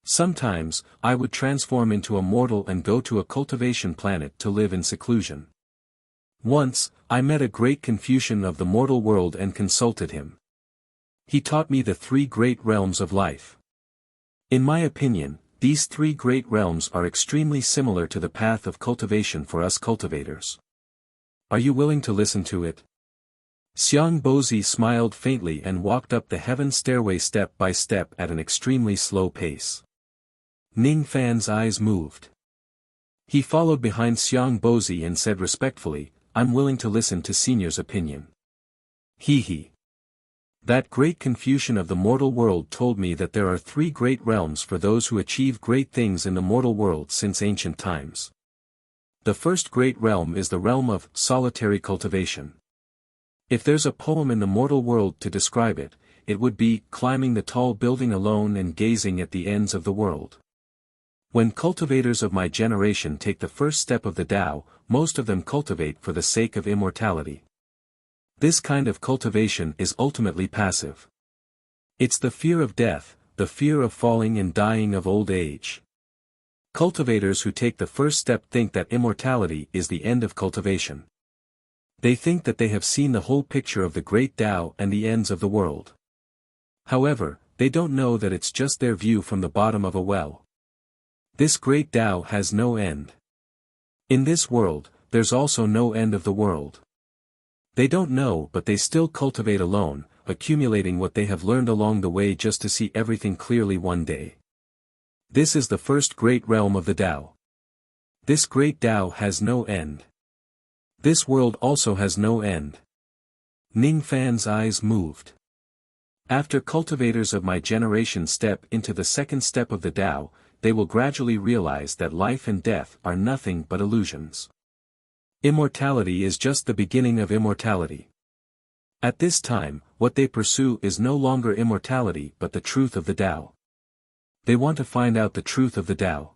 Sometimes, I would transform into a mortal and go to a cultivation planet to live in seclusion. Once, I met a great Confucian of the mortal world and consulted him. He taught me the three great realms of life. In my opinion, these three great realms are extremely similar to the path of cultivation for us cultivators. Are you willing to listen to it? Xiang Bozi smiled faintly and walked up the heaven stairway step by step at an extremely slow pace. Ning Fan's eyes moved. He followed behind Xiang Bozi and said respectfully, I'm willing to listen to Senior's opinion. He. That great Confucian of the mortal world told me that there are three great realms for those who achieve great things in the mortal world since ancient times. The first great realm is the realm of solitary cultivation. If there's a poem in the mortal world to describe it, it would be climbing the tall building alone and gazing at the ends of the world. When cultivators of my generation take the first step of the Tao, most of them cultivate for the sake of immortality. This kind of cultivation is ultimately passive. It's the fear of death, the fear of falling and dying of old age. Cultivators who take the first step think that immortality is the end of cultivation. They think that they have seen the whole picture of the great Tao and the ends of the world. However, they don't know that it's just their view from the bottom of a well. This great Tao has no end. In this world, there's also no end of the world. They don't know but they still cultivate alone, accumulating what they have learned along the way just to see everything clearly one day. This is the first great realm of the Tao. This great Tao has no end. This world also has no end. Ning Fan's eyes moved. After cultivators of my generation step into the second step of the Tao, they will gradually realize that life and death are nothing but illusions. Immortality is just the beginning of immortality. At this time, what they pursue is no longer immortality but the truth of the Tao. They want to find out the truth of the Tao.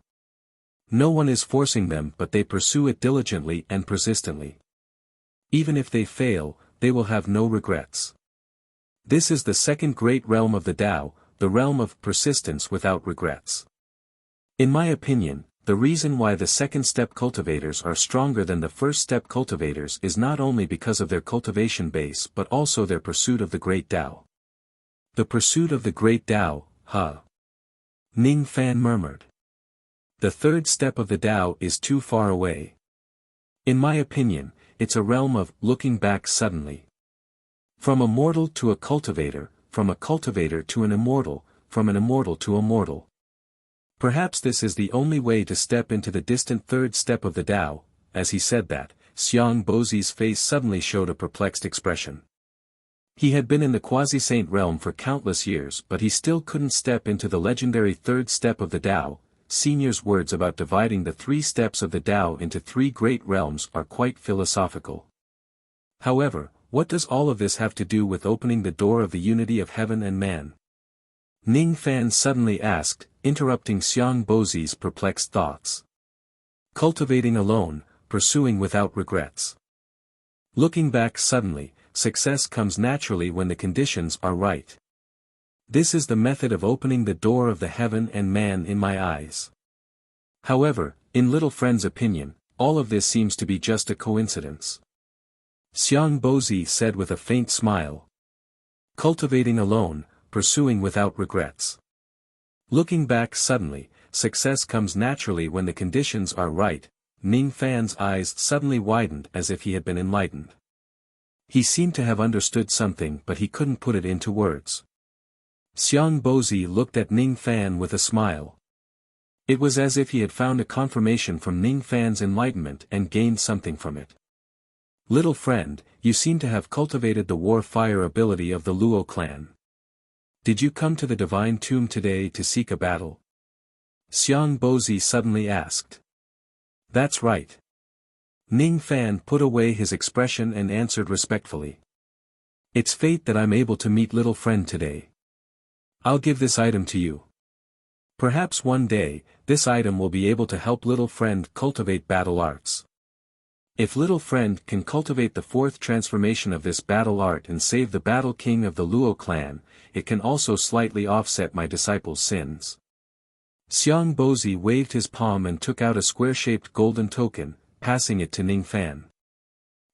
No one is forcing them but they pursue it diligently and persistently. Even if they fail, they will have no regrets. This is the second great realm of the Tao, the realm of persistence without regrets. In my opinion, the reason why the second step cultivators are stronger than the first step cultivators is not only because of their cultivation base but also their pursuit of the great Tao. The pursuit of the great Tao, Ning Fan murmured. The third step of the Tao is too far away. In my opinion, it's a realm of looking back suddenly. From a mortal to a cultivator, from a cultivator to an immortal, from an immortal to a mortal. Perhaps this is the only way to step into the distant third step of the Tao. As he said that, Xiang Bozi's face suddenly showed a perplexed expression. He had been in the quasi-saint realm for countless years but he still couldn't step into the legendary third step of the Tao. Senior's words about dividing the three steps of the Tao into three great realms are quite philosophical. However, what does all of this have to do with opening the door of the unity of heaven and man? Ning Fan suddenly asked, interrupting Xiang Bozi's perplexed thoughts. Cultivating alone, pursuing without regrets. Looking back suddenly, success comes naturally when the conditions are right. This is the method of opening the door of the heaven and man in my eyes. However, in little friend's opinion, all of this seems to be just a coincidence. Xiang Bozi said with a faint smile. Cultivating alone, pursuing without regrets. Looking back suddenly, success comes naturally when the conditions are right. Ning Fan's eyes suddenly widened as if he had been enlightened. He seemed to have understood something but he couldn't put it into words. Xiang Bozi looked at Ning Fan with a smile. It was as if he had found a confirmation from Ning Fan's enlightenment and gained something from it. Little friend, you seem to have cultivated the war fire ability of the Luo clan. Did you come to the divine tomb today to seek a battle? Xiang Bozi suddenly asked. That's right. Ning Fan put away his expression and answered respectfully. It's fate that I'm able to meet little friend today. I'll give this item to you. Perhaps one day, this item will be able to help little friend cultivate battle arts. If little friend can cultivate the fourth transformation of this battle art and save the battle king of the Luo clan, it can also slightly offset my disciple's sins. Xiang Bozi waved his palm and took out a square-shaped golden token, passing it to Ning Fan.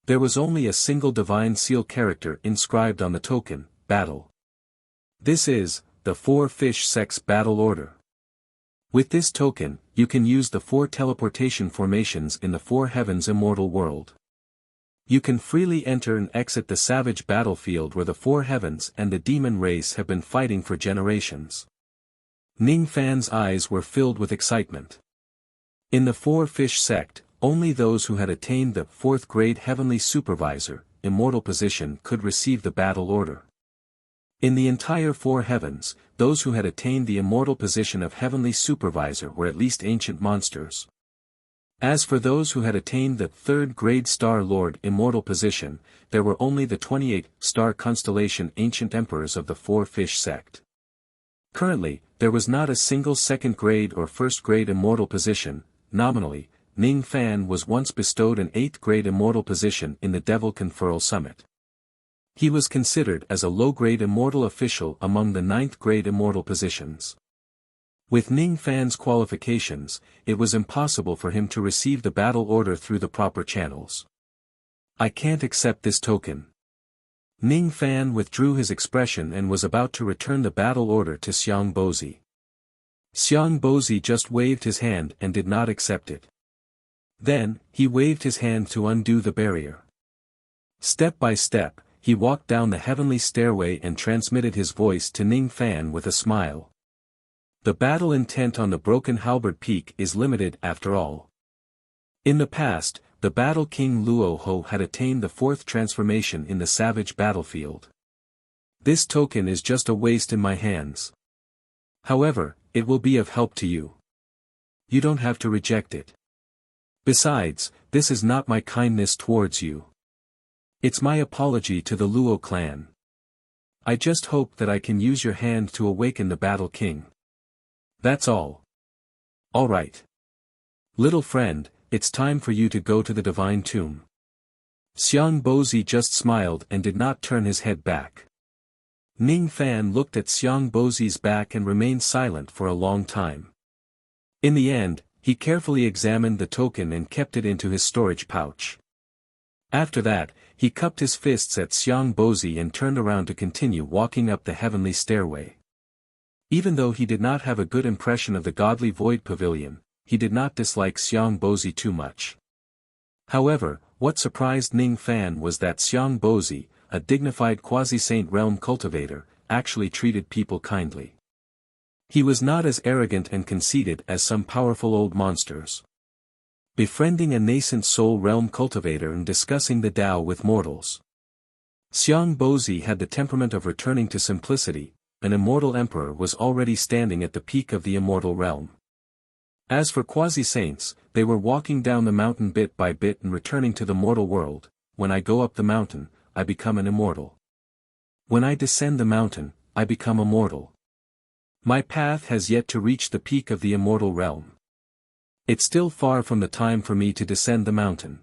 There was only a single divine seal character inscribed on the token, Battle. This is, the Four Fish Sex Battle Order. With this token, you can use the 4 teleportation formations in the 4 heavens immortal world. You can freely enter and exit the savage battlefield where the 4 heavens and the demon race have been fighting for generations. Ning Fan's eyes were filled with excitement. In the 4 Fish sect, only those who had attained the 4th grade heavenly supervisor, immortal position could receive the battle order. In the entire 4 heavens, those who had attained the immortal position of heavenly supervisor were at least ancient monsters. As for those who had attained the 3rd grade Star Lord immortal position, there were only the 28-star constellation ancient emperors of the 4 Fish sect. Currently, there was not a single 2nd grade or 1st grade immortal position. Nominally, Ning Fan was once bestowed an 8th grade immortal position in the Devil Conferral Summit. He was considered as a low-grade immortal official among the 9th grade immortal positions. With Ning Fan's qualifications, it was impossible for him to receive the battle order through the proper channels. I can't accept this token. Ning Fan withdrew his expression and was about to return the battle order to Xiang Bozi. Xiang Bozi just waved his hand and did not accept it. Then, he waved his hand to undo the barrier. Step by step, he walked down the heavenly stairway and transmitted his voice to Ning Fan with a smile. The battle intent on the broken halberd peak is limited after all. In the past, the battle king Luo Ho had attained the 4th transformation in the savage battlefield. This token is just a waste in my hands. However, it will be of help to you. You don't have to reject it. Besides, this is not my kindness towards you. It's my apology to the Luo clan. I just hope that I can use your hand to awaken the battle king. That's all. All right. Little friend, it's time for you to go to the divine tomb. Xiang Bozi just smiled and did not turn his head back. Ning Fan looked at Xiang Bozi's back and remained silent for a long time. In the end, he carefully examined the token and kept it into his storage pouch. After that, he cupped his fists at Xiang Bozi and turned around to continue walking up the heavenly stairway. Even though he did not have a good impression of the godly void pavilion, he did not dislike Xiang Bozi too much. However, what surprised Ning Fan was that Xiang Bozi, a dignified quasi-saint realm cultivator, actually treated people kindly. He was not as arrogant and conceited as some powerful old monsters. Befriending a nascent soul realm cultivator and discussing the Tao with mortals. Xiang Bozi had the temperament of returning to simplicity. An immortal emperor was already standing at the peak of the immortal realm. As for quasi-saints, they were walking down the mountain bit by bit and returning to the mortal world. When I go up the mountain, I become an immortal. When I descend the mountain, I become immortal. My path has yet to reach the peak of the immortal realm. It's still far from the time for me to descend the mountain.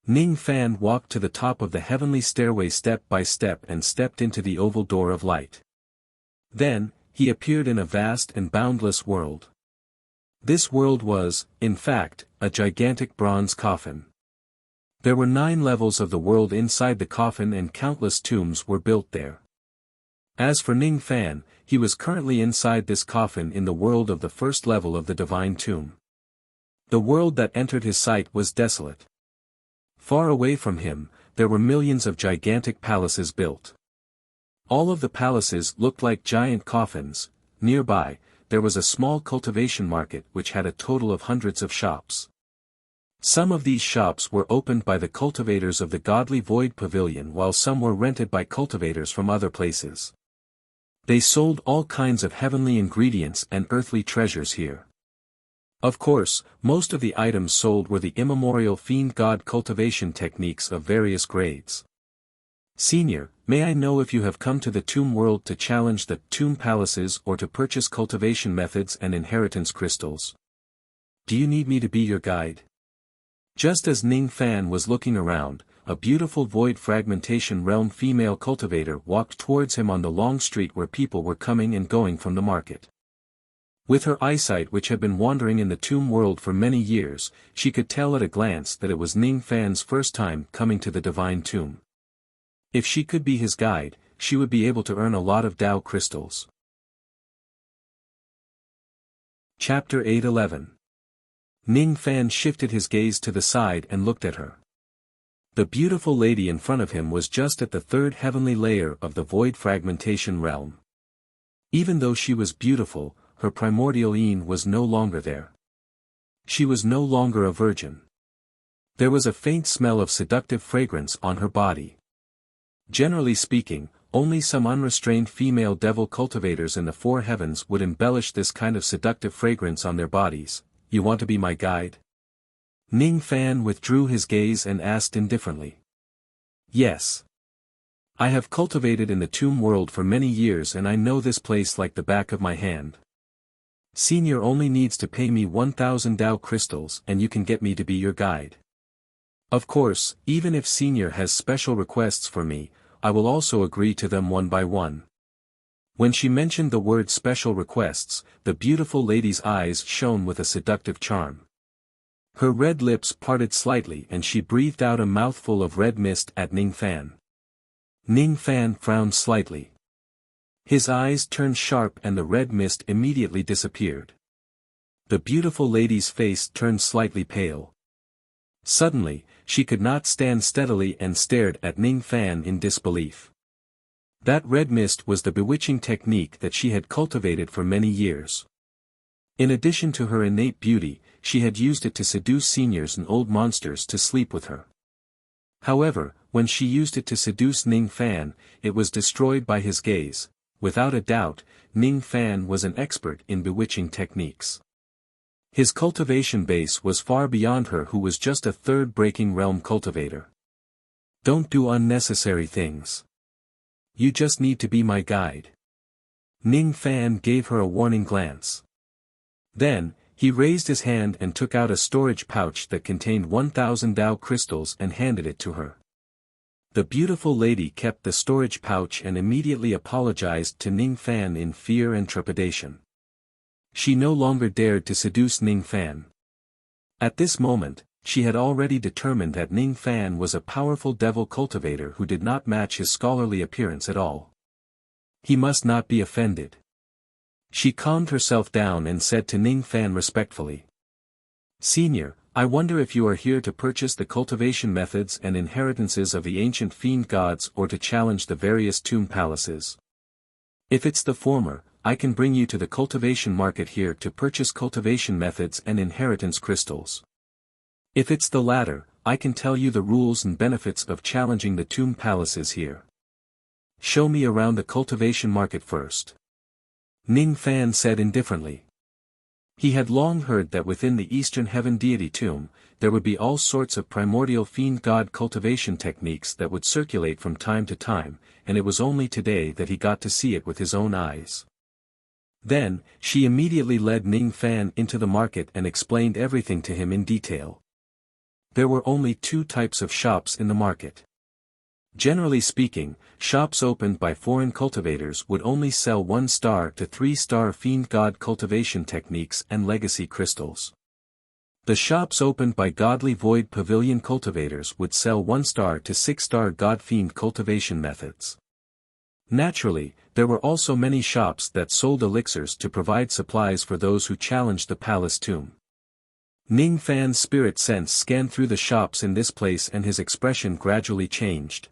Ning Fan walked to the top of the heavenly stairway step by step and stepped into the oval door of light. Then, he appeared in a vast and boundless world. This world was, in fact, a gigantic bronze coffin. There were 9 levels of the world inside the coffin and countless tombs were built there. As for Ning Fan, he was currently inside this coffin in the world of the 1st level of the divine tomb. The world that entered his sight was desolate. Far away from him, there were millions of gigantic palaces built. All of the palaces looked like giant coffins. Nearby, there was a small cultivation market which had a total of hundreds of shops. Some of these shops were opened by the cultivators of the Godly Void Pavilion while some were rented by cultivators from other places. They sold all kinds of heavenly ingredients and earthly treasures here. Of course, most of the items sold were the immemorial fiend god cultivation techniques of various grades. Senior, may I know if you have come to the tomb world to challenge the tomb palaces or to purchase cultivation methods and inheritance crystals? Do you need me to be your guide? Just as Ning Fan was looking around, a beautiful void fragmentation realm female cultivator walked towards him on the long street where people were coming and going from the market. With her eyesight which had been wandering in the tomb world for many years, she could tell at a glance that it was Ning Fan's first time coming to the divine tomb. If she could be his guide, she would be able to earn a lot of Dao crystals. Chapter 8:11. Ning Fan shifted his gaze to the side and looked at her. The beautiful lady in front of him was just at the third heavenly layer of the void fragmentation realm. Even though she was beautiful, her primordial yin was no longer there. She was no longer a virgin. There was a faint smell of seductive fragrance on her body. Generally speaking, only some unrestrained female devil cultivators in the four heavens would embellish this kind of seductive fragrance on their bodies. You want to be my guide? Ning Fan withdrew his gaze and asked indifferently. Yes. I have cultivated in the tomb world for many years and I know this place like the back of my hand. Senior only needs to pay me 1,000 Dao crystals and you can get me to be your guide. Of course, even if Senior has special requests for me, I will also agree to them one by one. When she mentioned the word special requests, the beautiful lady's eyes shone with a seductive charm. Her red lips parted slightly and she breathed out a mouthful of red mist at Ning Fan. Ning Fan frowned slightly. His eyes turned sharp and the red mist immediately disappeared. The beautiful lady's face turned slightly pale. Suddenly, she could not stand steadily and stared at Ning Fan in disbelief. That red mist was the bewitching technique that she had cultivated for many years. In addition to her innate beauty, she had used it to seduce seniors and old monsters to sleep with her. However, when she used it to seduce Ning Fan, it was destroyed by his gaze. Without a doubt, Ning Fan was an expert in bewitching techniques. His cultivation base was far beyond her who was just a third breaking realm cultivator. Don't do unnecessary things. You just need to be my guide. Ning Fan gave her a warning glance. Then, he raised his hand and took out a storage pouch that contained 1,000 Dao crystals and handed it to her. The beautiful lady kept the storage pouch and immediately apologized to Ning Fan in fear and trepidation. She no longer dared to seduce Ning Fan. At this moment, she had already determined that Ning Fan was a powerful devil cultivator who did not match his scholarly appearance at all. He must not be offended. She calmed herself down and said to Ning Fan respectfully. Senior, I wonder if you are here to purchase the cultivation methods and inheritances of the ancient fiend gods or to challenge the various tomb palaces. If it's the former, I can bring you to the cultivation market here to purchase cultivation methods and inheritance crystals. If it's the latter, I can tell you the rules and benefits of challenging the tomb palaces here. Show me around the cultivation market first. Ning Fan said indifferently. He had long heard that within the Eastern Heaven deity tomb, there would be all sorts of primordial fiend god cultivation techniques that would circulate from time to time, and it was only today that he got to see it with his own eyes. Then, she immediately led Ning Fan into the market and explained everything to him in detail. There were only two types of shops in the market. Generally speaking, shops opened by foreign cultivators would only sell 1-star to 3-star fiend god cultivation techniques and legacy crystals. The shops opened by godly void pavilion cultivators would sell 1-star to 6-star god fiend cultivation methods. Naturally, there were also many shops that sold elixirs to provide supplies for those who challenged the palace tomb. Ning Fan's spirit sense scanned through the shops in this place and his expression gradually changed.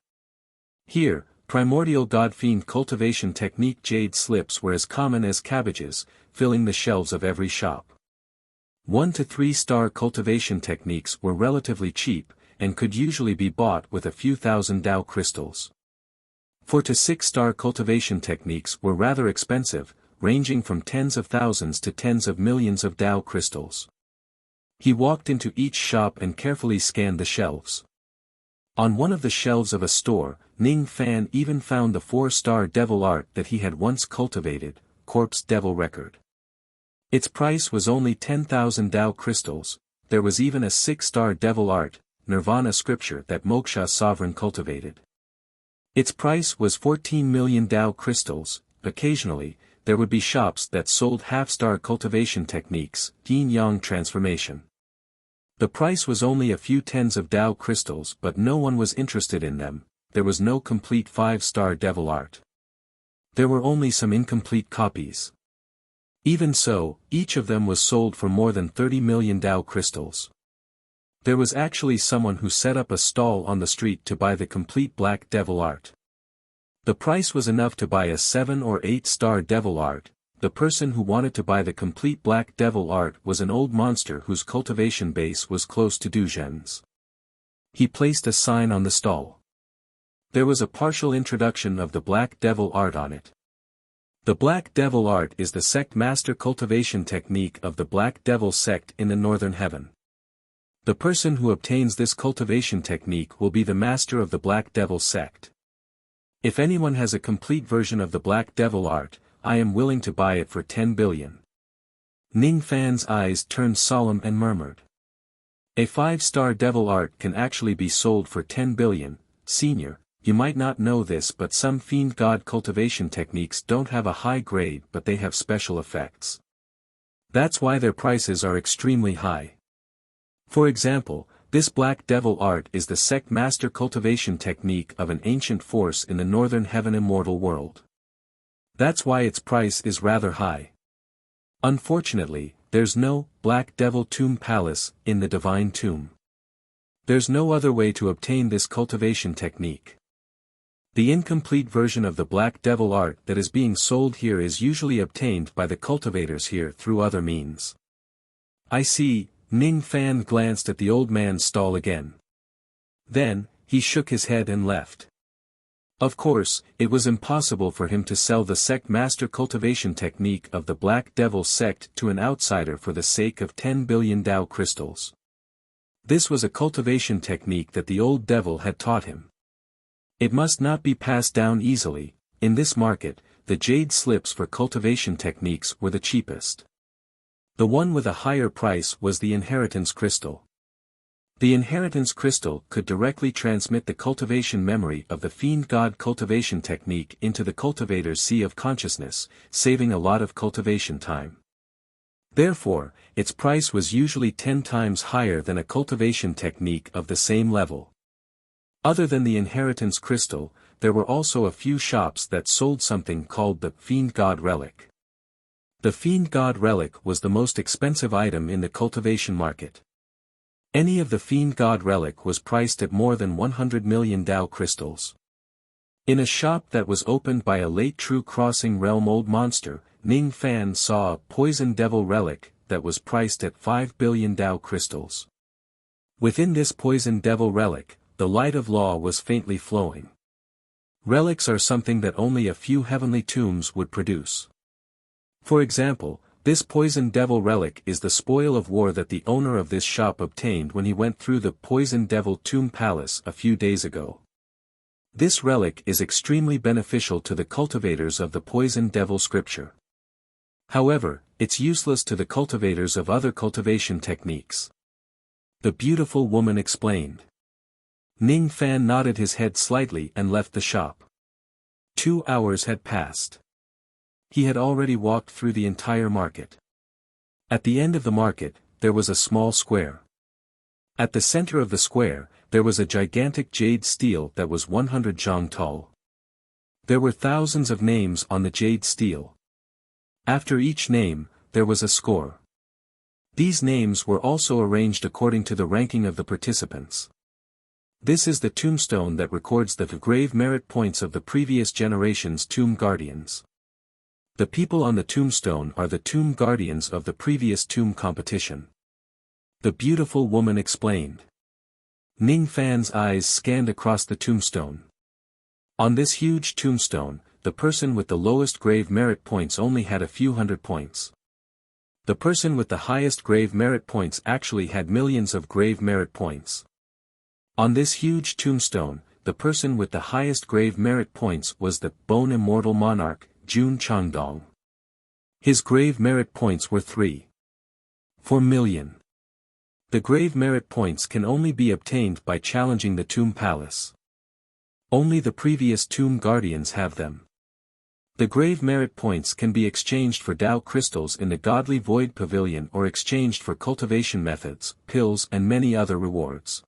Here, primordial god-fiend cultivation technique jade slips were as common as cabbages, filling the shelves of every shop. 1 to 3 star cultivation techniques were relatively cheap, and could usually be bought with a few thousand Tao crystals. 4 to 6 star cultivation techniques were rather expensive, ranging from tens of thousands to tens of millions of Tao crystals. He walked into each shop and carefully scanned the shelves. On one of the shelves of a store, Ning Fan even found the 4-star devil art that he had once cultivated, Corpse Devil Record. Its price was only 10,000 Tao crystals. There was even a 6-star devil art, Nirvana scripture that Moksha sovereign cultivated. Its price was 14 million Tao crystals. Occasionally, there would be shops that sold half-star cultivation techniques, yin-yang transformation. The price was only a few tens of Tao crystals, but no one was interested in them. There was no complete 5-star devil art. There were only some incomplete copies. Even so, each of them was sold for more than 30 million Tao crystals. There was actually someone who set up a stall on the street to buy the complete black devil art. The price was enough to buy a 7 or 8-star devil art. The person who wanted to buy the complete black devil art was an old monster whose cultivation base was close to Duzhen's. He placed a sign on the stall. There was a partial introduction of the black devil art on it. The black devil art is the sect master cultivation technique of the Black Devil sect in the Northern Heaven. The person who obtains this cultivation technique will be the master of the Black Devil sect. If anyone has a complete version of the black devil art, I am willing to buy it for 10 billion. Ning Fan's eyes turned solemn and murmured. A 5-star devil art can actually be sold for 10 billion, senior. You might not know this, but some fiend god cultivation techniques don't have a high grade, but they have special effects. That's why their prices are extremely high. For example, this black devil art is the sect master cultivation technique of an ancient force in the Northern Heaven immortal world. That's why its price is rather high. Unfortunately, there's no Black Devil Tomb Palace in the Divine Tomb. There's no other way to obtain this cultivation technique. The incomplete version of the black devil art that is being sold here is usually obtained by the cultivators here through other means. I see. Ning Fan glanced at the old man's stall again. Then, he shook his head and left. Of course, it was impossible for him to sell the sect master cultivation technique of the Black Devil sect to an outsider for the sake of 10 billion Tao crystals. This was a cultivation technique that the old devil had taught him. It must not be passed down easily. In this market, the jade slips for cultivation techniques were the cheapest. The one with a higher price was the inheritance crystal. The inheritance crystal could directly transmit the cultivation memory of the fiend god cultivation technique into the cultivator's sea of consciousness, saving a lot of cultivation time. Therefore, its price was usually 10 times higher than a cultivation technique of the same level. Other than the inheritance crystal, there were also a few shops that sold something called the fiend god relic. The fiend god relic was the most expensive item in the cultivation market. Any of the fiend god relic was priced at more than 100 million Tao crystals. In a shop that was opened by a late True Crossing Realm old monster, Ning Fan saw a poison devil relic that was priced at 5 billion Tao crystals. Within this poison devil relic, the light of law was faintly flowing. Relics are something that only a few heavenly tombs would produce. For example, this poison devil relic is the spoil of war that the owner of this shop obtained when he went through the poison devil tomb palace a few days ago. This relic is extremely beneficial to the cultivators of the poison devil scripture. However, it's useless to the cultivators of other cultivation techniques. The beautiful woman explained. Ning Fan nodded his head slightly and left the shop. 2 hours had passed. He had already walked through the entire market. At the end of the market, there was a small square. At the center of the square, there was a gigantic jade stele that was 100 zhang tall. There were thousands of names on the jade stele. After each name, there was a score. These names were also arranged according to the ranking of the participants. This is the tombstone that records the grave merit points of the previous generation's tomb guardians. The people on the tombstone are the tomb guardians of the previous tomb competition. The beautiful woman explained. Ning Fan's eyes scanned across the tombstone. On this huge tombstone, the person with the lowest grave merit points only had a few hundred points. The person with the highest grave merit points actually had millions of grave merit points. On this huge tombstone, the person with the highest grave merit points was the Bone Immortal Monarch, Jun Changdong. His grave merit points were 3.4 million. The grave merit points can only be obtained by challenging the tomb palace. Only the previous tomb guardians have them. The grave merit points can be exchanged for Dao crystals in the Godly Void Pavilion or exchanged for cultivation methods, pills and many other rewards.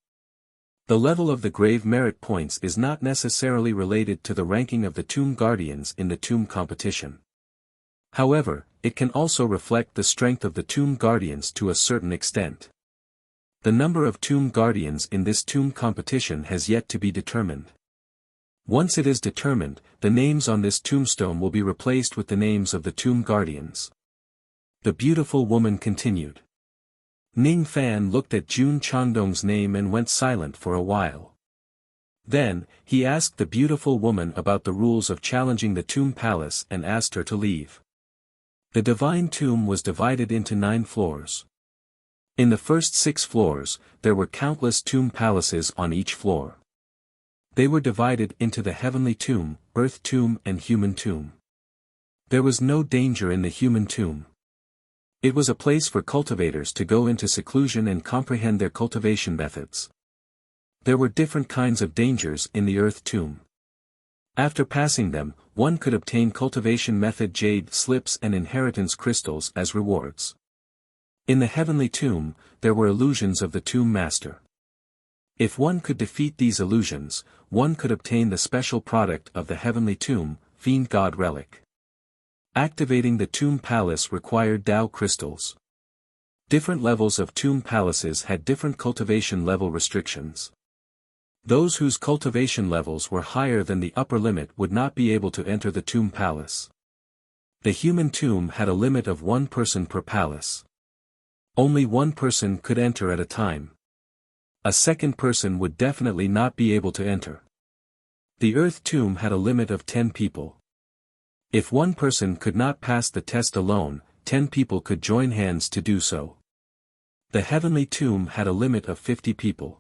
The level of the grave merit points is not necessarily related to the ranking of the tomb guardians in the tomb competition. However, it can also reflect the strength of the tomb guardians to a certain extent. The number of tomb guardians in this tomb competition has yet to be determined. Once it is determined, the names on this tombstone will be replaced with the names of the tomb guardians. The beautiful woman continued. Ning Fan looked at Jun Changdong's name and went silent for a while. Then, he asked the beautiful woman about the rules of challenging the tomb palace and asked her to leave. The divine tomb was divided into 9 floors. In the first 6 floors, there were countless tomb palaces on each floor. They were divided into the heavenly tomb, earth tomb and human tomb. There was no danger in the human tomb. It was a place for cultivators to go into seclusion and comprehend their cultivation methods. There were different kinds of dangers in the earth tomb. After passing them, one could obtain cultivation method jade slips and inheritance crystals as rewards. In the heavenly tomb, there were illusions of the tomb master. If one could defeat these illusions, one could obtain the special product of the heavenly tomb, Fiend God Relic. Activating the tomb palace required Dao crystals. Different levels of tomb palaces had different cultivation level restrictions. Those whose cultivation levels were higher than the upper limit would not be able to enter the tomb palace. The human tomb had a limit of 1 person per palace. Only 1 person could enter at a time. A second person would definitely not be able to enter. The earth tomb had a limit of 10 people. If 1 person could not pass the test alone, 10 people could join hands to do so. The heavenly tomb had a limit of 50 people.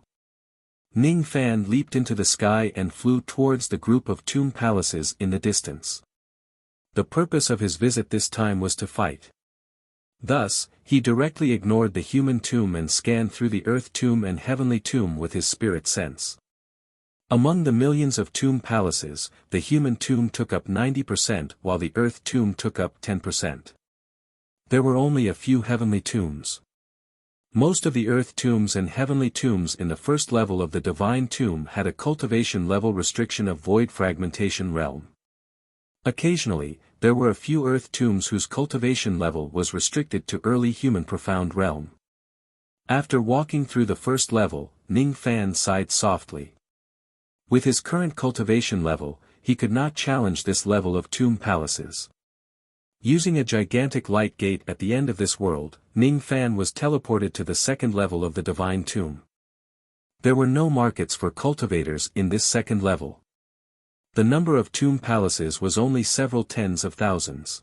Ning Fan leaped into the sky and flew towards the group of tomb palaces in the distance. The purpose of his visit this time was to fight. Thus, he directly ignored the human tomb and scanned through the earth tomb and heavenly tomb with his spirit sense. Among the millions of tomb palaces, the human tomb took up 90% while the earth tomb took up 10%. There were only a few heavenly tombs. Most of the earth tombs and heavenly tombs in the first level of the divine tomb had a cultivation level restriction of void fragmentation realm. Occasionally, there were a few earth tombs whose cultivation level was restricted to early human profound realm. After walking through the first level, Ning Fan sighed softly. With his current cultivation level, he could not challenge this level of tomb palaces. Using a gigantic light gate at the end of this world, Ning Fan was teleported to the second level of the divine tomb. There were no markets for cultivators in this second level. The number of tomb palaces was only several tens of thousands.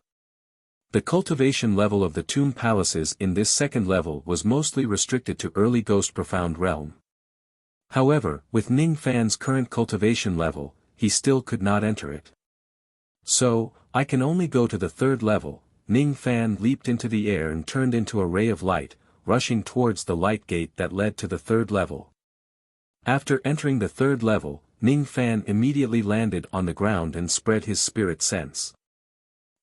The cultivation level of the tomb palaces in this second level was mostly restricted to early ghost profound realm. However, with Ning Fan's current cultivation level, he still could not enter it. So, I can only go to the third level. Ning Fan leaped into the air and turned into a ray of light, rushing towards the light gate that led to the third level. After entering the third level, Ning Fan immediately landed on the ground and spread his spirit sense.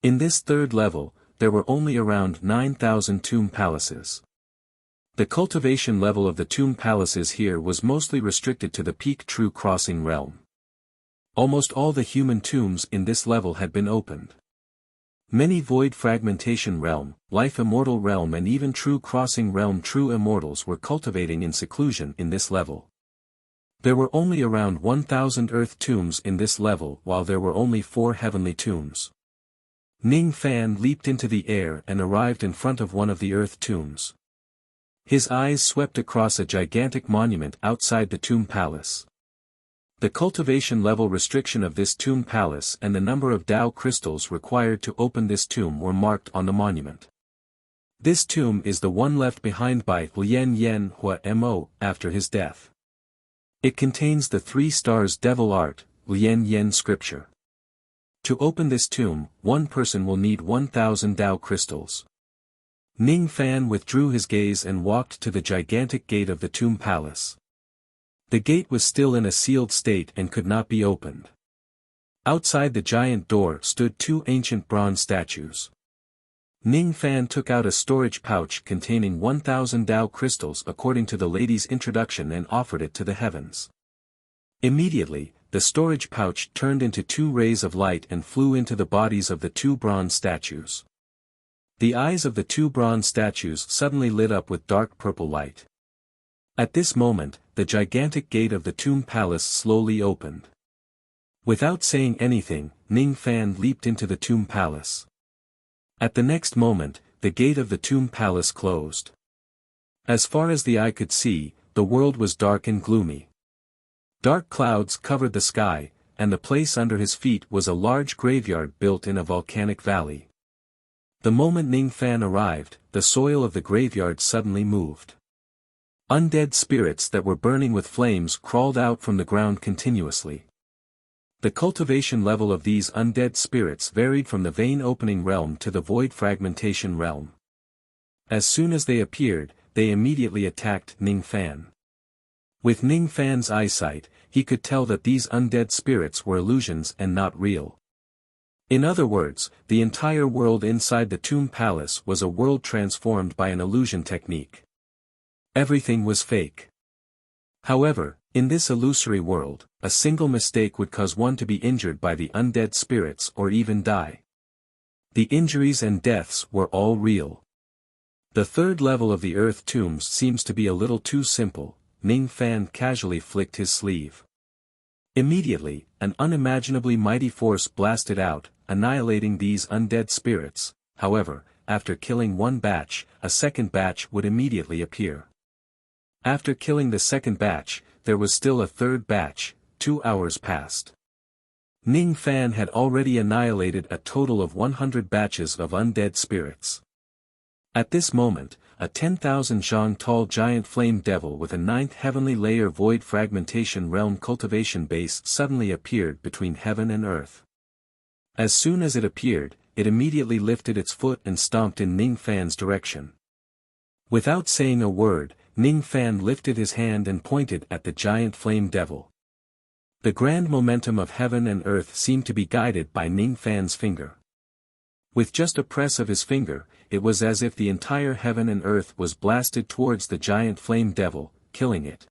In this third level, there were only around 9,000 tomb palaces. The cultivation level of the tomb palaces here was mostly restricted to the peak true crossing realm. Almost all the human tombs in this level had been opened. Many void fragmentation realm, life immortal realm and even true crossing realm true immortals were cultivating in seclusion in this level. There were only around 1,000 earth tombs in this level while there were only 4 heavenly tombs. Ning Fan leaped into the air and arrived in front of one of the earth tombs. His eyes swept across a gigantic monument outside the tomb palace. The cultivation level restriction of this tomb palace and the number of Dao crystals required to open this tomb were marked on the monument. This tomb is the one left behind by Lian Yen Hua Mo after his death. It contains the 3 stars devil art, Lian Yen scripture. To open this tomb, one person will need 1,000 Dao crystals. Ning Fan withdrew his gaze and walked to the gigantic gate of the tomb palace. The gate was still in a sealed state and could not be opened. Outside the giant door stood 2 ancient bronze statues. Ning Fan took out a storage pouch containing 1,000 Dao crystals according to the lady's introduction and offered it to the heavens. Immediately, the storage pouch turned into 2 rays of light and flew into the bodies of the 2 bronze statues. The eyes of the 2 bronze statues suddenly lit up with dark purple light. At this moment, the gigantic gate of the tomb palace slowly opened. Without saying anything, Ning Fan leaped into the tomb palace. At the next moment, the gate of the tomb palace closed. As far as the eye could see, the world was dark and gloomy. Dark clouds covered the sky, and the place under his feet was a large graveyard built in a volcanic valley. The moment Ning Fan arrived, the soil of the graveyard suddenly moved. Undead spirits that were burning with flames crawled out from the ground continuously. The cultivation level of these undead spirits varied from the vein opening realm to the void fragmentation realm. As soon as they appeared, they immediately attacked Ning Fan. With Ning Fan's eyesight, he could tell that these undead spirits were illusions and not real. In other words, the entire world inside the tomb palace was a world transformed by an illusion technique. Everything was fake. However, in this illusory world, a single mistake would cause one to be injured by the undead spirits or even die. The injuries and deaths were all real. The 3rd level of the earth tombs seems to be a little too simple. Ning Fan casually flicked his sleeve. Immediately, an unimaginably mighty force blasted out, annihilating these undead spirits. However, after killing one batch, a second batch would immediately appear. After killing the second batch, there was still a third batch. 2 hours passed. Ning Fan had already annihilated a total of 100 batches of undead spirits. At this moment, a 10,000 zhang tall giant flame devil with a 9th heavenly layer void fragmentation realm cultivation base suddenly appeared between heaven and earth. As soon as it appeared, it immediately lifted its foot and stomped in Ning Fan's direction. Without saying a word, Ning Fan lifted his hand and pointed at the giant flame devil. The grand momentum of heaven and earth seemed to be guided by Ning Fan's finger. With just a press of his finger, it was as if the entire heaven and earth was blasted towards the giant flame devil, killing it.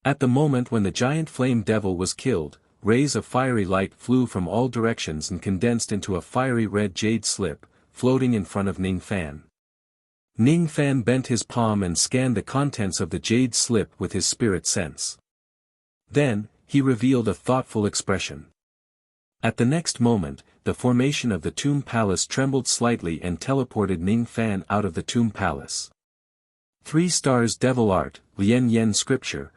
At the moment when the giant flame devil was killed, rays of fiery light flew from all directions and condensed into a fiery red jade slip, floating in front of Ning Fan. Ning Fan bent his palm and scanned the contents of the jade slip with his spirit sense. Then, he revealed a thoughtful expression. At the next moment, the formation of the tomb palace trembled slightly and teleported Ning Fan out of the tomb palace. 3 stars devil art, Lian Yen scripture,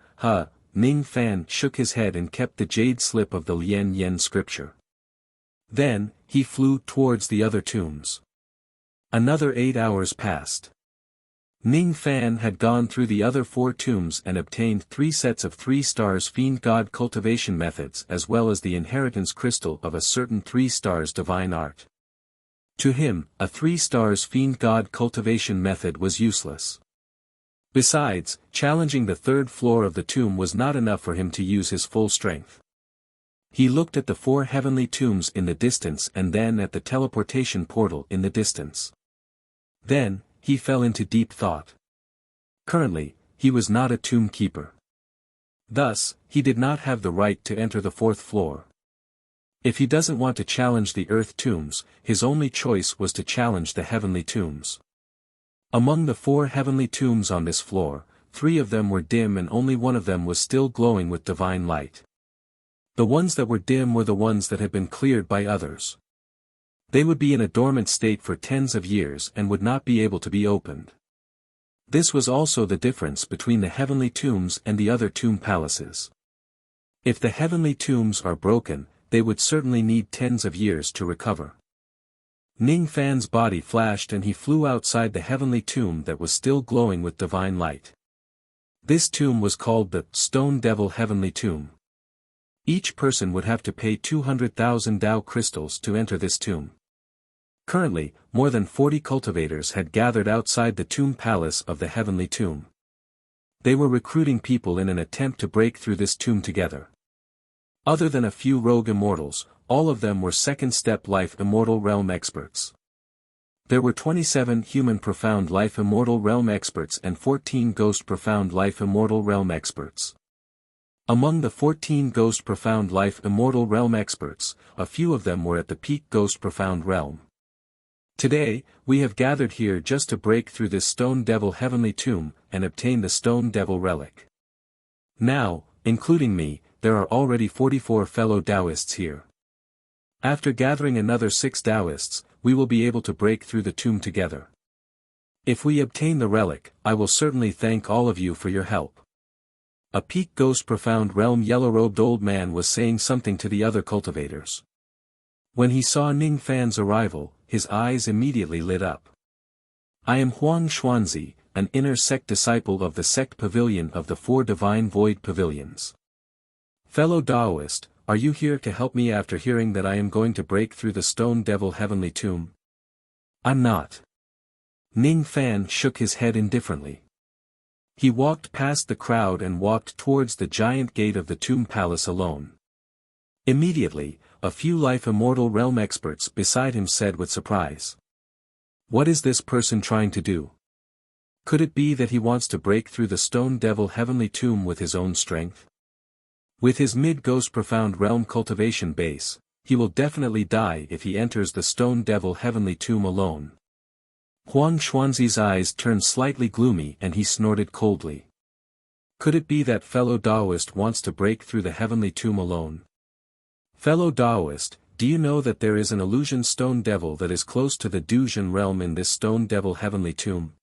Ning Fan shook his head and kept the jade slip of the Lian Yen scripture. Then, he flew towards the other tombs. Another 8 hours passed. Ning Fan had gone through the other 4 tombs and obtained 3 sets of 3 stars fiend god cultivation methods as well as the inheritance crystal of a certain 3 stars divine art. To him, a 3 stars fiend god cultivation method was useless. Besides, challenging the 3rd floor of the tomb was not enough for him to use his full strength. He looked at the 4 heavenly tombs in the distance and then at the teleportation portal in the distance. Then, he fell into deep thought. Currently, he was not a tomb keeper. Thus, he did not have the right to enter the 4th floor. If he doesn't want to challenge the earth tombs, his only choice was to challenge the heavenly tombs. Among the 4 heavenly tombs on this floor, 3 of them were dim and only one of them was still glowing with divine light. The ones that were dim were the ones that had been cleared by others. They would be in a dormant state for tens of years and would not be able to be opened. This was also the difference between the heavenly tombs and the other tomb palaces. If the heavenly tombs are broken, they would certainly need tens of years to recover. Ning Fan's body flashed and he flew outside the heavenly tomb that was still glowing with divine light. This tomb was called the Stone Devil Heavenly Tomb. Each person would have to pay 200,000 Dao crystals to enter this tomb. Currently, more than 40 cultivators had gathered outside the tomb palace of the heavenly tomb. They were recruiting people in an attempt to break through this tomb together. Other than a few rogue immortals, all of them were second-step life immortal realm experts. There were 27 human profound life immortal realm experts and 14 ghost profound life immortal realm experts. Among the 14 ghost profound life immortal realm experts, a few of them were at the peak ghost profound realm. Today, we have gathered here just to break through this Stone Devil Heavenly Tomb and obtain the Stone Devil Relic. Now, including me, there are already 44 fellow Taoists here. After gathering another 6 Taoists, we will be able to break through the tomb together. If we obtain the relic, I will certainly thank all of you for your help. A peak ghost profound realm yellow-robed old man was saying something to the other cultivators. When he saw Ning Fan's arrival, his eyes immediately lit up. I am Huang Xuanzi, an inner sect disciple of the sect pavilion of the 4 divine void pavilions. Fellow Taoist, are you here to help me after hearing that I am going to break through the Stone Devil Heavenly Tomb? I'm not. Ning Fan shook his head indifferently. He walked past the crowd and walked towards the giant gate of the tomb palace alone. Immediately, a few life immortal realm experts beside him said with surprise. What is this person trying to do? Could it be that he wants to break through the Stone Devil Heavenly Tomb with his own strength? With his mid-ghost profound realm cultivation base, he will definitely die if he enters the Stone Devil Heavenly Tomb alone. Huang Xuanzi's eyes turned slightly gloomy and he snorted coldly. Could it be that fellow Taoist wants to break through the Heavenly Tomb alone? Fellow Taoist, do you know that there is an illusion stone devil that is close to the Duzhen realm in this Stone Devil Heavenly Tomb?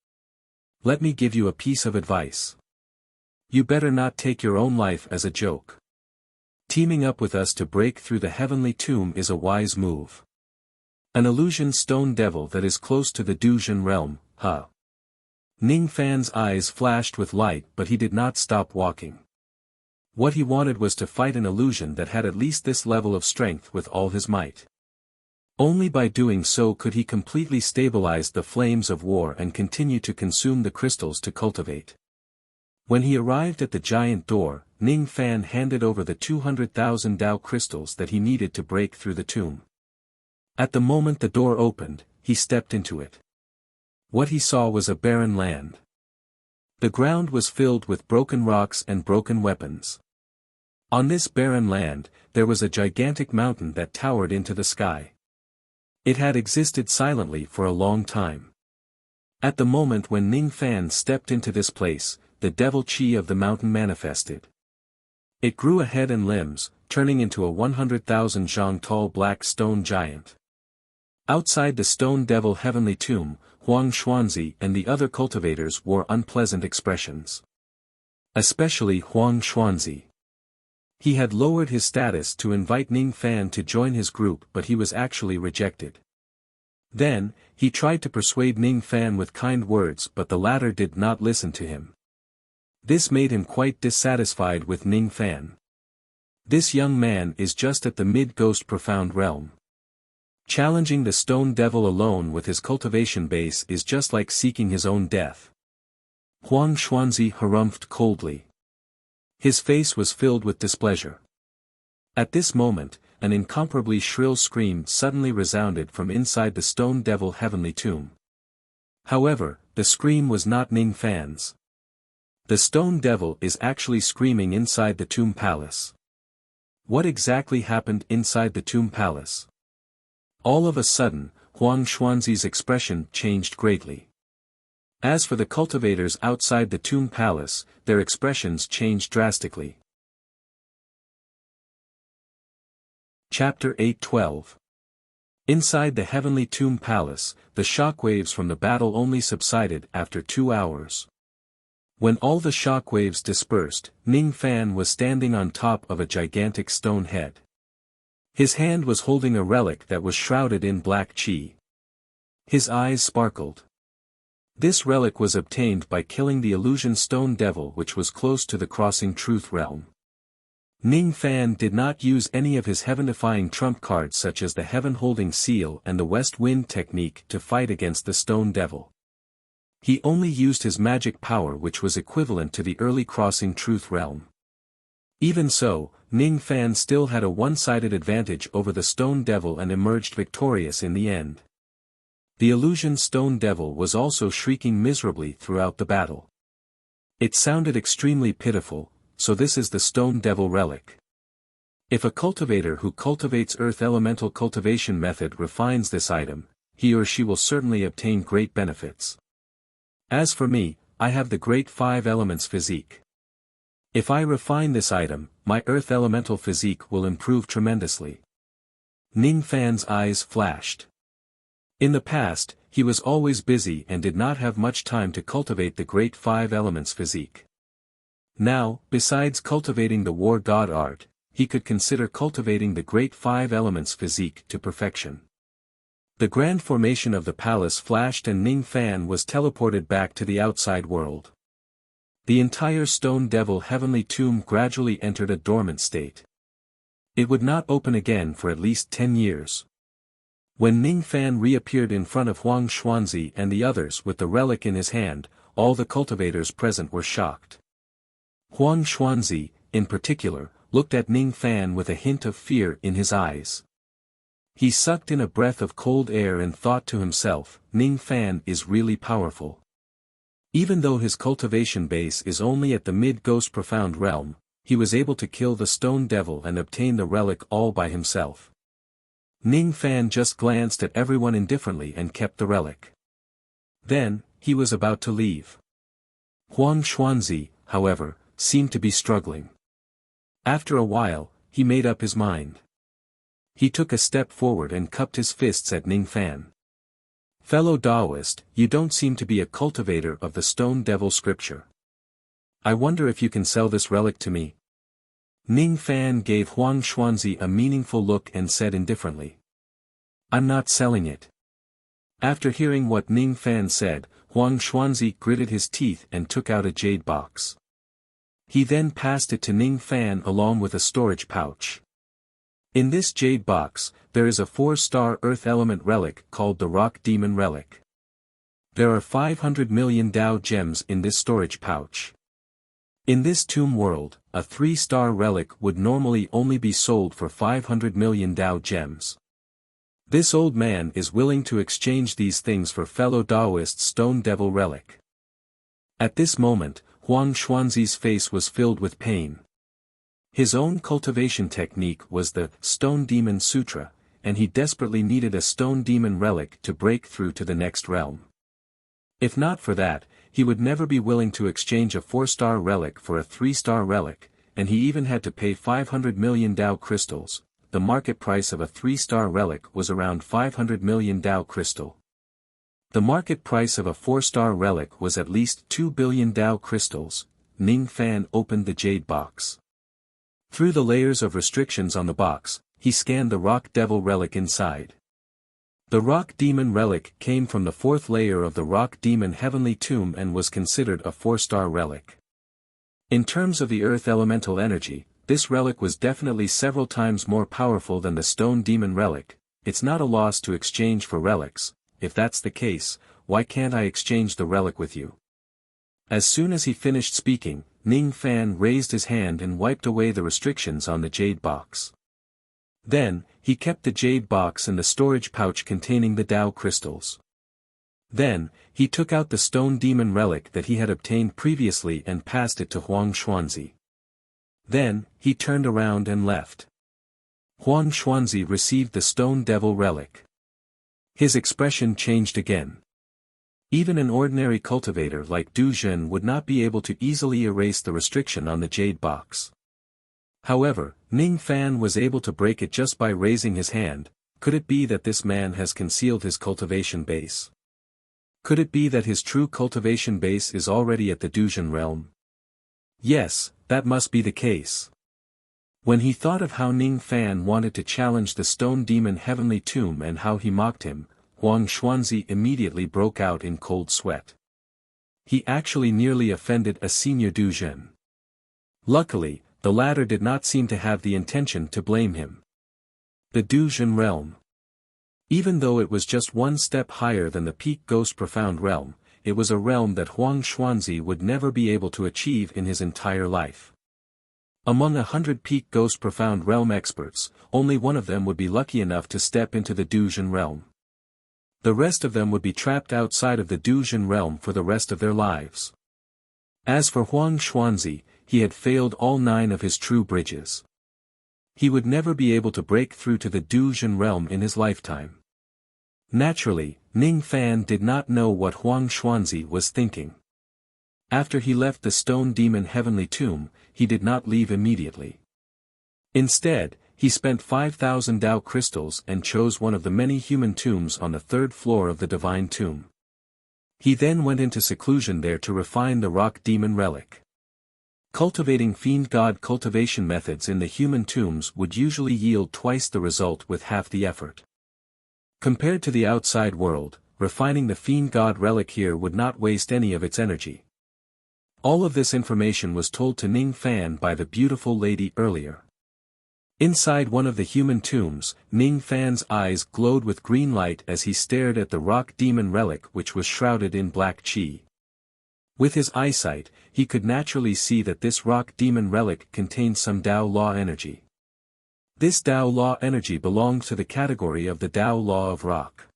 Let me give you a piece of advice. You better not take your own life as a joke. Teaming up with us to break through the Heavenly Tomb is a wise move. An illusion stone devil that is close to the Duzhen realm, huh? Ning Fan's eyes flashed with light but he did not stop walking. What he wanted was to fight an illusion that had at least this level of strength with all his might. Only by doing so could he completely stabilize the flames of war and continue to consume the crystals to cultivate. When he arrived at the giant door, Ning Fan handed over the 200,000 Dao crystals that he needed to break through the tomb. At the moment the door opened, he stepped into it. What he saw was a barren land. The ground was filled with broken rocks and broken weapons. On this barren land, there was a gigantic mountain that towered into the sky. It had existed silently for a long time. At the moment when Ning Fan stepped into this place, the devil chi of the mountain manifested. It grew a head and limbs, turning into a 100,000 zhang tall black stone giant. Outside the Stone Devil Heavenly Tomb, Huang Xuanzi and the other cultivators wore unpleasant expressions. Especially Huang Xuanzi. He had lowered his status to invite Ning Fan to join his group but he was actually rejected. Then, he tried to persuade Ning Fan with kind words but the latter did not listen to him. This made him quite dissatisfied with Ning Fan. This young man is just at the mid-ghost profound realm. Challenging the Stone Devil alone with his cultivation base is just like seeking his own death. Huang Xuanzi harumphed coldly. His face was filled with displeasure. At this moment, an incomparably shrill scream suddenly resounded from inside the Stone Devil Heavenly Tomb. However, the scream was not Ning Fan's. The Stone Devil is actually screaming inside the Tomb Palace. What exactly happened inside the Tomb Palace? All of a sudden, Huang Xuanzi's expression changed greatly. As for the cultivators outside the tomb palace, their expressions changed drastically. Chapter 8:12. Inside the heavenly tomb palace, the shockwaves from the battle only subsided after 2 hours. When all the shockwaves dispersed, Ning Fan was standing on top of a gigantic stone head. His hand was holding a relic that was shrouded in black qi. His eyes sparkled. This relic was obtained by killing the illusion stone devil which was close to the crossing truth realm. Ning Fan did not use any of his heaven-defying trump cards such as the heaven-holding seal and the west wind technique to fight against the stone devil. He only used his magic power which was equivalent to the early crossing truth realm. Even so, Ning Fan still had a one-sided advantage over the stone devil and emerged victorious in the end. The illusion stone devil was also shrieking miserably throughout the battle. It sounded extremely pitiful. So this is the stone devil relic. If a cultivator who cultivates earth elemental cultivation method refines this item, he or she will certainly obtain great benefits. As for me, I have the great 5 elements physique. If I refine this item, my earth elemental physique will improve tremendously. Ning Fan's eyes flashed. In the past, he was always busy and did not have much time to cultivate the great 5 elements physique. Now, besides cultivating the war god art, he could consider cultivating the great 5 elements physique to perfection. The grand formation of the palace flashed and Ning Fan was teleported back to the outside world. The entire stone devil heavenly tomb gradually entered a dormant state. It would not open again for at least 10 years. When Ning Fan reappeared in front of Huang Xuanzi and the others with the relic in his hand, all the cultivators present were shocked. Huang Xuanzi, in particular, looked at Ning Fan with a hint of fear in his eyes. He sucked in a breath of cold air and thought to himself, Ning Fan is really powerful. Even though his cultivation base is only at the mid-ghost profound realm, he was able to kill the stone devil and obtain the relic all by himself. Ning Fan just glanced at everyone indifferently and kept the relic. Then, he was about to leave. Huang Xuanzi, however, seemed to be struggling. After a while, he made up his mind. He took a step forward and cupped his fists at Ning Fan. Fellow Taoist, you don't seem to be a cultivator of the stone devil scripture. I wonder if you can sell this relic to me. Ning Fan gave Huang Xuanzi a meaningful look and said indifferently. I'm not selling it. After hearing what Ning Fan said, Huang Xuanzi gritted his teeth and took out a jade box. He then passed it to Ning Fan along with a storage pouch. In this jade box, there is a 4-star earth element relic called the Rock Demon Relic. There are 500 million Dao gems in this storage pouch. In this tomb world, a 3-star relic would normally only be sold for 500 million Dao gems. This old man is willing to exchange these things for fellow Taoist stone devil relic. At this moment, Huang Xuanzi's face was filled with pain. His own cultivation technique was the Stone Demon Sutra, and he desperately needed a stone demon relic to break through to the next realm. If not for that, he would never be willing to exchange a 4-star relic for a 3-star relic, and he even had to pay 500 million Dao crystals. The market price of a 3-star relic was around 500 million Dao crystal. The market price of a 4-star relic was at least 2 billion Dao crystals. Ning Fan opened the jade box. Through the layers of restrictions on the box, he scanned the rock devil relic inside. The rock demon relic came from the 4th layer of the rock demon heavenly tomb and was considered a 4-star relic. In terms of the earth elemental energy, this relic was definitely several times more powerful than the stone demon relic. It's not a loss to exchange for relics. If that's the case, why can't I exchange the relic with you? As soon as he finished speaking, Ning Fan raised his hand and wiped away the restrictions on the jade box. Then, he kept the jade box and the storage pouch containing the Dao crystals. Then, he took out the stone demon relic that he had obtained previously and passed it to Huang Xuanzi. Then, he turned around and left. Huang Xuanzi received the stone devil relic. His expression changed again. Even an ordinary cultivator like Du Zhen would not be able to easily erase the restriction on the jade box. However, Ning Fan was able to break it just by raising his hand. Could it be that this man has concealed his cultivation base? Could it be that his true cultivation base is already at the Du Zhen realm? Yes, that must be the case. When he thought of how Ning Fan wanted to challenge the stone demon heavenly tomb and how he mocked him, Huang Xuanzi immediately broke out in cold sweat. He actually nearly offended a senior Du Zhen. Luckily, the latter did not seem to have the intention to blame him. The Du Zhen realm. Even though it was just one step higher than the peak ghost profound realm, it was a realm that Huang Xuanzi would never be able to achieve in his entire life. Among 100 peak ghost profound realm experts, only one of them would be lucky enough to step into the Du Zhen realm. The rest of them would be trapped outside of the Du Zhen realm for the rest of their lives. As for Huang Xuanzi, he had failed all 9 of his true bridges. He would never be able to break through to the Du Zhen realm in his lifetime. Naturally, Ning Fan did not know what Huang Xuanzi was thinking. After he left the stone demon heavenly tomb, he did not leave immediately. Instead, he spent 5,000 Dao crystals and chose one of the many human tombs on the 3rd floor of the divine tomb. He then went into seclusion there to refine the rock demon relic. Cultivating fiend god cultivation methods in the human tombs would usually yield twice the result with half the effort. Compared to the outside world, refining the fiend god relic here would not waste any of its energy. All of this information was told to Ning Fan by the beautiful lady earlier. Inside one of the human tombs, Ning Fan's eyes glowed with green light as he stared at the rock demon relic which was shrouded in black qi. With his eyesight, he could naturally see that this rock demon relic contained some Dao law energy. This Dao law energy belonged to the category of the Dao law of rock.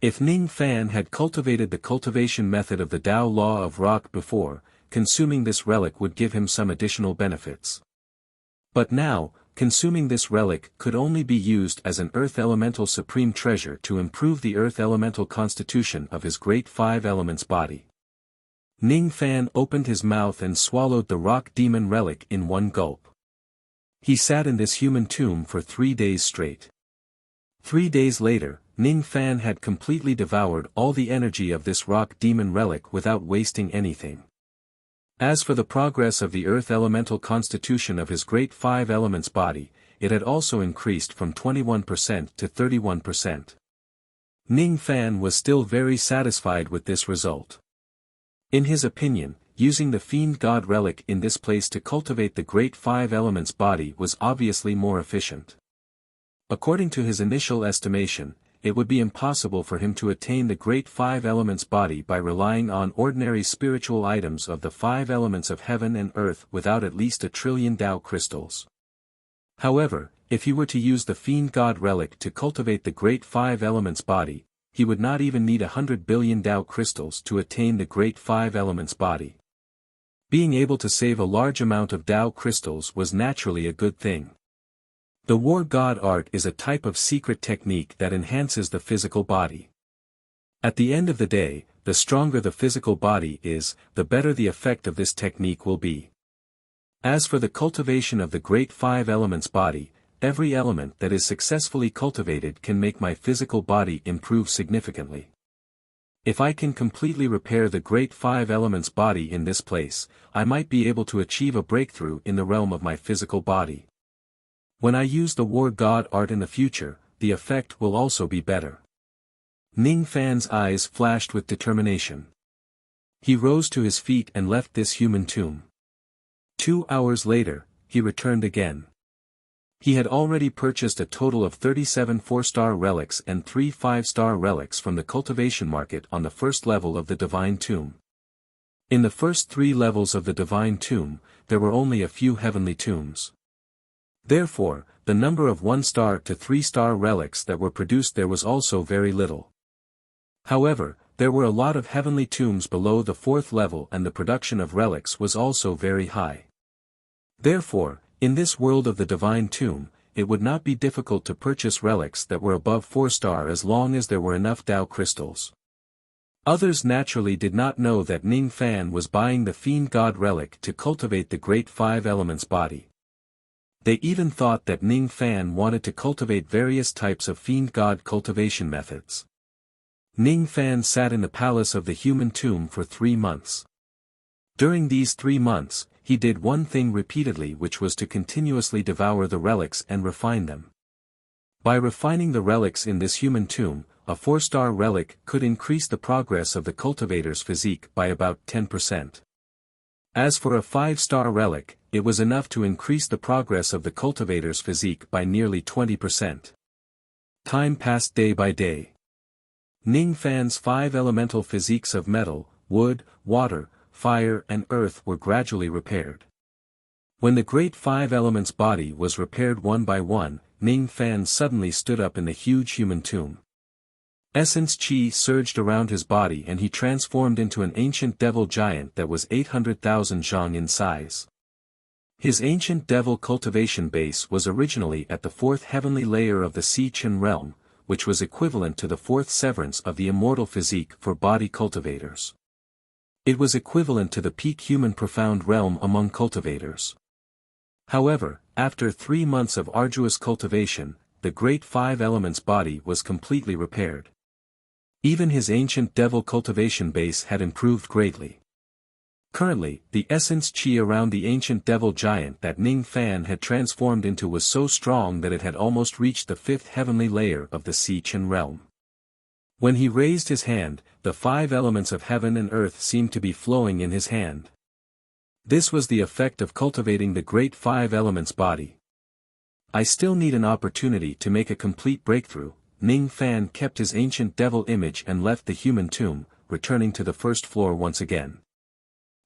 If Ning Fan had cultivated the cultivation method of the Dao law of rock before, consuming this relic would give him some additional benefits. But now, consuming this relic could only be used as an earth elemental supreme treasure to improve the earth elemental constitution of his great 5 elements body. Ning Fan opened his mouth and swallowed the rock demon relic in one gulp. He sat in this human tomb for 3 days straight. 3 days later, Ning Fan had completely devoured all the energy of this rock demon relic without wasting anything. As for the progress of the earth elemental constitution of his great 5 elements body, it had also increased from 21% to 31%. Ning Fan was still very satisfied with this result. In his opinion, using the fiend god relic in this place to cultivate the great 5 elements body was obviously more efficient. According to his initial estimation, it would be impossible for him to attain the great 5 elements body by relying on ordinary spiritual items of the 5 elements of heaven and earth without at least 1 trillion Dao crystals. However, if he were to use the fiend god relic to cultivate the great 5 elements body, he would not even need 100 billion Dao crystals to attain the great 5 elements body. Being able to save a large amount of Dao crystals was naturally a good thing. The war god art is a type of secret technique that enhances the physical body. At the end of the day, the stronger the physical body is, the better the effect of this technique will be. As for the cultivation of the great 5 elements body, every element that is successfully cultivated can make my physical body improve significantly. If I can completely repair the great 5 elements body in this place, I might be able to achieve a breakthrough in the realm of my physical body. When I use the war god art in the future, the effect will also be better. Ning Fan's eyes flashed with determination. He rose to his feet and left this human tomb. 2 hours later, he returned again. He had already purchased a total of 37 4-star relics and 3 5-star relics from the cultivation market on the first level of the divine tomb. In the first 3 levels of the divine tomb, there were only a few heavenly tombs. Therefore, the number of 1-star to 3-star relics that were produced there was also very little. However, there were a lot of heavenly tombs below the 4th level and the production of relics was also very high. Therefore, in this world of the divine tomb, it would not be difficult to purchase relics that were above 4-star as long as there were enough Dao crystals. Others naturally did not know that Ning Fan was buying the Fiend God relic to cultivate the Great Five Elements body. They even thought that Ning Fan wanted to cultivate various types of Fiend God cultivation methods. Ning Fan sat in the palace of the human tomb for 3 months. During these 3 months, he did one thing repeatedly, which was to continuously devour the relics and refine them. By refining the relics in this human tomb, a 4-star relic could increase the progress of the cultivator's physique by about 10%. As for a 5-star relic, it was enough to increase the progress of the cultivator's physique by nearly 20%. Time passed day by day. Ning Fan's 5 elemental physiques of metal, wood, water, fire and earth were gradually repaired. When the Great Five Elements body was repaired one by one, Ning Fan suddenly stood up in the huge human tomb. Essence Qi surged around his body and he transformed into an ancient devil giant that was 800,000 zhang in size. His ancient devil cultivation base was originally at the 4th heavenly layer of the Si Chen realm, which was equivalent to the 4th severance of the immortal physique for body cultivators. It was equivalent to the peak human profound realm among cultivators. However, after 3 months of arduous cultivation, the Great Five Elements body was completely repaired. Even his ancient devil cultivation base had improved greatly. Currently, the essence qi around the ancient devil giant that Ning Fan had transformed into was so strong that it had almost reached the 5th heavenly layer of the Si Chen realm. When he raised his hand, the 5 elements of heaven and earth seemed to be flowing in his hand. This was the effect of cultivating the Great Five Elements body. I still need an opportunity to make a complete breakthrough. Ning Fan kept his ancient devil image and left the human tomb, returning to the 1st floor once again.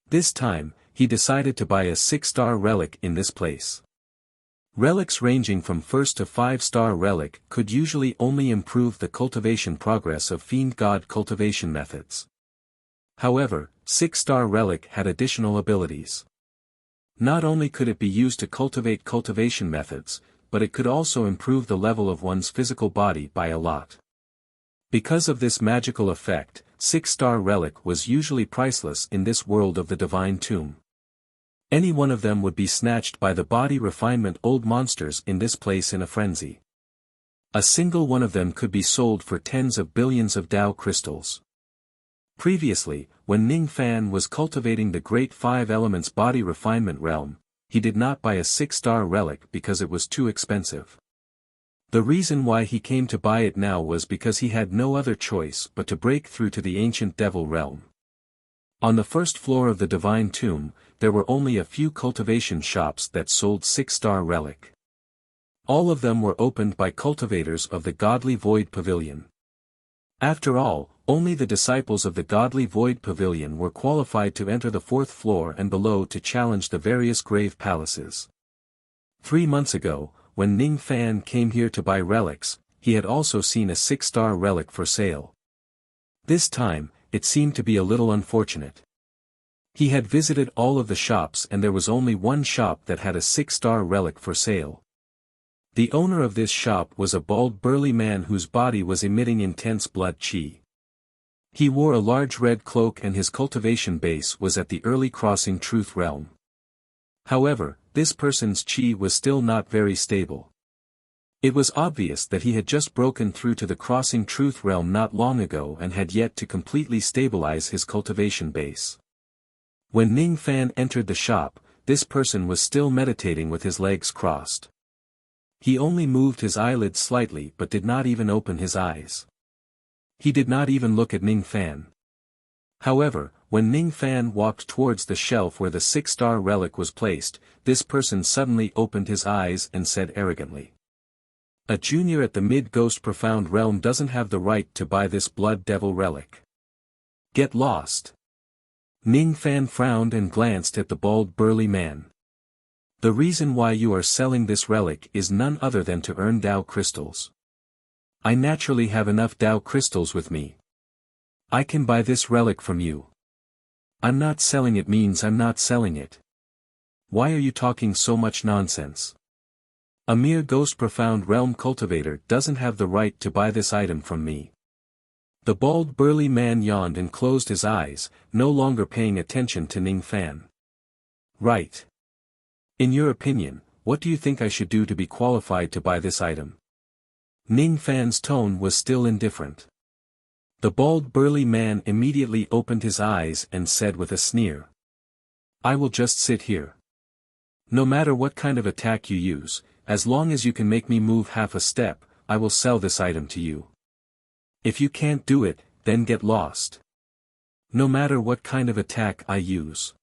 This time, he decided to buy a 6-star relic in this place. Relics ranging from 1st to 5-star relic could usually only improve the cultivation progress of Fiend God cultivation methods. However, 6-star relic had additional abilities. Not only could it be used to cultivate cultivation methods, but it could also improve the level of one's physical body by a lot. Because of this magical effect, 6-star relic was usually priceless in this world of the divine tomb. Any one of them would be snatched by the body refinement old monsters in this place in a frenzy. A single one of them could be sold for tens of billions of Dao crystals. Previously, when Ning Fan was cultivating the Great Five Elements body refinement realm, he did not buy a 6-star relic because it was too expensive. The reason why he came to buy it now was because he had no other choice but to break through to the ancient devil realm. On the 1st floor of the divine tomb, there were only a few cultivation shops that sold 6-star relic. All of them were opened by cultivators of the Godly Void Pavilion. After all, only the disciples of the Godly Void Pavilion were qualified to enter the 4th floor and below to challenge the various grave palaces. 3 months ago, when Ning Fan came here to buy relics, he had also seen a 6-star relic for sale. This time, it seemed to be a little unfortunate. He had visited all of the shops and there was only one shop that had a 6-star relic for sale. The owner of this shop was a bald burly man whose body was emitting intense blood qi. He wore a large red cloak and his cultivation base was at the early crossing truth realm. However, this person's qi was still not very stable. It was obvious that he had just broken through to the crossing truth realm not long ago and had yet to completely stabilize his cultivation base. When Ning Fan entered the shop, this person was still meditating with his legs crossed. He only moved his eyelids slightly but did not even open his eyes. He did not even look at Ning Fan. However, when Ning Fan walked towards the shelf where the 6-star relic was placed, this person suddenly opened his eyes and said arrogantly, "A junior at the mid-ghost profound realm doesn't have the right to buy this blood devil relic. Get lost." Ning Fan frowned and glanced at the bald burly man. "The reason why you are selling this relic is none other than to earn Dao crystals. I naturally have enough Dao crystals with me. I can buy this relic from you. I'm not selling it means I'm not selling it. Why are you talking so much nonsense? A mere ghost profound realm cultivator doesn't have the right to buy this item from me. The bald burly man yawned and closed his eyes, no longer paying attention to Ning Fan. Right. In your opinion, what do you think I should do to be qualified to buy this item? Ning Fan's tone was still indifferent. The bald burly man immediately opened his eyes and said with a sneer. I will just sit here. No matter what kind of attack you use, as long as you can make me move half a step, I will sell this item to you. If you can't do it, then get lost. No matter what kind of attack I use.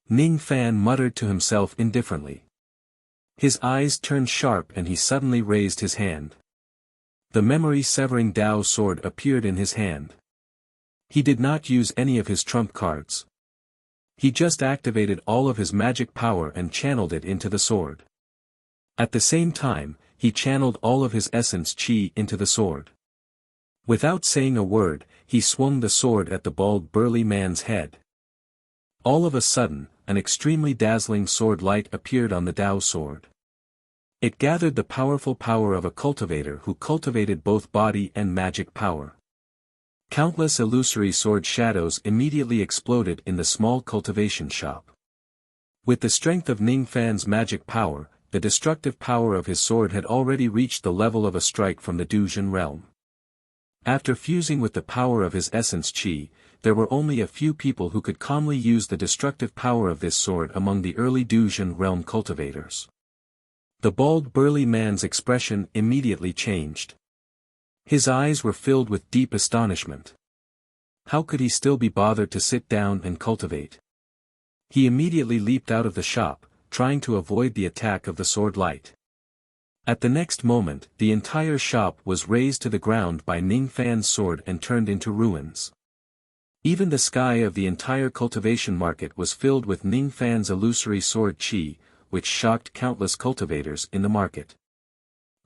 Ning Fan muttered to himself indifferently. His eyes turned sharp and he suddenly raised his hand. The memory-severing Dao sword appeared in his hand. He did not use any of his trump cards. He just activated all of his magic power and channeled it into the sword. At the same time, he channeled all of his essence chi into the sword. Without saying a word, he swung the sword at the bald burly man's head. All of a sudden, an extremely dazzling sword light appeared on the Dao sword. It gathered the powerful power of a cultivator who cultivated both body and magic power. Countless illusory sword shadows immediately exploded in the small cultivation shop. With the strength of Ning Fan's magic power, the destructive power of his sword had already reached the level of a strike from the Dujin realm. After fusing with the power of his essence chi, there were only a few people who could calmly use the destructive power of this sword among the early Dujin realm cultivators. The bald burly man's expression immediately changed. His eyes were filled with deep astonishment. How could he still be bothered to sit down and cultivate? He immediately leaped out of the shop, trying to avoid the attack of the sword light. At the next moment, the entire shop was razed to the ground by Ning Fan's sword and turned into ruins. Even the sky of the entire cultivation market was filled with Ning Fan's illusory sword chi, which shocked countless cultivators in the market.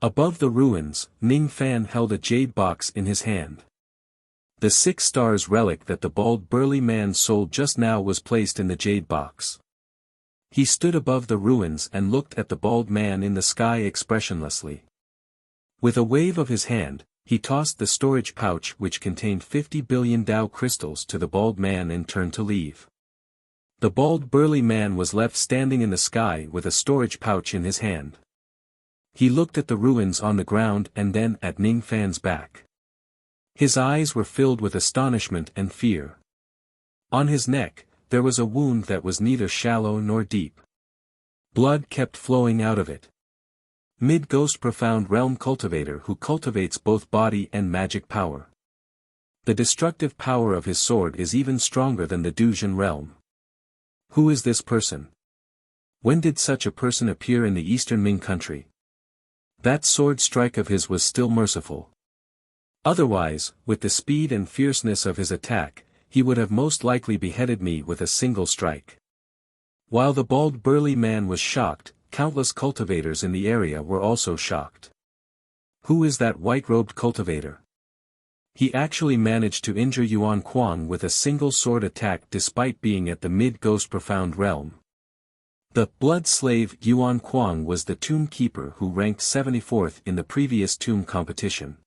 Above the ruins, Ning Fan held a jade box in his hand. The 6 stars relic that the bald burly man sold just now was placed in the jade box. He stood above the ruins and looked at the bald man in the sky expressionlessly. With a wave of his hand, he tossed the storage pouch which contained 50 billion Dao crystals to the bald man and turned to leave. The bald burly man was left standing in the sky with a storage pouch in his hand. He looked at the ruins on the ground and then at Ning Fan's back. His eyes were filled with astonishment and fear. On his neck, there was a wound that was neither shallow nor deep. Blood kept flowing out of it. Mid-Ghost Profound Realm Cultivator who cultivates both body and magic power. The destructive power of his sword is even stronger than the Dujin realm. Who is this person? When did such a person appear in the Eastern Ming country? That sword strike of his was still merciful. Otherwise, with the speed and fierceness of his attack, he would have most likely beheaded me with a single strike. While the bald burly man was shocked, countless cultivators in the area were also shocked. Who is that white-robed cultivator? He actually managed to injure Yuan Kuang with a single sword attack despite being at the Mid-Ghost Profound realm. The blood slave Yuan Kuang was the tomb keeper who ranked 74th in the previous tomb competition.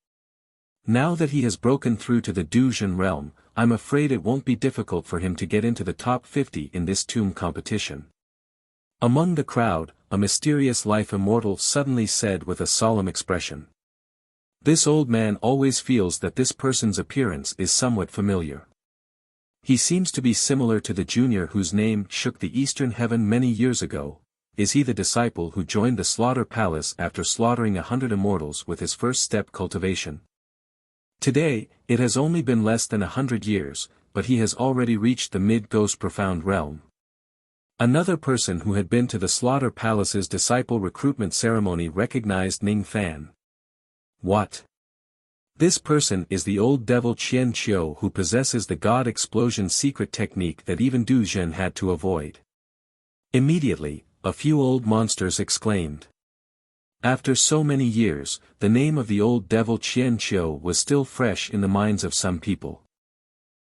Now that he has broken through to the Dujin realm, I'm afraid it won't be difficult for him to get into the top 50 in this tomb competition. Among the crowd, a mysterious life immortal suddenly said with a solemn expression. This old man always feels that this person's appearance is somewhat familiar. He seems to be similar to the junior whose name shook the eastern heaven many years ago. Is he the disciple who joined the slaughter palace after slaughtering 100 immortals with his first step cultivation? Today, it has only been less than 100 years, but he has already reached the Mid-Ghost Profound realm. Another person who had been to the Slaughter Palace's disciple recruitment ceremony recognized Ning Fan. What? This person is the old devil Qian Qiu who possesses the God Explosion secret technique that even Du Zhen had to avoid. Immediately, a few old monsters exclaimed. After so many years, the name of the old devil Qian Qiu was still fresh in the minds of some people.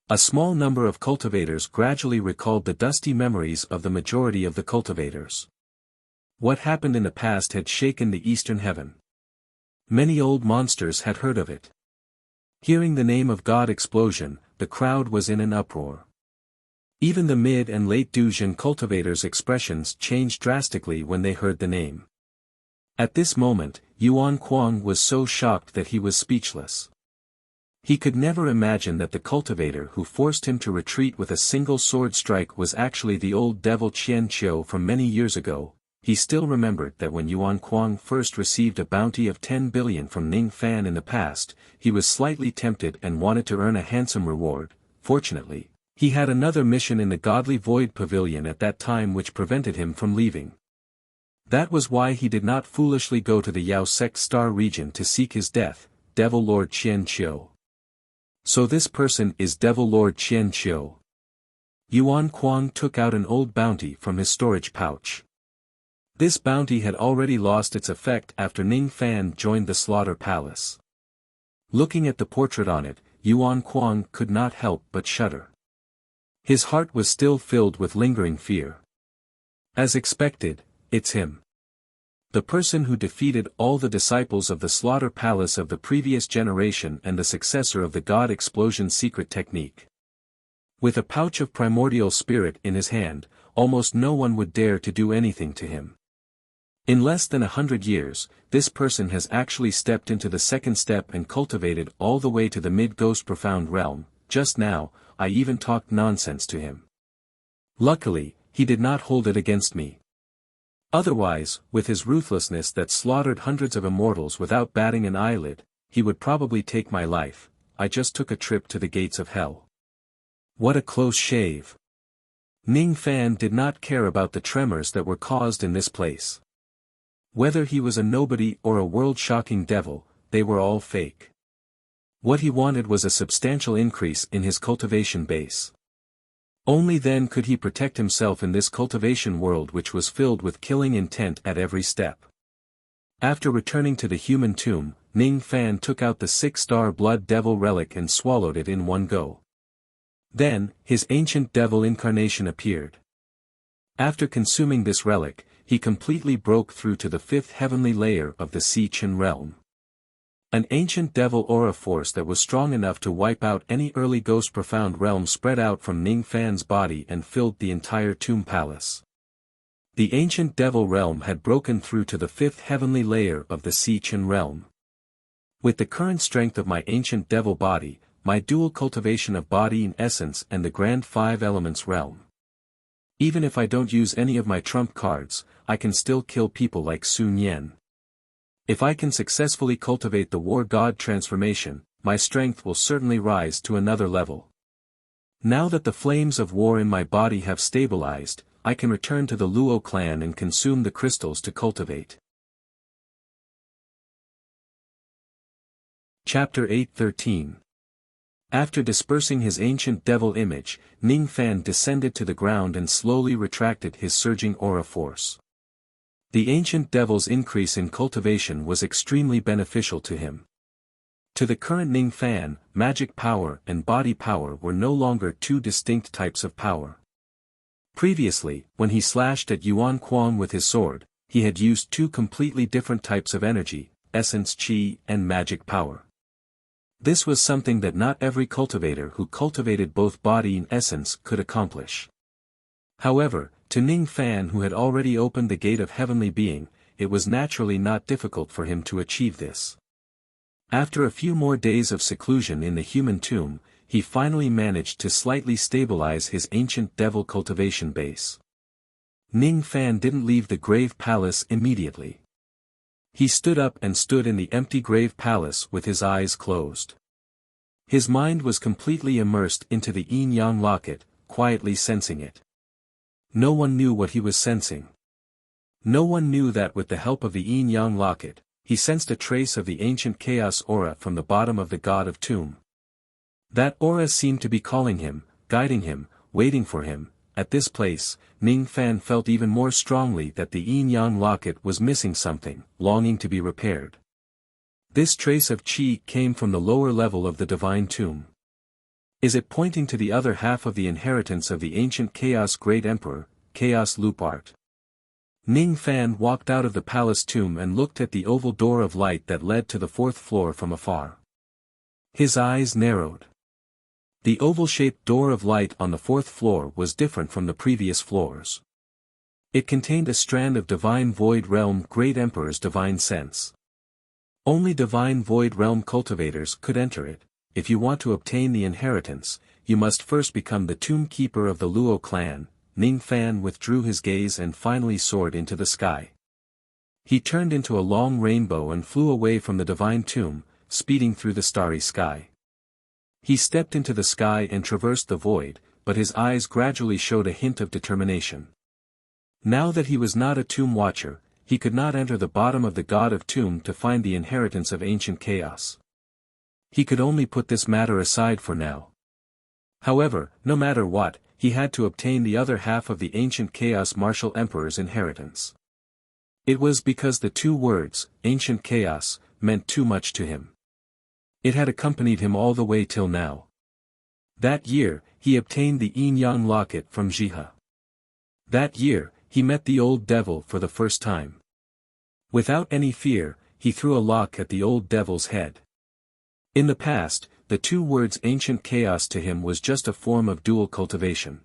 A small number of cultivators gradually recalled the dusty memories of the majority of the cultivators. What happened in the past had shaken the eastern heaven. Many old monsters had heard of it. Hearing the name of God explosion, the crowd was in an uproar. Even the mid and late Duzhen cultivators' expressions changed drastically when they heard the name. At this moment, Yuan Kuang was so shocked that he was speechless. He could never imagine that the cultivator who forced him to retreat with a single sword strike was actually the old devil Qian Qiu from many years ago. He still remembered that when Yuan Kuang first received a bounty of 10 billion from Ning Fan in the past, he was slightly tempted and wanted to earn a handsome reward. Fortunately, he had another mission in the Godly Void Pavilion at that time which prevented him from leaving. That was why he did not foolishly go to the Yao Sect Star region to seek his death, Devil Lord Qian Qiu. So this person is Devil Lord Qian Qiu. Yuan Kuang took out an old bounty from his storage pouch. This bounty had already lost its effect after Ning Fan joined the Slaughter Palace. Looking at the portrait on it, Yuan Kuang could not help but shudder. His heart was still filled with lingering fear. As expected, it's him. The person who defeated all the disciples of the Slaughter Palace of the previous generation and the successor of the God Explosion secret technique. With a pouch of primordial spirit in his hand, almost no one would dare to do anything to him. In less than 100 years, this person has actually stepped into the second step and cultivated all the way to the mid-ghost profound realm. Just now, I even talked nonsense to him. Luckily, he did not hold it against me. Otherwise, with his ruthlessness that slaughtered hundreds of immortals without batting an eyelid, he would probably take my life. I just took a trip to the gates of hell. What a close shave. Ning Fan did not care about the tremors that were caused in this place. Whether he was a nobody or a world-shocking devil, they were all fake. What he wanted was a substantial increase in his cultivation base. Only then could he protect himself in this cultivation world which was filled with killing intent at every step. After returning to the human tomb, Ning Fan took out the 6-star blood devil relic and swallowed it in one go. Then, his ancient devil incarnation appeared. After consuming this relic, he completely broke through to the 5th heavenly layer of the Si Chen realm. An ancient devil aura force that was strong enough to wipe out any early ghost profound realm spread out from Ning Fan's body and filled the entire tomb palace. The ancient devil realm had broken through to the 5th heavenly layer of the Si Chen realm. With the current strength of my ancient devil body, my dual cultivation of body and essence and the grand 5 elements realm. Even if I don't use any of my trump cards, I can still kill people like Sun Yan. If I can successfully cultivate the war god transformation, my strength will certainly rise to another level. Now that the flames of war in my body have stabilized, I can return to the Luo clan and consume the crystals to cultivate. Chapter 8:13. After dispersing his ancient devil image, Ning Fan descended to the ground and slowly retracted his surging aura force. The ancient devil's increase in cultivation was extremely beneficial to him. To the current Ning Fan, magic power and body power were no longer two distinct types of power. Previously, when he slashed at Yuan Kuang with his sword, he had used two completely different types of energy, essence qi and magic power. This was something that not every cultivator who cultivated both body and essence could accomplish. However, to Ning Fan who had already opened the gate of heavenly being, it was naturally not difficult for him to achieve this. After a few more days of seclusion in the human tomb, he finally managed to slightly stabilize his ancient devil cultivation base. Ning Fan didn't leave the grave palace immediately. He stood up and stood in the empty grave palace with his eyes closed. His mind was completely immersed into the yin-yang locket, quietly sensing it. No one knew what he was sensing. No one knew that with the help of the yin-yang locket, he sensed a trace of the ancient chaos aura from the bottom of the god of tomb. That aura seemed to be calling him, guiding him, waiting for him. At this place, Ning Fan felt even more strongly that the yin-yang locket was missing something, longing to be repaired. This trace of qi came from the lower level of the divine tomb. Is it pointing to the other half of the inheritance of the ancient Chaos Great Emperor, Chaos Lupart? Ning Fan walked out of the palace tomb and looked at the oval door of light that led to the 4th floor from afar. His eyes narrowed. The oval-shaped door of light on the fourth floor was different from the previous floors. It contained a strand of divine void realm Great Emperor's divine sense. Only divine void realm cultivators could enter it. If you want to obtain the inheritance, you must first become the tomb keeper of the Luo clan. Ning Fan withdrew his gaze and finally soared into the sky. He turned into a long rainbow and flew away from the divine tomb, speeding through the starry sky. He stepped into the sky and traversed the void, but his eyes gradually showed a hint of determination. Now that he was not a tomb watcher, he could not enter the bottom of the God of Tomb to find the inheritance of ancient chaos. He could only put this matter aside for now. However, no matter what, he had to obtain the other half of the ancient chaos martial emperor's inheritance. It was because the two words, ancient chaos, meant too much to him. It had accompanied him all the way till now. That year, he obtained the yin-yang locket from Jihe. That year, he met the old devil for the first time. Without any fear, he threw a lock at the old devil's head. In the past, the two words ancient chaos to him was just a form of dual cultivation.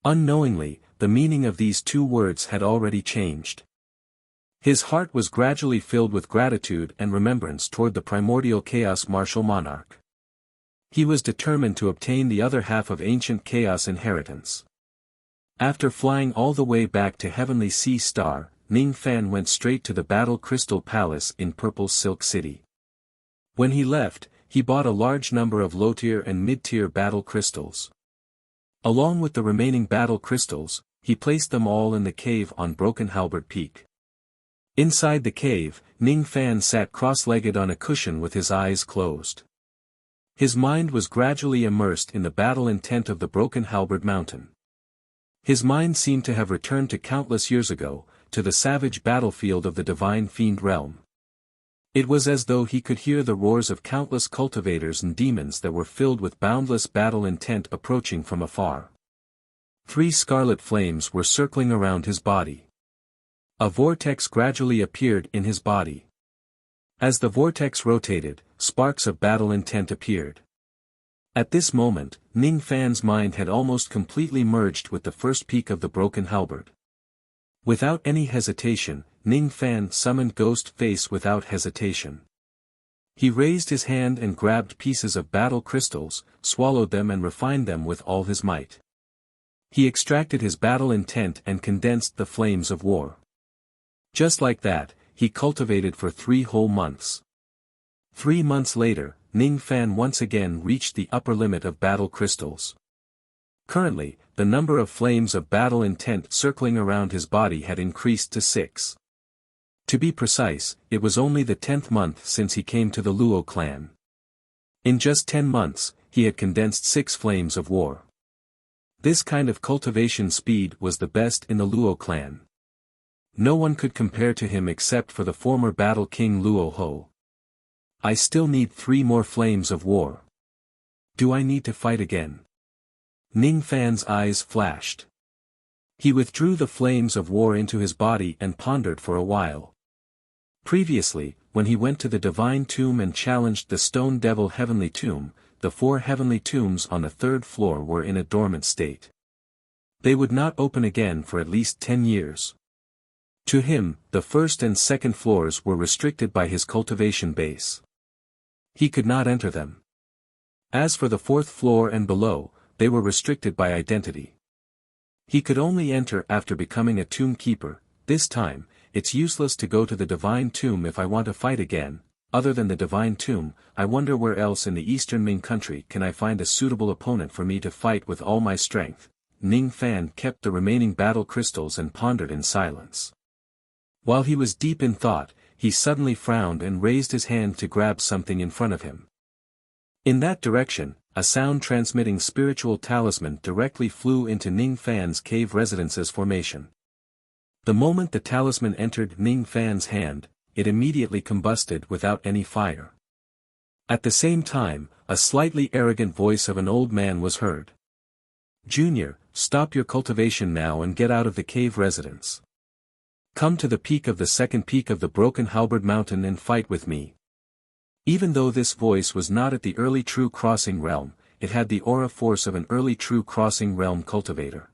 Unknowingly, the meaning of these two words had already changed. His heart was gradually filled with gratitude and remembrance toward the primordial chaos martial monarch. He was determined to obtain the other half of ancient chaos inheritance. After flying all the way back to Heavenly Sea Star, Ning Fan went straight to the Battle Crystal Palace in Purple Silk City. When he left, he bought a large number of low-tier and mid-tier battle crystals. Along with the remaining battle crystals, he placed them all in the cave on Broken Halberd Peak. Inside the cave, Ning Fan sat cross-legged on a cushion with his eyes closed. His mind was gradually immersed in the battle intent of the Broken Halberd Mountain. His mind seemed to have returned to countless years ago, to the savage battlefield of the divine fiend realm. It was as though he could hear the roars of countless cultivators and demons that were filled with boundless battle intent approaching from afar. 3 scarlet flames were circling around his body. A vortex gradually appeared in his body. As the vortex rotated, sparks of battle intent appeared. At this moment, Ning Fan's mind had almost completely merged with the first peak of the Broken Halberd. Without any hesitation, Ning Fan summoned Ghost Face without hesitation. He raised his hand and grabbed pieces of battle crystals, swallowed them and refined them with all his might. He extracted his battle intent and condensed the flames of war. Just like that, he cultivated for 3 whole months. 3 months later, Ning Fan once again reached the upper limit of battle crystals. Currently, the number of flames of battle intent circling around his body had increased to 6. To be precise, it was only the 10th month since he came to the Luo clan. In just 10 months, he had condensed 6 flames of war. This kind of cultivation speed was the best in the Luo clan. No one could compare to him except for the former battle king Luo Ho. I still need 3 more flames of war. Do I need to fight again? Ning Fan's eyes flashed. He withdrew the flames of war into his body and pondered for a while. Previously, when he went to the Divine Tomb and challenged the Stone Devil Heavenly Tomb, the 4 heavenly tombs on the 3rd floor were in a dormant state. They would not open again for at least 10 years. To him, the 1st and 2nd floors were restricted by his cultivation base. He could not enter them. As for the 4th floor and below, they were restricted by identity. He could only enter after becoming a tomb keeper. This time, it's useless to go to the Divine Tomb if I want to fight again. Other than the Divine Tomb, I wonder where else in the Eastern Ming country can I find a suitable opponent for me to fight with all my strength. Ning Fan kept the remaining battle crystals and pondered in silence. While he was deep in thought, he suddenly frowned and raised his hand to grab something in front of him. In that direction, a sound-transmitting spiritual talisman directly flew into Ning Fan's cave residence's formation. The moment the talisman entered Ning Fan's hand, it immediately combusted without any fire. At the same time, a slightly arrogant voice of an old man was heard. "Junior, stop your cultivation now and get out of the cave residence. Come to the peak of the 2nd peak of the Broken Halberd Mountain and fight with me." Even though this voice was not at the early true crossing realm, it had the aura force of an early true crossing realm cultivator.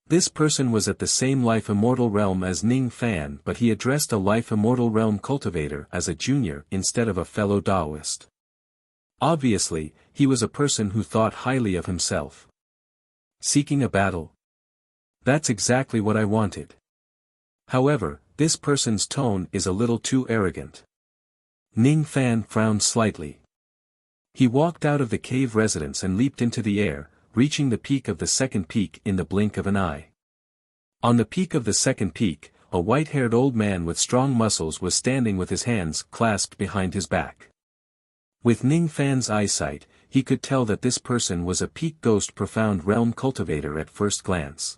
This person was at the same life immortal realm as Ning Fan, but he addressed a life immortal realm cultivator as a junior instead of a fellow Taoist. Obviously, he was a person who thought highly of himself. Seeking a battle? That's exactly what I wanted. However, this person's tone is a little too arrogant. Ning Fan frowned slightly. He walked out of the cave residence and leaped into the air, reaching the peak of the second peak in the blink of an eye. On the peak of the second peak, a white-haired old man with strong muscles was standing with his hands clasped behind his back. With Ning Fan's eyesight, he could tell that this person was a peak ghost profound realm cultivator at first glance.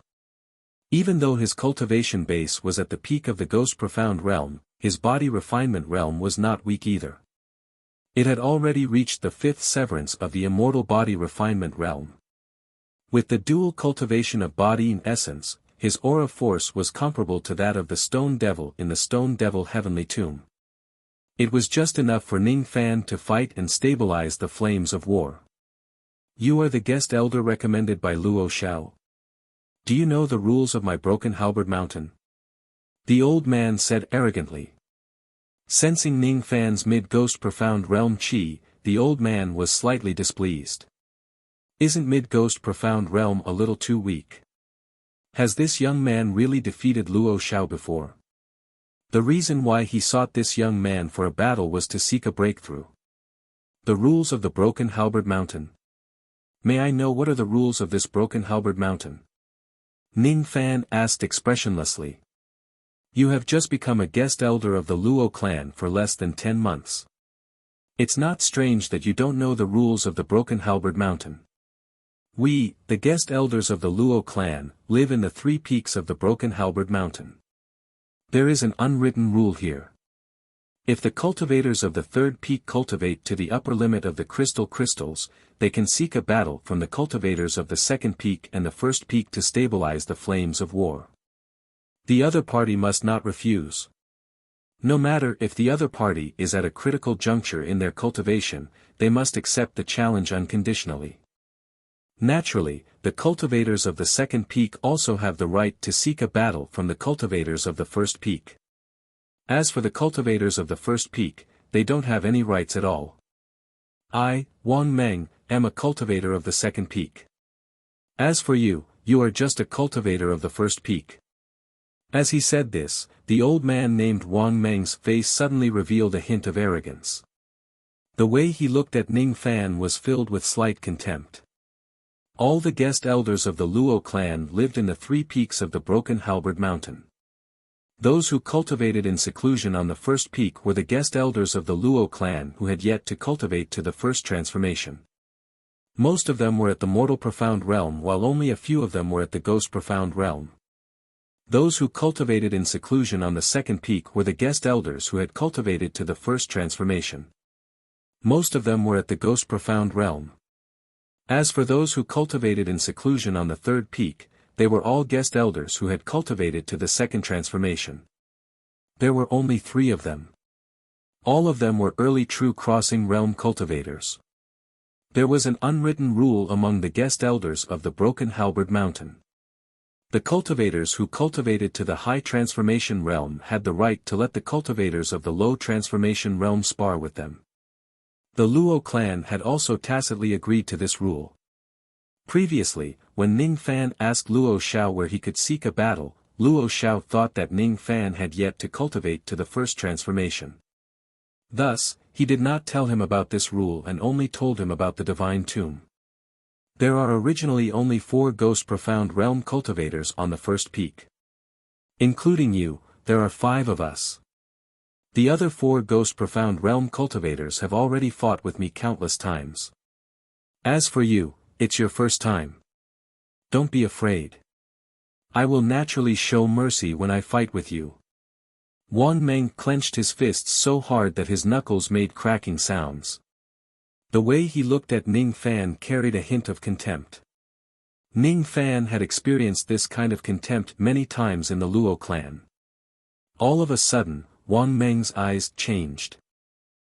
Even though his cultivation base was at the peak of the ghost profound realm, his body refinement realm was not weak either. It had already reached the fifth severance of the immortal body refinement realm. With the dual cultivation of body and essence, his aura force was comparable to that of the Stone Devil in the Stone Devil Heavenly Tomb. It was just enough for Ning Fan to fight and stabilize the flames of war. You are the guest elder recommended by Luo Xiao. Do you know the rules of my broken halberd mountain? The old man said arrogantly. Sensing Ning Fan's mid-ghost profound realm chi, the old man was slightly displeased. Isn't mid-ghost profound realm a little too weak? Has this young man really defeated Luo Xiao before? The reason why he sought this young man for a battle was to seek a breakthrough. The rules of the broken halberd mountain. May I know what are the rules of this broken halberd mountain? Ning Fan asked expressionlessly. You have just become a guest elder of the Luo clan for less than 10 months. It's not strange that you don't know the rules of the broken halberd mountain. We, the guest elders of the Luo clan, live in the 3 peaks of the broken halberd mountain. There is an unwritten rule here. If the cultivators of the 3rd peak cultivate to the upper limit of the crystals, they can seek a battle from the cultivators of the 2nd peak and the 1st peak to stabilize the flames of war. The other party must not refuse. No matter if the other party is at a critical juncture in their cultivation, they must accept the challenge unconditionally. Naturally, the cultivators of the 2nd peak also have the right to seek a battle from the cultivators of the 1st peak. As for the cultivators of the 1st peak, they don't have any rights at all. I, Wang Meng, am a cultivator of the 2nd peak. As for you, you are just a cultivator of the 1st peak. As he said this, the old man named Wang Meng's face suddenly revealed a hint of arrogance. The way he looked at Ning Fan was filled with slight contempt. All the guest elders of the Luo clan lived in the 3 peaks of the broken halberd mountain. Those who cultivated in seclusion on the 1st peak were the guest elders of the Luo clan who had yet to cultivate to the 1st transformation. Most of them were at the mortal profound realm while only a few of them were at the ghost profound realm. Those who cultivated in seclusion on the 2nd peak were the guest elders who had cultivated to the 1st transformation. Most of them were at the ghost profound realm. As for those who cultivated in seclusion on the 3rd peak, they were all guest elders who had cultivated to the 2nd transformation. There were only 3 of them. All of them were early true crossing realm cultivators. There was an unwritten rule among the guest elders of the broken halberd mountain. The cultivators who cultivated to the high transformation realm had the right to let the cultivators of the low transformation realm spar with them. The Luo clan had also tacitly agreed to this rule. Previously, when Ning Fan asked Luo Xiao where he could seek a battle, Luo Xiao thought that Ning Fan had yet to cultivate to the 1st transformation. Thus, he did not tell him about this rule and only told him about the divine tomb. There are originally only 4 ghost profound realm cultivators on the 1st peak. Including you, there are 5 of us. The other 4 ghost profound realm cultivators have already fought with me countless times. As for you, it's your first time. Don't be afraid. I will naturally show mercy when I fight with you. Wang Meng clenched his fists so hard that his knuckles made cracking sounds. The way he looked at Ning Fan carried a hint of contempt. Ning Fan had experienced this kind of contempt many times in the Luo clan. All of a sudden, Wang Meng's eyes changed.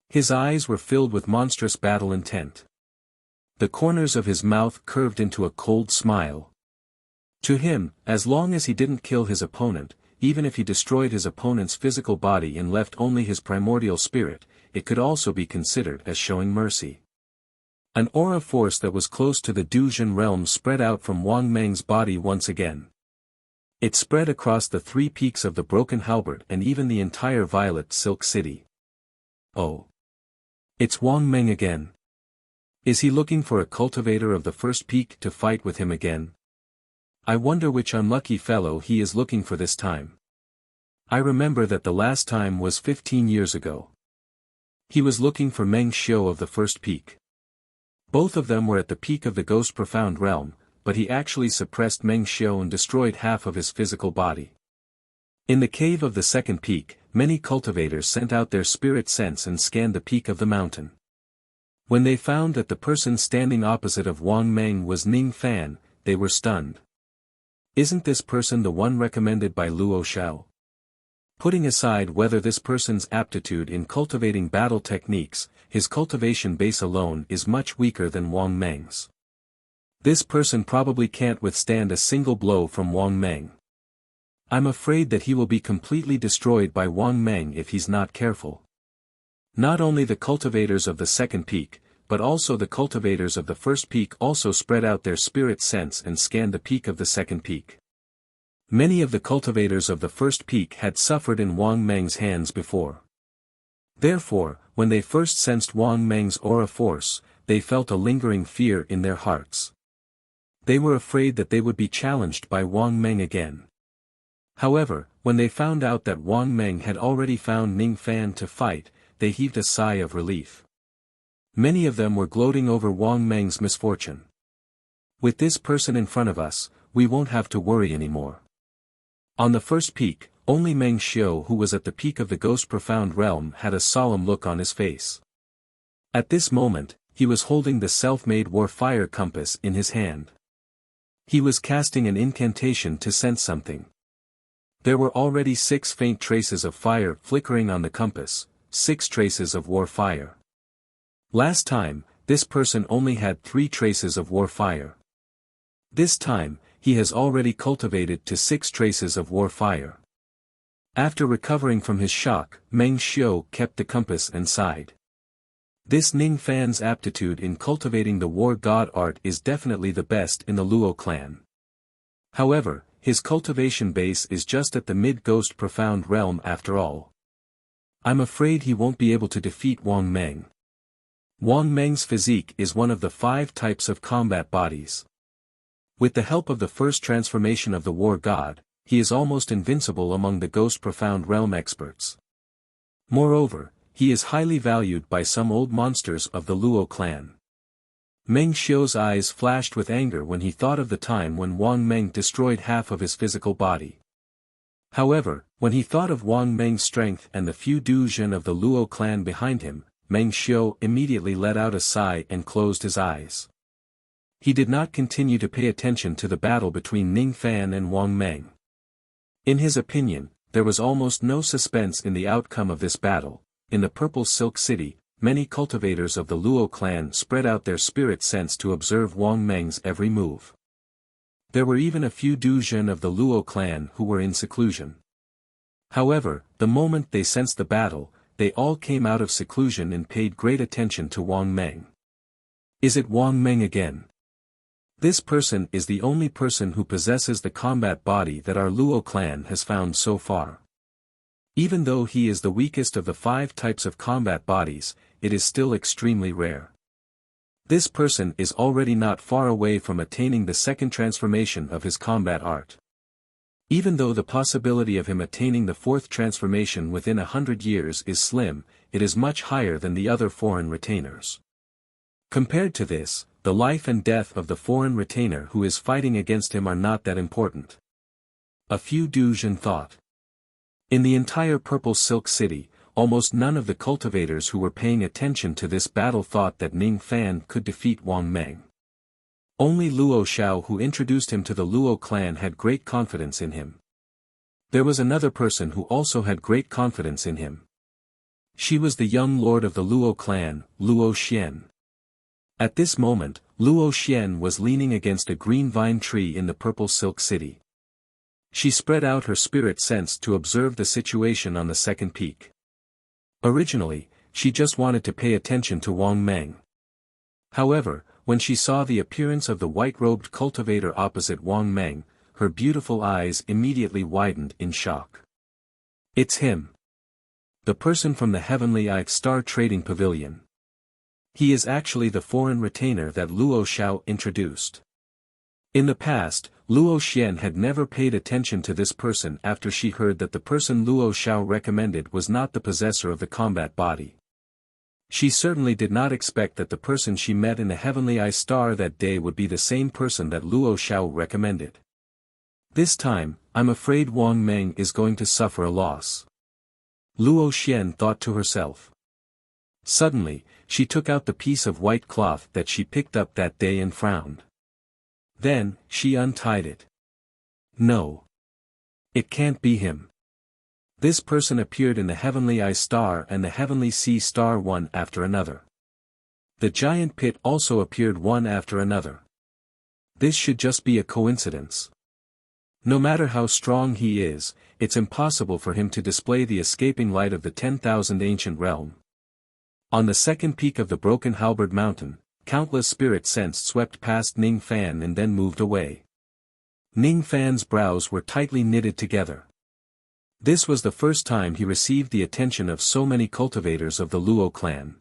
His eyes were filled with monstrous battle intent. The corners of his mouth curved into a cold smile. To him, as long as he didn't kill his opponent, even if he destroyed his opponent's physical body and left only his primordial spirit, it could also be considered as showing mercy. An aura force that was close to the Duzhen realm spread out from Wang Meng's body once again. It spread across the 3 peaks of the Broken Halberd and even the entire Violet Silk City. Oh! It's Wang Meng again. Is he looking for a cultivator of the first peak to fight with him again? I wonder which unlucky fellow he is looking for this time. I remember that the last time was 15 years ago. He was looking for Meng Xiu of the first peak. Both of them were at the peak of the Ghost Profound Realm, but he actually suppressed Meng Xiu and destroyed half of his physical body. In the cave of the second peak, many cultivators sent out their spirit sense and scanned the peak of the mountain. When they found that the person standing opposite of Wang Meng was Ning Fan, they were stunned. Isn't this person the one recommended by Luo Xiao? Putting aside whether this person's aptitude in cultivating battle techniques, his cultivation base alone is much weaker than Wang Meng's. This person probably can't withstand a single blow from Wang Meng. I'm afraid that he will be completely destroyed by Wang Meng if he's not careful. Not only the cultivators of the second peak, but also the cultivators of the first peak also spread out their spirit sense and scanned the peak of the second peak. Many of the cultivators of the first peak had suffered in Wang Meng's hands before. Therefore, when they first sensed Wang Meng's aura force, they felt a lingering fear in their hearts. They were afraid that they would be challenged by Wang Meng again. However, when they found out that Wang Meng had already found Ning Fan to fight, they heaved a sigh of relief. Many of them were gloating over Wang Meng's misfortune. With this person in front of us, we won't have to worry anymore. On the first peak, only Meng Xiu, who was at the peak of the Ghost Profound Realm, had a solemn look on his face. At this moment, he was holding the self-made war fire compass in his hand. He was casting an incantation to sense something. There were already 6 faint traces of fire flickering on the compass, 6 traces of war fire. Last time, this person only had 3 traces of war fire. This time, he has already cultivated to 6 traces of war fire. After recovering from his shock, Meng Xiu kept the compass and sighed. This Ning Fan's aptitude in cultivating the war god art is definitely the best in the Luo clan. However, his cultivation base is just at the mid-Ghost Profound Realm after all. I'm afraid he won't be able to defeat Wang Meng. Wang Meng's physique is one of the 5 types of combat bodies. With the help of the first transformation of the war god, he is almost invincible among the Ghost Profound Realm experts. Moreover, he is highly valued by some old monsters of the Luo clan. Meng Xiu's eyes flashed with anger when he thought of the time when Wang Meng destroyed half of his physical body. However, when he thought of Wang Meng's strength and the few Duzhen of the Luo clan behind him, Meng Xiu immediately let out a sigh and closed his eyes. He did not continue to pay attention to the battle between Ning Fan and Wang Meng. In his opinion, there was almost no suspense in the outcome of this battle. In the Purple Silk City, many cultivators of the Luo clan spread out their spirit sense to observe Wang Meng's every move. There were even a few Duzhen of the Luo clan who were in seclusion. However, the moment they sensed the battle, they all came out of seclusion and paid great attention to Wang Meng. Is it Wang Meng again? This person is the only person who possesses the combat body that our Luo clan has found so far. Even though he is the weakest of the 5 types of combat bodies, it is still extremely rare. This person is already not far away from attaining the second transformation of his combat art. Even though the possibility of him attaining the 4th transformation within 100 years is slim, it is much higher than the other foreign retainers. Compared to this, the life and death of the foreign retainer who is fighting against him are not that important. A few Duzhen thought. In the entire Purple Silk City, almost none of the cultivators who were paying attention to this battle thought that Ning Fan could defeat Wang Meng. Only Luo Xiao, who introduced him to the Luo clan, had great confidence in him. There was another person who also had great confidence in him. She was the young lord of the Luo clan, Luo Xian. At this moment, Luo Xian was leaning against a green vine tree in the purple silk city. She spread out her spirit sense to observe the situation on the second peak. Originally, she just wanted to pay attention to Wang Meng. However, when she saw the appearance of the white-robed cultivator opposite Wang Meng, her beautiful eyes immediately widened in shock. It's him. The person from the Heavenly Eye Star Trading Pavilion. He is actually the foreign retainer that Luo Xiao introduced. In the past, Luo Xian had never paid attention to this person after she heard that the person Luo Xiao recommended was not the possessor of the combat body. She certainly did not expect that the person she met in the Heavenly Eye Star that day would be the same person that Luo Xiao recommended. This time, I'm afraid Wang Meng is going to suffer a loss. Luo Xian thought to herself. Suddenly, she took out the piece of white cloth that she picked up that day and frowned. Then, she untied it. No. It can't be him. This person appeared in the Heavenly Eye Star and the Heavenly Sea Star one after another. The giant pit also appeared one after another. This should just be a coincidence. No matter how strong he is, it's impossible for him to display the escaping light of the 10,000 ancient realm. On the second peak of the broken halberd mountain, countless spirits sensed swept past Ning Fan and then moved away. Ning Fan's brows were tightly knitted together. This was the first time he received the attention of so many cultivators of the Luo clan.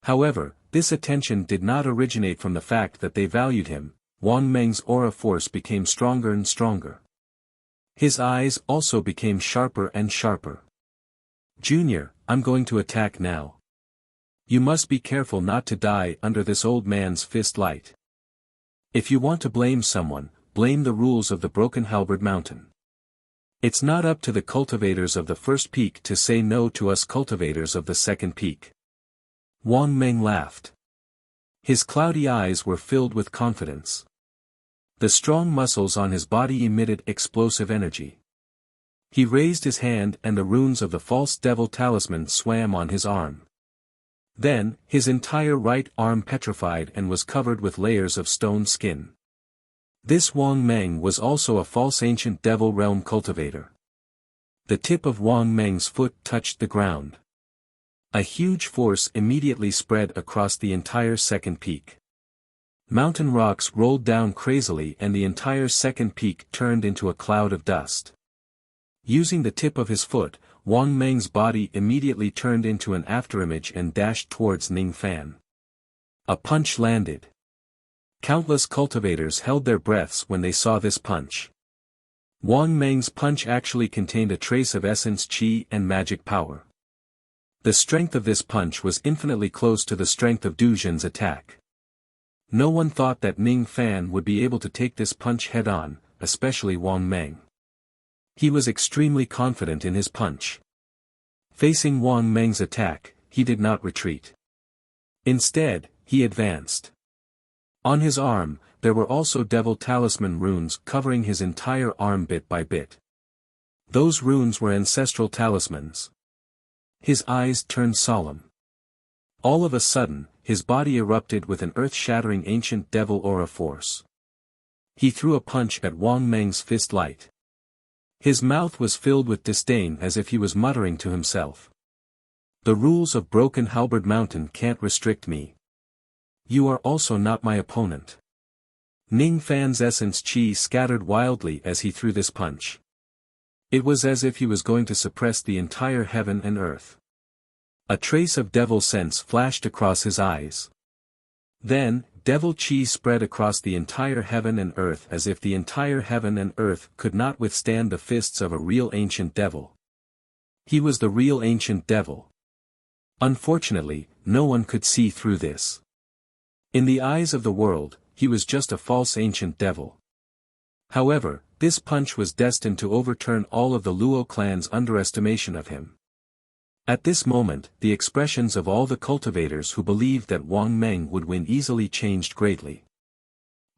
However, this attention did not originate from the fact that they valued him. Wang Meng's aura force became stronger and stronger. His eyes also became sharper and sharper. Junior, I'm going to attack now. You must be careful not to die under this old man's fist light. If you want to blame someone, blame the rules of the Broken Halberd Mountain. It's not up to the cultivators of the first peak to say no to us cultivators of the second peak. Wang Meng laughed. His cloudy eyes were filled with confidence. The strong muscles on his body emitted explosive energy. He raised his hand and the runes of the false devil talisman swam on his arm. Then, his entire right arm petrified and was covered with layers of stone skin. This Wang Meng was also a false ancient devil realm cultivator. The tip of Wang Meng's foot touched the ground. A huge force immediately spread across the entire second peak. Mountain rocks rolled down crazily and the entire second peak turned into a cloud of dust. Using the tip of his foot, Wang Meng's body immediately turned into an afterimage and dashed towards Ning Fan. A punch landed. Countless cultivators held their breaths when they saw this punch. Wang Meng's punch actually contained a trace of essence qi and magic power. The strength of this punch was infinitely close to the strength of Du Jun's attack. No one thought that Ning Fan would be able to take this punch head-on, especially Wang Meng. He was extremely confident in his punch. Facing Wang Meng's attack, he did not retreat. Instead, he advanced. On his arm, there were also devil talisman runes covering his entire arm bit by bit. Those runes were ancestral talismans. His eyes turned solemn. All of a sudden, his body erupted with an earth-shattering ancient devil aura force. He threw a punch at Wang Meng's fist light. His mouth was filled with disdain as if he was muttering to himself. The rules of Broken Halberd Mountain can't restrict me. You are also not my opponent. Ning Fan's essence qi scattered wildly as he threw this punch. It was as if he was going to suppress the entire heaven and earth. A trace of devil sense flashed across his eyes. Then, devil qi spread across the entire heaven and earth as if the entire heaven and earth could not withstand the fists of a real ancient devil. He was the real ancient devil. Unfortunately, no one could see through this. In the eyes of the world, he was just a false ancient devil. However, this punch was destined to overturn all of the Luo clan's underestimation of him. At this moment, the expressions of all the cultivators who believed that Wang Meng would win easily changed greatly.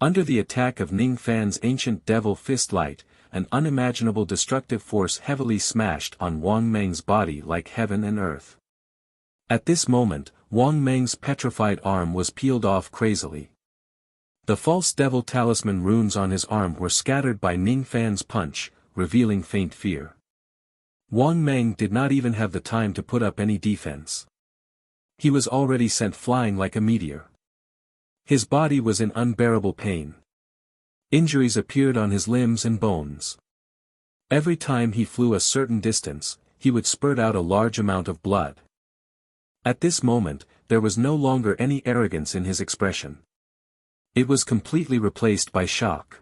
Under the attack of Ning Fan's ancient devil fist light, an unimaginable destructive force heavily smashed on Wang Meng's body like heaven and earth. At this moment, Wang Meng's petrified arm was peeled off crazily. The false devil talisman runes on his arm were scattered by Ning Fan's punch, revealing faint fear. Wang Meng did not even have the time to put up any defense. He was already sent flying like a meteor. His body was in unbearable pain. Injuries appeared on his limbs and bones. Every time he flew a certain distance, he would spurt out a large amount of blood. At this moment, there was no longer any arrogance in his expression. It was completely replaced by shock.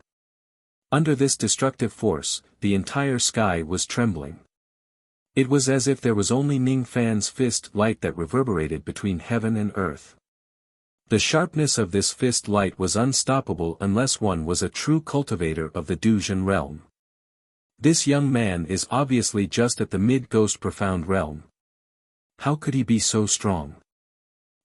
Under this destructive force, the entire sky was trembling. It was as if there was only Ning Fan's fist light that reverberated between heaven and earth. The sharpness of this fist light was unstoppable unless one was a true cultivator of the Duzhen realm. This young man is obviously just at the mid-ghost profound realm. How could he be so strong?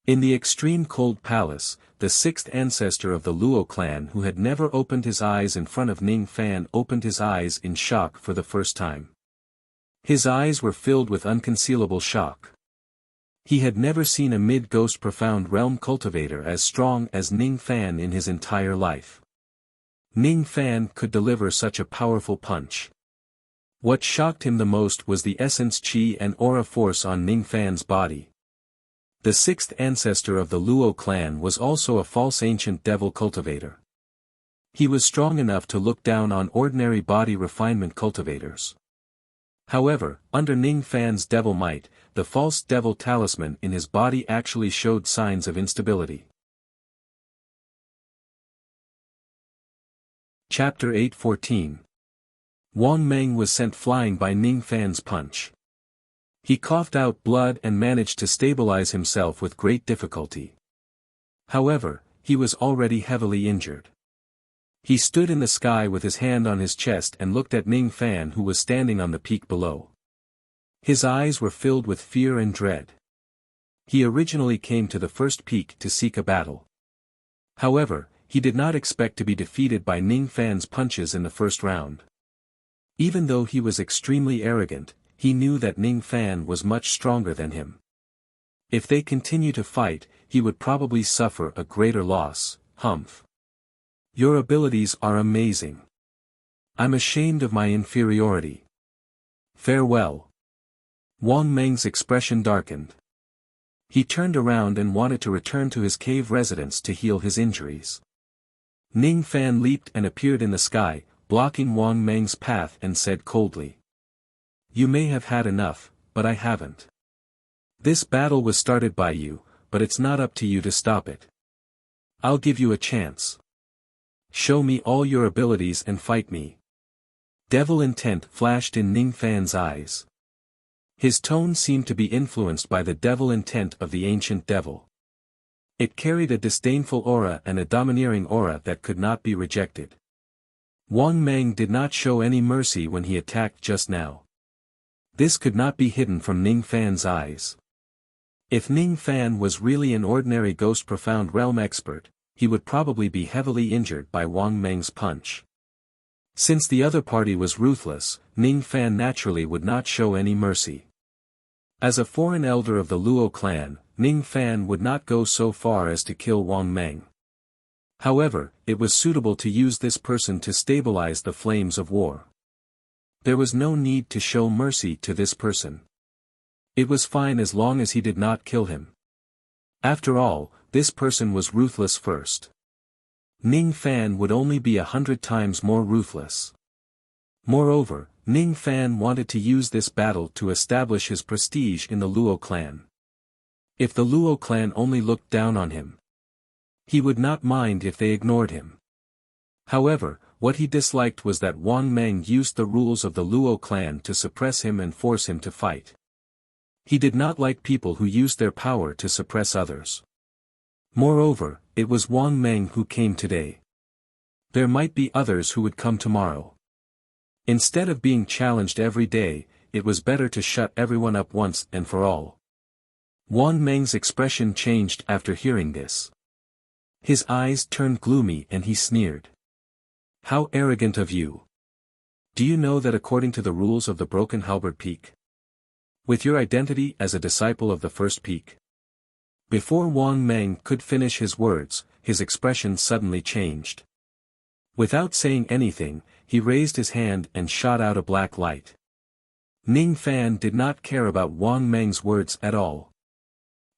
In the extreme cold palace, the sixth ancestor of the Luo clan who had never opened his eyes in front of Ning Fan opened his eyes in shock for the first time. His eyes were filled with unconcealable shock. He had never seen a mid-ghost profound realm cultivator as strong as Ning Fan in his entire life. Ning Fan could deliver such a powerful punch. What shocked him the most was the essence chi and aura force on Ning Fan's body. The sixth ancestor of the Luo clan was also a false ancient devil cultivator. He was strong enough to look down on ordinary body refinement cultivators. However, under Ning Fan's devil might, the false devil talisman in his body actually showed signs of instability. Chapter 8:14. Wang Meng was sent flying by Ning Fan's punch. He coughed out blood and managed to stabilize himself with great difficulty. However, he was already heavily injured. He stood in the sky with his hand on his chest and looked at Ning Fan who was standing on the peak below. His eyes were filled with fear and dread. He originally came to the first peak to seek a battle. However, he did not expect to be defeated by Ning Fan's punches in the first round. Even though he was extremely arrogant, he knew that Ning Fan was much stronger than him. If they continue to fight, he would probably suffer a greater loss. Humph. Your abilities are amazing. I'm ashamed of my inferiority. Farewell. Wang Meng's expression darkened. He turned around and wanted to return to his cave residence to heal his injuries. Ning Fan leaped and appeared in the sky, blocking Wang Meng's path and said coldly. You may have had enough, but I haven't. This battle was started by you, but it's not up to you to stop it. I'll give you a chance. Show me all your abilities and fight me. Devil intent flashed in Ning Fan's eyes. His tone seemed to be influenced by the devil intent of the ancient devil. It carried a disdainful aura and a domineering aura that could not be rejected. Wang Meng did not show any mercy when he attacked just now. This could not be hidden from Ning Fan's eyes. If Ning Fan was really an ordinary ghost profound realm expert, he would probably be heavily injured by Wang Meng's punch. Since the other party was ruthless, Ning Fan naturally would not show any mercy. As a foreign elder of the Luo clan, Ning Fan would not go so far as to kill Wang Meng. However, it was suitable to use this person to stabilize the flames of war. There was no need to show mercy to this person. It was fine as long as he did not kill him. After all, this person was ruthless first. Ning Fan would only be 100 times more ruthless. Moreover, Ning Fan wanted to use this battle to establish his prestige in the Luo clan. If the Luo clan only looked down on him, he would not mind if they ignored him. However, what he disliked was that Wang Meng used the rules of the Luo clan to suppress him and force him to fight. He did not like people who used their power to suppress others. Moreover, it was Wang Meng who came today. There might be others who would come tomorrow. Instead of being challenged every day, it was better to shut everyone up once and for all. Wang Meng's expression changed after hearing this. His eyes turned gloomy and he sneered. How arrogant of you! Do you know that according to the rules of the Broken Halberd Peak, With your identity as a disciple of the first peak. Before Wang Meng could finish his words, his expression suddenly changed. Without saying anything, he raised his hand and shot out a black light. Ning Fan did not care about Wang Meng's words at all.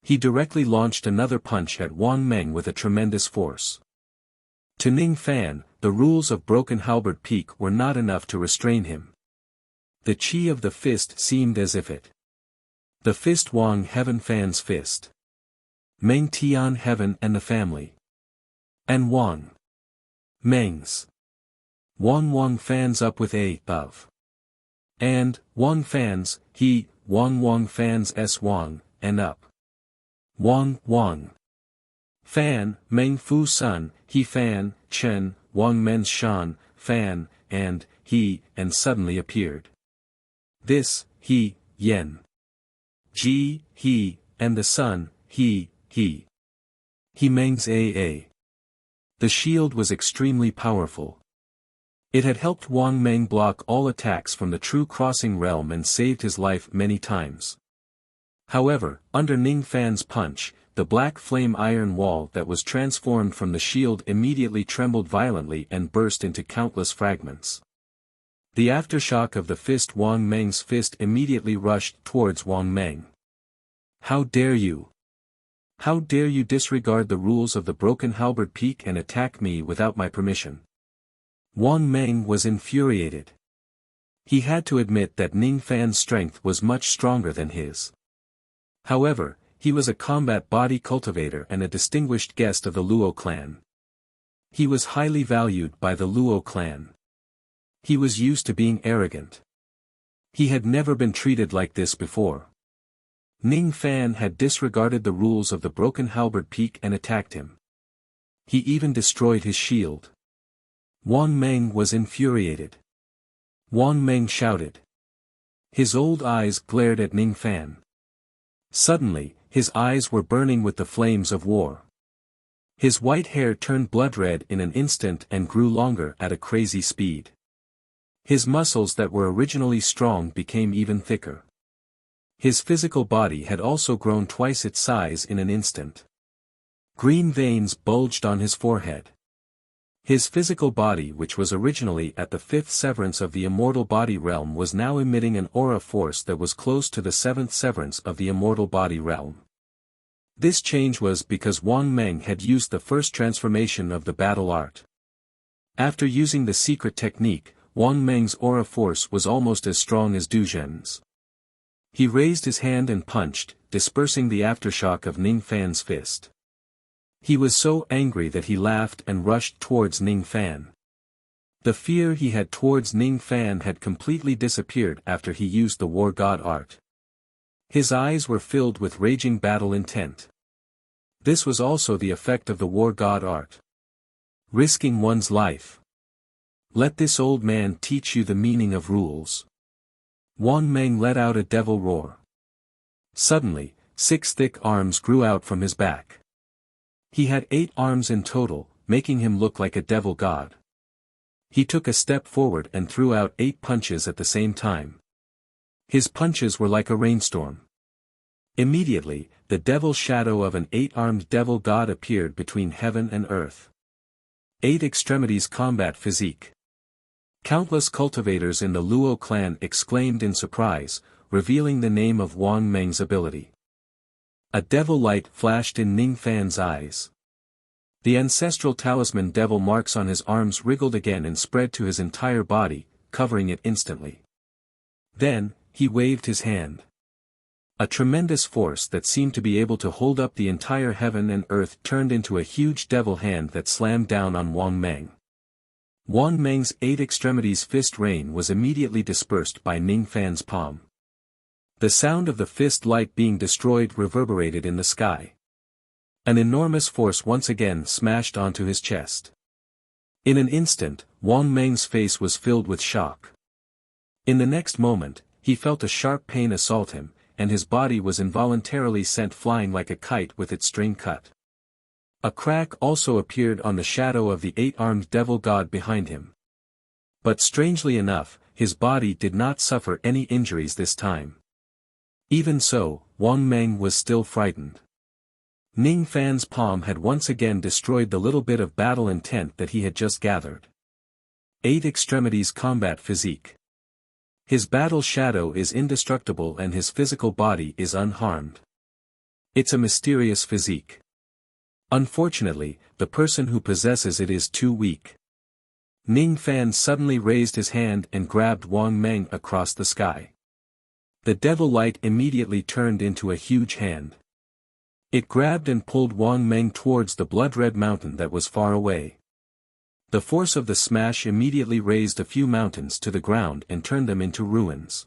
He directly launched another punch at Wang Meng with a tremendous force. To Ning Fan, the rules of Broken Halberd Peak were not enough to restrain him. The chi of the fist seemed as if it. The fist Wang Heaven Fan's fist. Meng Tian Heaven and the family. And Wang Meng's. Wang Fan's up with a of. And, Wang Fan's, he, Wang Fan's s Wang, and up. Wang Fan, Meng Fu Sun, he Fan, Chen, Wang Men's Shan, Fan, and, he, and suddenly appeared. This, he, Yen. Ji, he, and the sun, he. He Meng's a. The shield was extremely powerful. It had helped Wang Meng block all attacks from the true crossing realm and saved his life many times. However, under Ning Fan's punch, the black flame iron wall that was transformed from the shield immediately trembled violently and burst into countless fragments. The aftershock of the fist Wang Meng's fist immediately rushed towards Wang Meng. How dare you? How dare you disregard the rules of the Broken Halberd Peak and attack me without my permission? Wang Meng was infuriated. He had to admit that Ning Fan's strength was much stronger than his. However, he was a combat body cultivator and a distinguished guest of the Luo clan. He was highly valued by the Luo clan. He was used to being arrogant. He had never been treated like this before. Ning Fan had disregarded the rules of the Broken Halberd Peak and attacked him. He even destroyed his shield. Wang Meng was infuriated. Wang Meng shouted. His old eyes glared at Ning Fan. Suddenly, his eyes were burning with the flames of war. His white hair turned blood red in an instant and grew longer at a crazy speed. His muscles that were originally strong became even thicker. His physical body had also grown twice its size in an instant. Green veins bulged on his forehead. His physical body, which was originally at the fifth severance of the immortal body realm, was now emitting an aura force that was close to the seventh severance of the immortal body realm. This change was because Wang Meng had used the first transformation of the battle art. After using the secret technique, Wang Meng's aura force was almost as strong as Du Zhen's. He raised his hand and punched, dispersing the aftershock of Ning Fan's fist. He was so angry that he laughed and rushed towards Ning Fan. The fear he had towards Ning Fan had completely disappeared after he used the War God art. His eyes were filled with raging battle intent. This was also the effect of the War God art. Risking one's life. Let this old man teach you the meaning of rules. Wang Meng let out a devil roar. Suddenly, 6 thick arms grew out from his back. He had 8 arms in total, making him look like a devil god. He took a step forward and threw out 8 punches at the same time. His punches were like a rainstorm. Immediately, the devil shadow of an 8-armed devil god appeared between heaven and earth. 8 extremities combat physique. Countless cultivators in the Luo clan exclaimed in surprise, revealing the name of Wang Meng's ability. A devil light flashed in Ning Fan's eyes. The ancestral talisman devil marks on his arms wriggled again and spread to his entire body, covering it instantly. Then, he waved his hand. A tremendous force that seemed to be able to hold up the entire heaven and earth turned into a huge devil hand that slammed down on Wang Meng. Wang Meng's 8 extremities fist rain was immediately dispersed by Ning Fan's palm. The sound of the fist light being destroyed reverberated in the sky. An enormous force once again smashed onto his chest. In an instant, Wang Meng's face was filled with shock. In the next moment, he felt a sharp pain assault him, and his body was involuntarily sent flying like a kite with its string cut. A crack also appeared on the shadow of the 8-armed devil god behind him. But strangely enough, his body did not suffer any injuries this time. Even so, Wang Meng was still frightened. Ning Fan's palm had once again destroyed the little bit of battle intent that he had just gathered. 8 Extremities Combat Physique. His battle shadow is indestructible and his physical body is unharmed. It's a mysterious physique. Unfortunately, the person who possesses it is too weak. Ning Fan suddenly raised his hand and grabbed Wang Meng across the sky. The devil light immediately turned into a huge hand. It grabbed and pulled Wang Meng towards the blood-red mountain that was far away. The force of the smash immediately raised a few mountains to the ground and turned them into ruins.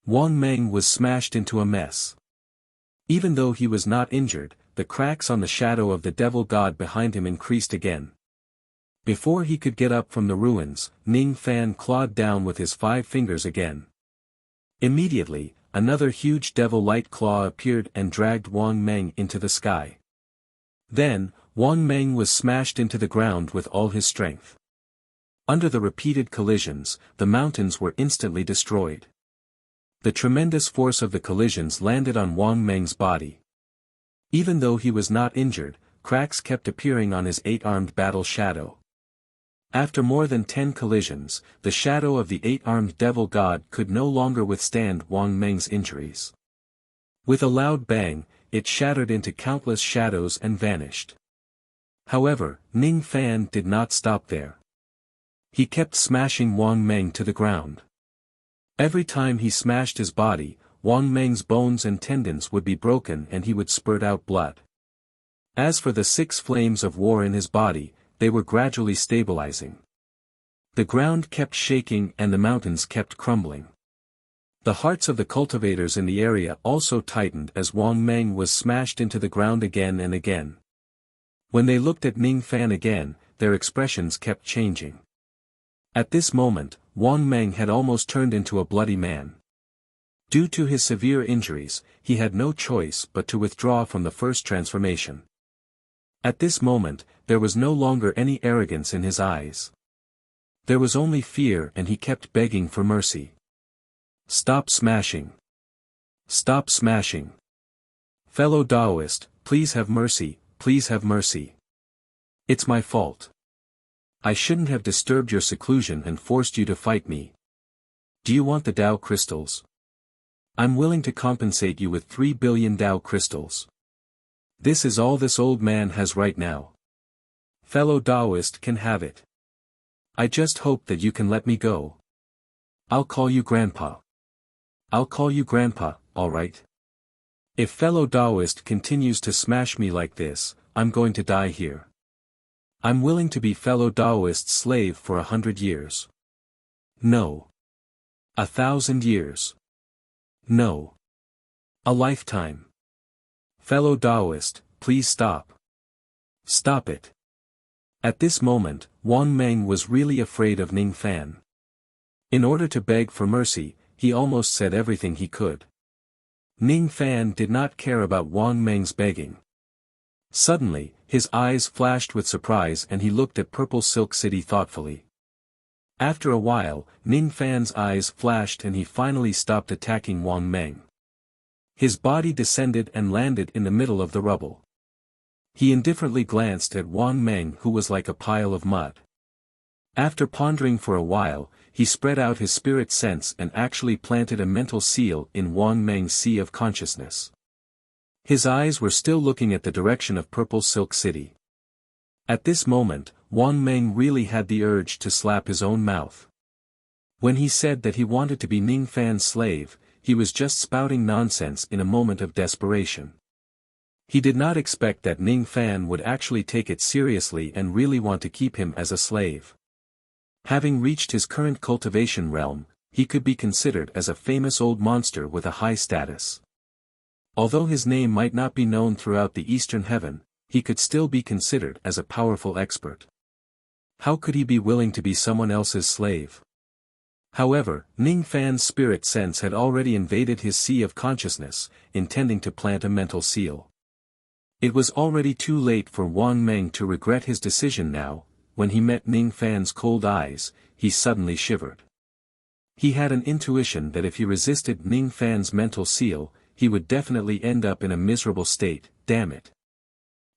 Wang Meng was smashed into a mess. Even though he was not injured, the cracks on the shadow of the devil god behind him increased again. Before he could get up from the ruins, Ning Fan clawed down with his 5 fingers again. Immediately, another huge devil-light claw appeared and dragged Wang Meng into the sky. Then, Wang Meng was smashed into the ground with all his strength. Under the repeated collisions, the mountains were instantly destroyed. The tremendous force of the collisions landed on Wang Meng's body. Even though he was not injured, cracks kept appearing on his 8-armed battle shadow. After more than 10 collisions, the shadow of the 8-armed devil god could no longer withstand Wang Meng's injuries. With a loud bang, it shattered into countless shadows and vanished. However, Ning Fan did not stop there. He kept smashing Wang Meng to the ground. Every time he smashed his body, Wang Meng's bones and tendons would be broken and he would spurt out blood. As for the 6 flames of war in his body, they were gradually stabilizing. The ground kept shaking and the mountains kept crumbling. The hearts of the cultivators in the area also tightened as Wang Meng was smashed into the ground again and again. When they looked at Ning Fan again, their expressions kept changing. At this moment, Wang Meng had almost turned into a bloody man. Due to his severe injuries, he had no choice but to withdraw from the first transformation. At this moment, there was no longer any arrogance in his eyes. There was only fear and he kept begging for mercy. Stop smashing. Stop smashing. Fellow Taoist, please have mercy, please have mercy. It's my fault. I shouldn't have disturbed your seclusion and forced you to fight me. Do you want the Tao crystals? I'm willing to compensate you with 3 billion Tao crystals. This is all this old man has right now. Fellow Taoist can have it. I just hope that you can let me go. I'll call you Grandpa. I'll call you Grandpa, alright? If fellow Taoist continues to smash me like this, I'm going to die here. I'm willing to be fellow Taoist's slave for 100 years. No. 1,000 years. No. A lifetime. Fellow Taoist, please stop. Stop it. At this moment, Wang Meng was really afraid of Ning Fan. In order to beg for mercy, he almost said everything he could. Ning Fan did not care about Wang Meng's begging. Suddenly, his eyes flashed with surprise and he looked at Purple Silk City thoughtfully. After a while, Ning Fan's eyes flashed and he finally stopped attacking Wang Meng. His body descended and landed in the middle of the rubble. He indifferently glanced at Wang Meng who was like a pile of mud. After pondering for a while, he spread out his spirit sense and actually planted a mental seal in Wang Meng's sea of consciousness. His eyes were still looking at the direction of Purple Silk City. At this moment, Wang Meng really had the urge to slap his own mouth. When he said that he wanted to be Ning Fan's slave, he was just spouting nonsense in a moment of desperation. He did not expect that Ning Fan would actually take it seriously and really want to keep him as a slave. Having reached his current cultivation realm, he could be considered as a famous old monster with a high status. Although his name might not be known throughout the Eastern Heaven, he could still be considered as a powerful expert. How could he be willing to be someone else's slave? However, Ning Fan's spirit sense had already invaded his sea of consciousness, intending to plant a mental seal. It was already too late for Wang Meng to regret his decision now. When he met Ning Fan's cold eyes, he suddenly shivered. He had an intuition that if he resisted Ning Fan's mental seal, he would definitely end up in a miserable state. Damn it.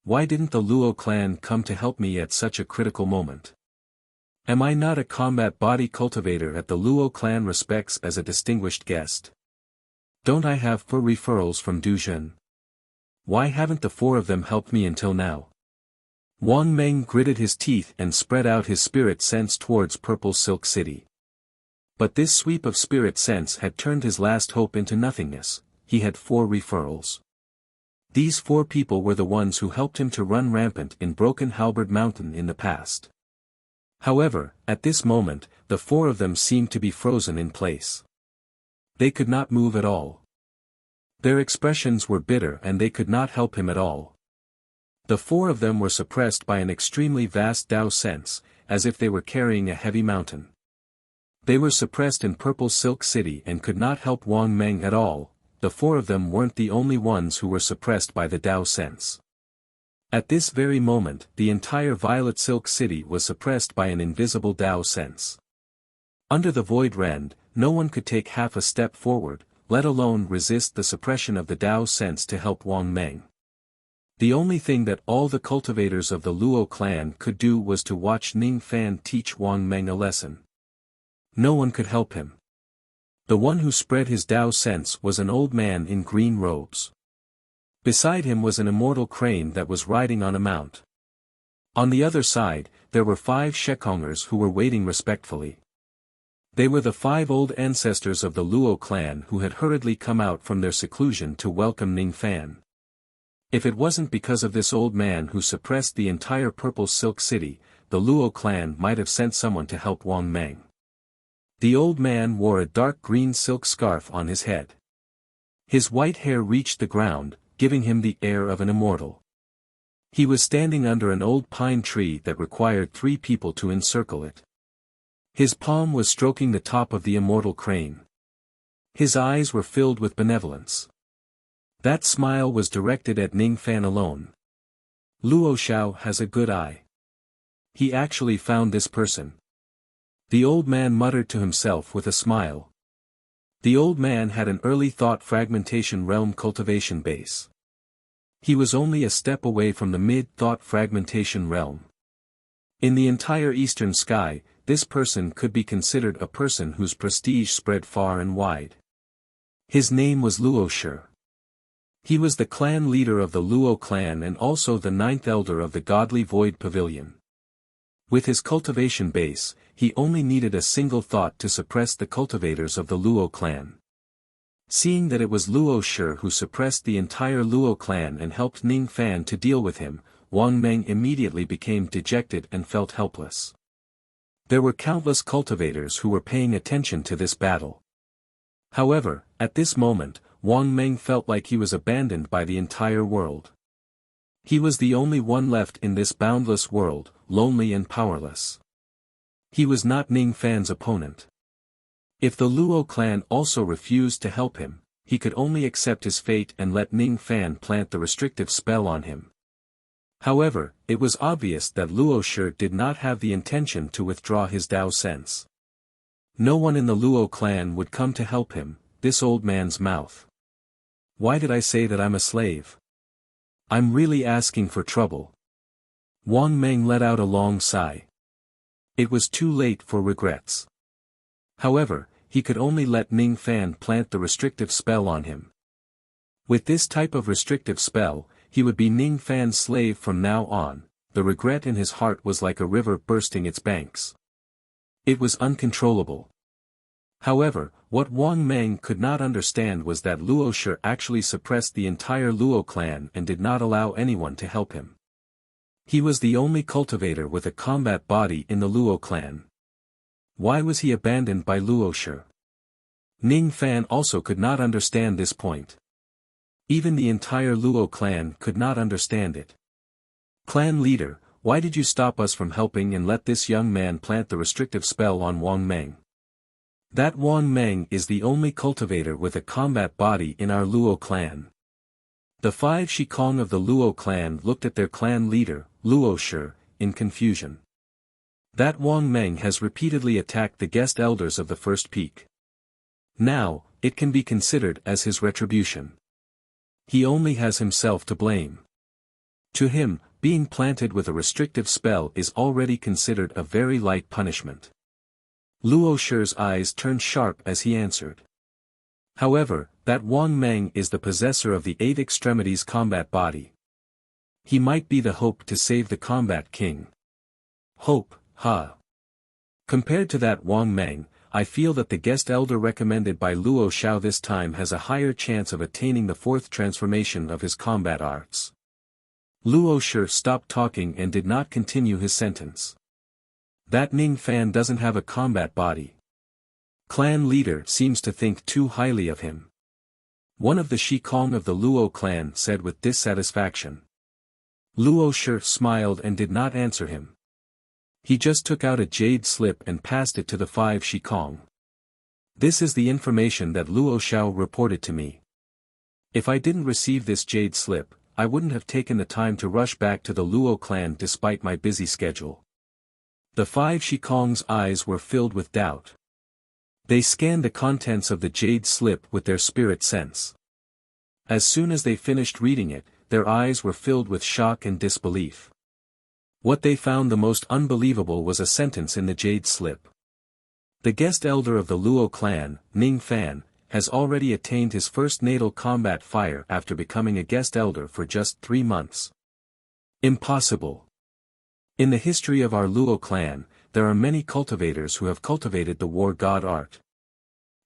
Why didn't the Luo clan come to help me at such a critical moment? Am I not a combat body cultivator that the Luo clan respects as a distinguished guest? Don't I have 4 referrals from Duzhen? Why haven't the 4 of them helped me until now? Wang Meng gritted his teeth and spread out his spirit sense towards Purple Silk City. But this sweep of spirit sense had turned his last hope into nothingness. He had 4 referrals. These 4 people were the ones who helped him to run rampant in Broken Halberd Mountain in the past. However, at this moment, the 4 of them seemed to be frozen in place. They could not move at all. Their expressions were bitter and they could not help him at all. The 4 of them were suppressed by an extremely vast Tao sense, as if they were carrying a heavy mountain. They were suppressed in Purple Silk City and could not help Wang Meng at all. The 4 of them weren't the only ones who were suppressed by the Tao sense. At this very moment, the entire Violet Silk City was suppressed by an invisible Tao sense. Under the Void Rend, no one could take half a step forward, let alone resist the suppression of the Tao sense to help Wang Meng. The only thing that all the cultivators of the Luo clan could do was to watch Ning Fan teach Wang Meng a lesson. No one could help him. The one who spread his Tao sense was an old man in green robes. Beside him was an immortal crane that was riding on a mount. On the other side, there were 5 Shekongers who were waiting respectfully. They were the 5 old ancestors of the Luo clan who had hurriedly come out from their seclusion to welcome Ning Fan. If it wasn't because of this old man who suppressed the entire Purple Silk City, the Luo clan might have sent someone to help Wang Meng. The old man wore a dark green silk scarf on his head. His white hair reached the ground, giving him the air of an immortal. He was standing under an old pine tree that required 3 people to encircle it. His palm was stroking the top of the immortal crane. His eyes were filled with benevolence. That smile was directed at Ning Fan alone. Luo Xiao has a good eye. He actually found this person. The old man muttered to himself with a smile. The old man had an early thought fragmentation realm cultivation base. He was only a step away from the mid-thought fragmentation realm. In the entire eastern sky, this person could be considered a person whose prestige spread far and wide. His name was Luo Shi. He was the clan leader of the Luo clan and also the 9th elder of the Godly Void Pavilion. With his cultivation base, he only needed a single thought to suppress the cultivators of the Luo clan. Seeing that it was Luo Shi who suppressed the entire Luo clan and helped Ning Fan to deal with him, Wang Meng immediately became dejected and felt helpless. There were countless cultivators who were paying attention to this battle. However, at this moment, Wang Meng felt like he was abandoned by the entire world. He was the only one left in this boundless world, lonely and powerless. He was not Ning Fan's opponent. If the Luo clan also refused to help him, he could only accept his fate and let Ning Fan plant the restrictive spell on him. However, it was obvious that Luo Shi did not have the intention to withdraw his Tao sense. No one in the Luo clan would come to help him, this old man's mouth. Why did I say that I'm a slave? I'm really asking for trouble. Wang Meng let out a long sigh. It was too late for regrets. However, he could only let Ning Fan plant the restrictive spell on him. With this type of restrictive spell, he would be Ning Fan's slave from now on. The regret in his heart was like a river bursting its banks. It was uncontrollable. However, what Wang Meng could not understand was that Luo Shi actually suppressed the entire Luo clan and did not allow anyone to help him. He was the only cultivator with a combat body in the Luo clan. Why was he abandoned by Luo Shi? Ning Fan also could not understand this point. Even the entire Luo clan could not understand it. Clan leader, why did you stop us from helping and let this young man plant the restrictive spell on Wang Meng? That Wang Meng is the only cultivator with a combat body in our Luo clan. The 5 Shikong of the Luo clan looked at their clan leader, Luo Shi, in confusion. That Wang Meng has repeatedly attacked the guest elders of the First Peak. Now, it can be considered as his retribution. He only has himself to blame. To him, being planted with a restrictive spell is already considered a very light punishment. Luo Shi's eyes turned sharp as he answered. However, that Wang Meng is the possessor of the 8 extremities combat body. He might be the hope to save the combat king. Hope, ha. Compared to that Wang Meng, I feel that the guest elder recommended by Luo Xiao this time has a higher chance of attaining the 4th transformation of his combat arts. Luo Shi stopped talking and did not continue his sentence. That Ning Fan doesn't have a combat body. Clan leader seems to think too highly of him. One of the Shikong of the Luo clan said with dissatisfaction. Luo Shi smiled and did not answer him. He just took out a jade slip and passed it to the 5 Shikong. This is the information that Luo Xiao reported to me. If I didn't receive this jade slip, I wouldn't have taken the time to rush back to the Luo clan despite my busy schedule. The 5 Shikong's eyes were filled with doubt. They scanned the contents of the jade slip with their spirit sense. As soon as they finished reading it, their eyes were filled with shock and disbelief. What they found the most unbelievable was a sentence in the jade slip. The guest elder of the Luo clan, Ning Fan, has already attained his first natal combat fire after becoming a guest elder for just 3 months. Impossible. In the history of our Luo clan, there are many cultivators who have cultivated the war god art.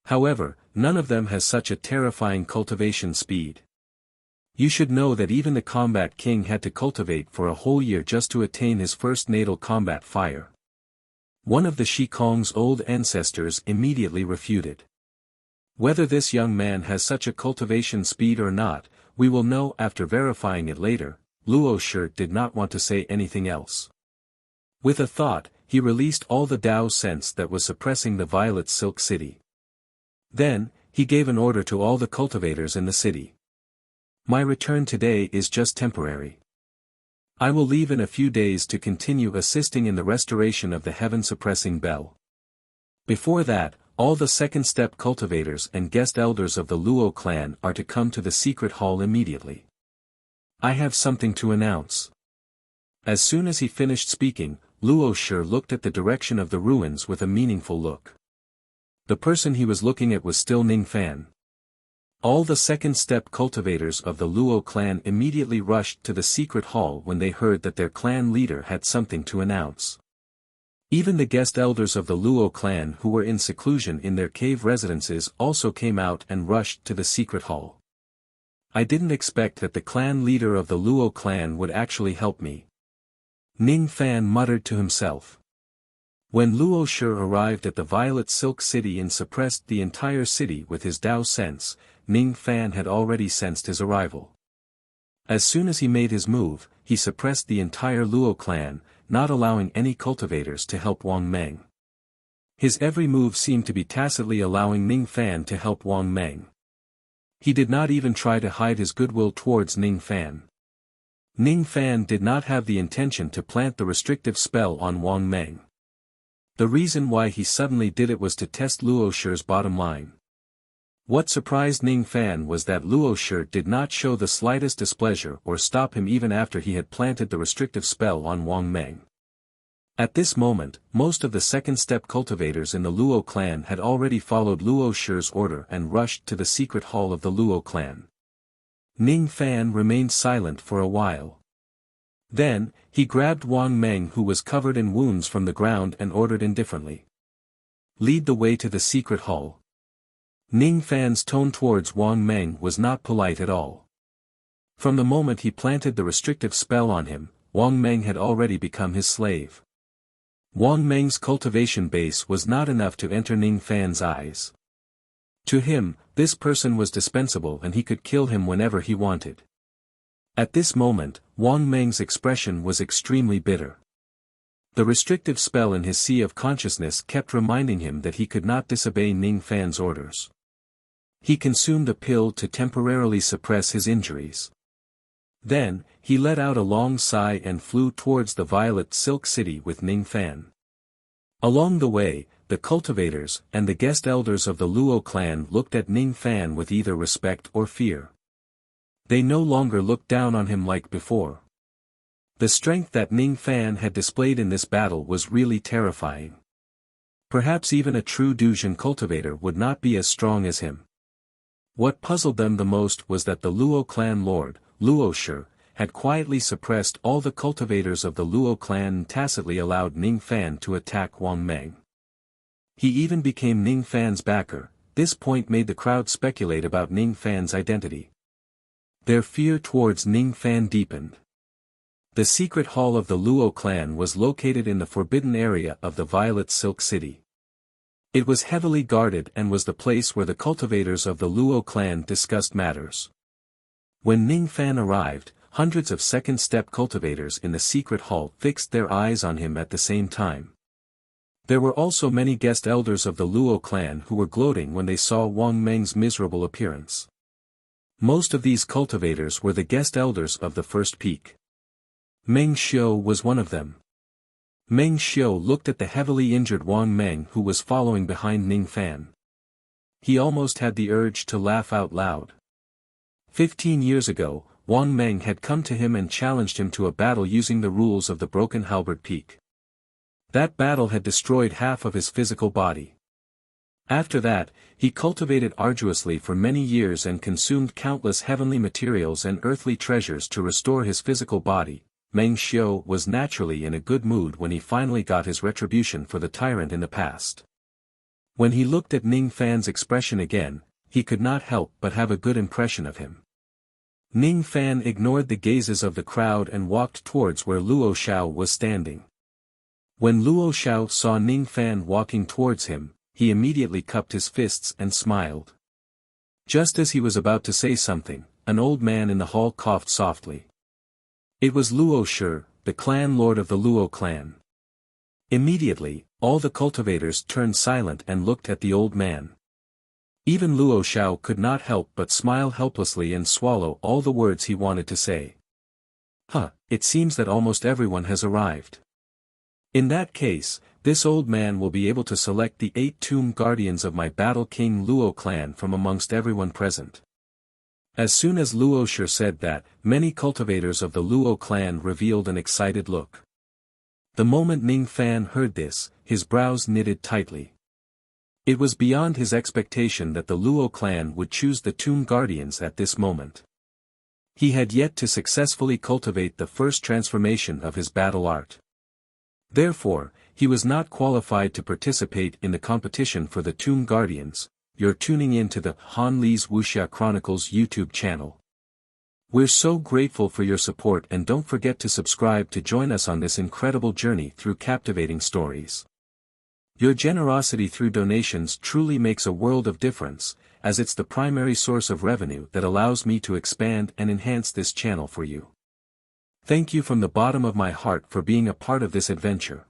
However, none of them has such a terrifying cultivation speed. You should know that even the combat king had to cultivate for a whole year just to attain his first natal combat fire. One of the Shikong's old ancestors immediately refuted. Whether this young man has such a cultivation speed or not, we will know after verifying it later. Luo Shi did not want to say anything else. With a thought, he released all the Dao sense that was suppressing the Violet Silk City. Then, he gave an order to all the cultivators in the city. My return today is just temporary. I will leave in a few days to continue assisting in the restoration of the heaven-suppressing bell. Before that, all the second-step cultivators and guest elders of the Luo clan are to come to the secret hall immediately. I have something to announce. As soon as he finished speaking, Luo Shi looked at the direction of the ruins with a meaningful look. The person he was looking at was still Ning Fan. All the second-step cultivators of the Luo clan immediately rushed to the secret hall when they heard that their clan leader had something to announce. Even the guest elders of the Luo clan who were in seclusion in their cave residences also came out and rushed to the secret hall. I didn't expect that the clan leader of the Luo clan would actually help me. Ning Fan muttered to himself. When Luo Shi arrived at the Violet Silk City and suppressed the entire city with his Dao sense, Ning Fan had already sensed his arrival. As soon as he made his move, he suppressed the entire Luo clan, not allowing any cultivators to help Wang Meng. His every move seemed to be tacitly allowing Ning Fan to help Wang Meng. He did not even try to hide his goodwill towards Ning Fan. Ning Fan did not have the intention to plant the restrictive spell on Wang Meng. The reason why he suddenly did it was to test Luo Shi's bottom line. What surprised Ning Fan was that Luo Shi did not show the slightest displeasure or stop him even after he had planted the restrictive spell on Wang Meng. At this moment, most of the second-step cultivators in the Luo clan had already followed Luo Shi's order and rushed to the secret hall of the Luo clan. Ning Fan remained silent for a while. Then, he grabbed Wang Meng who was covered in wounds from the ground and ordered indifferently. Lead the way to the secret hall. Ning Fan's tone towards Wang Meng was not polite at all. From the moment he planted the restrictive spell on him, Wang Meng had already become his slave. Wang Meng's cultivation base was not enough to enter Ning Fan's eyes. To him, this person was dispensable and he could kill him whenever he wanted. At this moment, Wang Meng's expression was extremely bitter. The restrictive spell in his sea of consciousness kept reminding him that he could not disobey Ning Fan's orders. He consumed a pill to temporarily suppress his injuries. Then, he let out a long sigh and flew towards the Violet Silk City with Ning Fan. Along the way, the cultivators and the guest elders of the Luo clan looked at Ning Fan with either respect or fear. They no longer looked down on him like before. The strength that Ning Fan had displayed in this battle was really terrifying. Perhaps even a true Duzhen cultivator would not be as strong as him. What puzzled them the most was that the Luo clan lord, Luo Shi, had quietly suppressed all the cultivators of the Luo clan and tacitly allowed Ning Fan to attack Wang Meng. He even became Ning Fan's backer. This point made the crowd speculate about Ning Fan's identity. Their fear towards Ning Fan deepened. The secret hall of the Luo clan was located in the forbidden area of the Violet Silk City. It was heavily guarded and was the place where the cultivators of the Luo clan discussed matters. When Ning Fan arrived, hundreds of second-step cultivators in the secret hall fixed their eyes on him at the same time. There were also many guest elders of the Luo clan who were gloating when they saw Wang Meng's miserable appearance. Most of these cultivators were the guest elders of the first peak. Meng Xiu was one of them. Meng Xiu looked at the heavily injured Wang Meng who was following behind Ning Fan. He almost had the urge to laugh out loud. 15 years ago, Wang Meng had come to him and challenged him to a battle using the rules of the Broken Halberd Peak. That battle had destroyed half of his physical body. After that, he cultivated arduously for many years and consumed countless heavenly materials and earthly treasures to restore his physical body. Meng Xiu was naturally in a good mood when he finally got his retribution for the tyrant in the past. When he looked at Ning Fan's expression again, he could not help but have a good impression of him. Ning Fan ignored the gazes of the crowd and walked towards where Luo Xiao was standing. When Luo Xiao saw Ning Fan walking towards him, he immediately cupped his fists and smiled. Just as he was about to say something, an old man in the hall coughed softly. It was Luo Shi, the clan lord of the Luo clan. Immediately, all the cultivators turned silent and looked at the old man. Even Luo Xiao could not help but smile helplessly and swallow all the words he wanted to say. It seems that almost everyone has arrived. In that case, this old man will be able to select the 8 tomb guardians of my Battle King Luo clan from amongst everyone present. As soon as Luo Shi said that, many cultivators of the Luo clan revealed an excited look. The moment Ning Fan heard this, his brows knitted tightly. It was beyond his expectation that the Luo clan would choose the tomb guardians at this moment. He had yet to successfully cultivate the first transformation of his battle art. Therefore, he was not qualified to participate in the competition for the tomb guardians. You're tuning in to the Han Li's Wuxia Chronicles YouTube channel. We're so grateful for your support and don't forget to subscribe to join us on this incredible journey through captivating stories. Your generosity through donations truly makes a world of difference, as it's the primary source of revenue that allows me to expand and enhance this channel for you. Thank you from the bottom of my heart for being a part of this adventure.